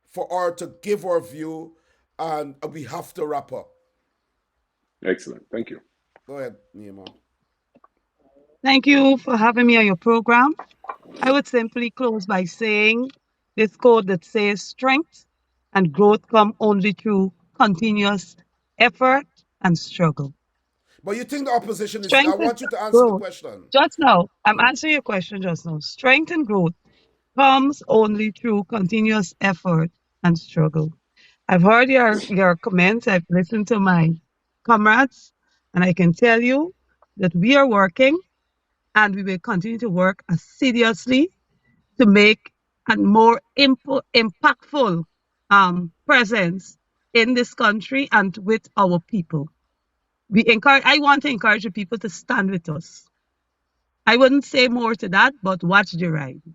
[SPEAKER 6] for her to give her view, and we have to wrap up.
[SPEAKER 8] Excellent. Thank you.
[SPEAKER 6] Go ahead, Nima.
[SPEAKER 4] Thank you for having me on your program. I would simply close by saying this quote that says strength and growth come only through continuous effort and struggle.
[SPEAKER 6] But you think the opposition is? I
[SPEAKER 4] Strength and
[SPEAKER 6] want you to answer the
[SPEAKER 4] growth.
[SPEAKER 6] question.
[SPEAKER 4] Just now, I'm answering your question just now. Strength and growth comes only through continuous effort and struggle. I've heard your comments, I've listened to my comrades, and I can tell you that we are working and we will continue to work assiduously to make a more impactful presence in this country and with our people. I want to encourage the people to stand with us. I wouldn't say more to that, but watch the ride. Do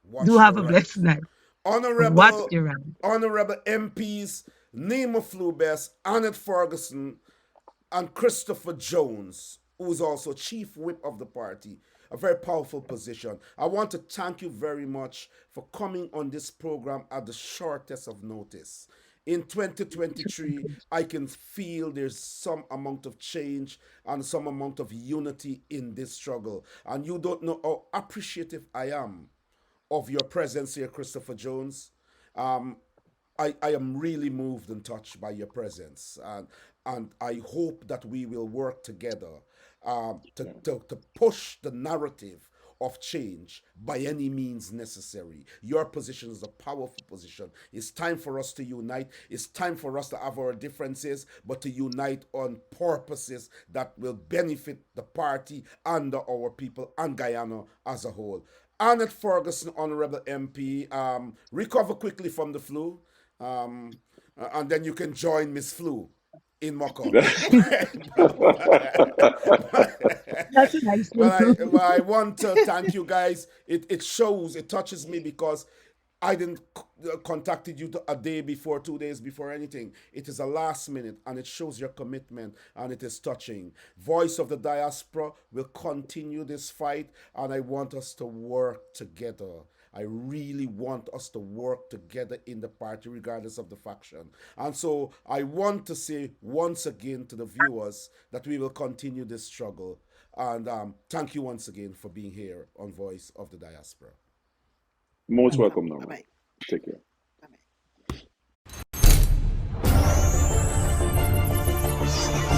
[SPEAKER 6] Watch the
[SPEAKER 4] have a
[SPEAKER 6] right.
[SPEAKER 4] blessed night. Watch
[SPEAKER 6] Honorable
[SPEAKER 4] the ride.
[SPEAKER 6] Honorable MPs Nima Flubes, Annette Ferguson, and Christopher Jones, who is also chief whip of the party. A very powerful position. I want to thank you very much for coming on this program at the shortest of notice. In 2023, I can feel there's some amount of change and some amount of unity in this struggle. And you don't know how appreciative I am of your presence here, Christopher Jones. Um, I am really moved and touched by your presence, and I hope that we will work together to push the narrative of change by any means necessary. Your position is a powerful position. It's time for us to unite. It's time for us to have our differences, but to unite on purposes that will benefit the party and our people and Guyana as a whole. Annette Ferguson, Honorable MP, recover quickly from the flu, and then you can join Miss Flu in Mocha.
[SPEAKER 4] That's a nice
[SPEAKER 6] But
[SPEAKER 4] one too.
[SPEAKER 6] I want to thank you guys. It shows, it touches me because I didn't contacted you a day before, 2 days before anything. It is a last minute, and it shows your commitment, and it is touching. Voice of the Diaspora will continue this fight, and I want us to work together. I really want us to work together in the party, regardless of the faction. And so I want to say once again to the viewers that we will continue this struggle. And thank you once again for being here on Voice of the Diaspora.
[SPEAKER 8] Most
[SPEAKER 9] Welcome.
[SPEAKER 8] welcome, Norman.
[SPEAKER 9] Bye-bye.
[SPEAKER 8] Take care.
[SPEAKER 9] Bye-bye.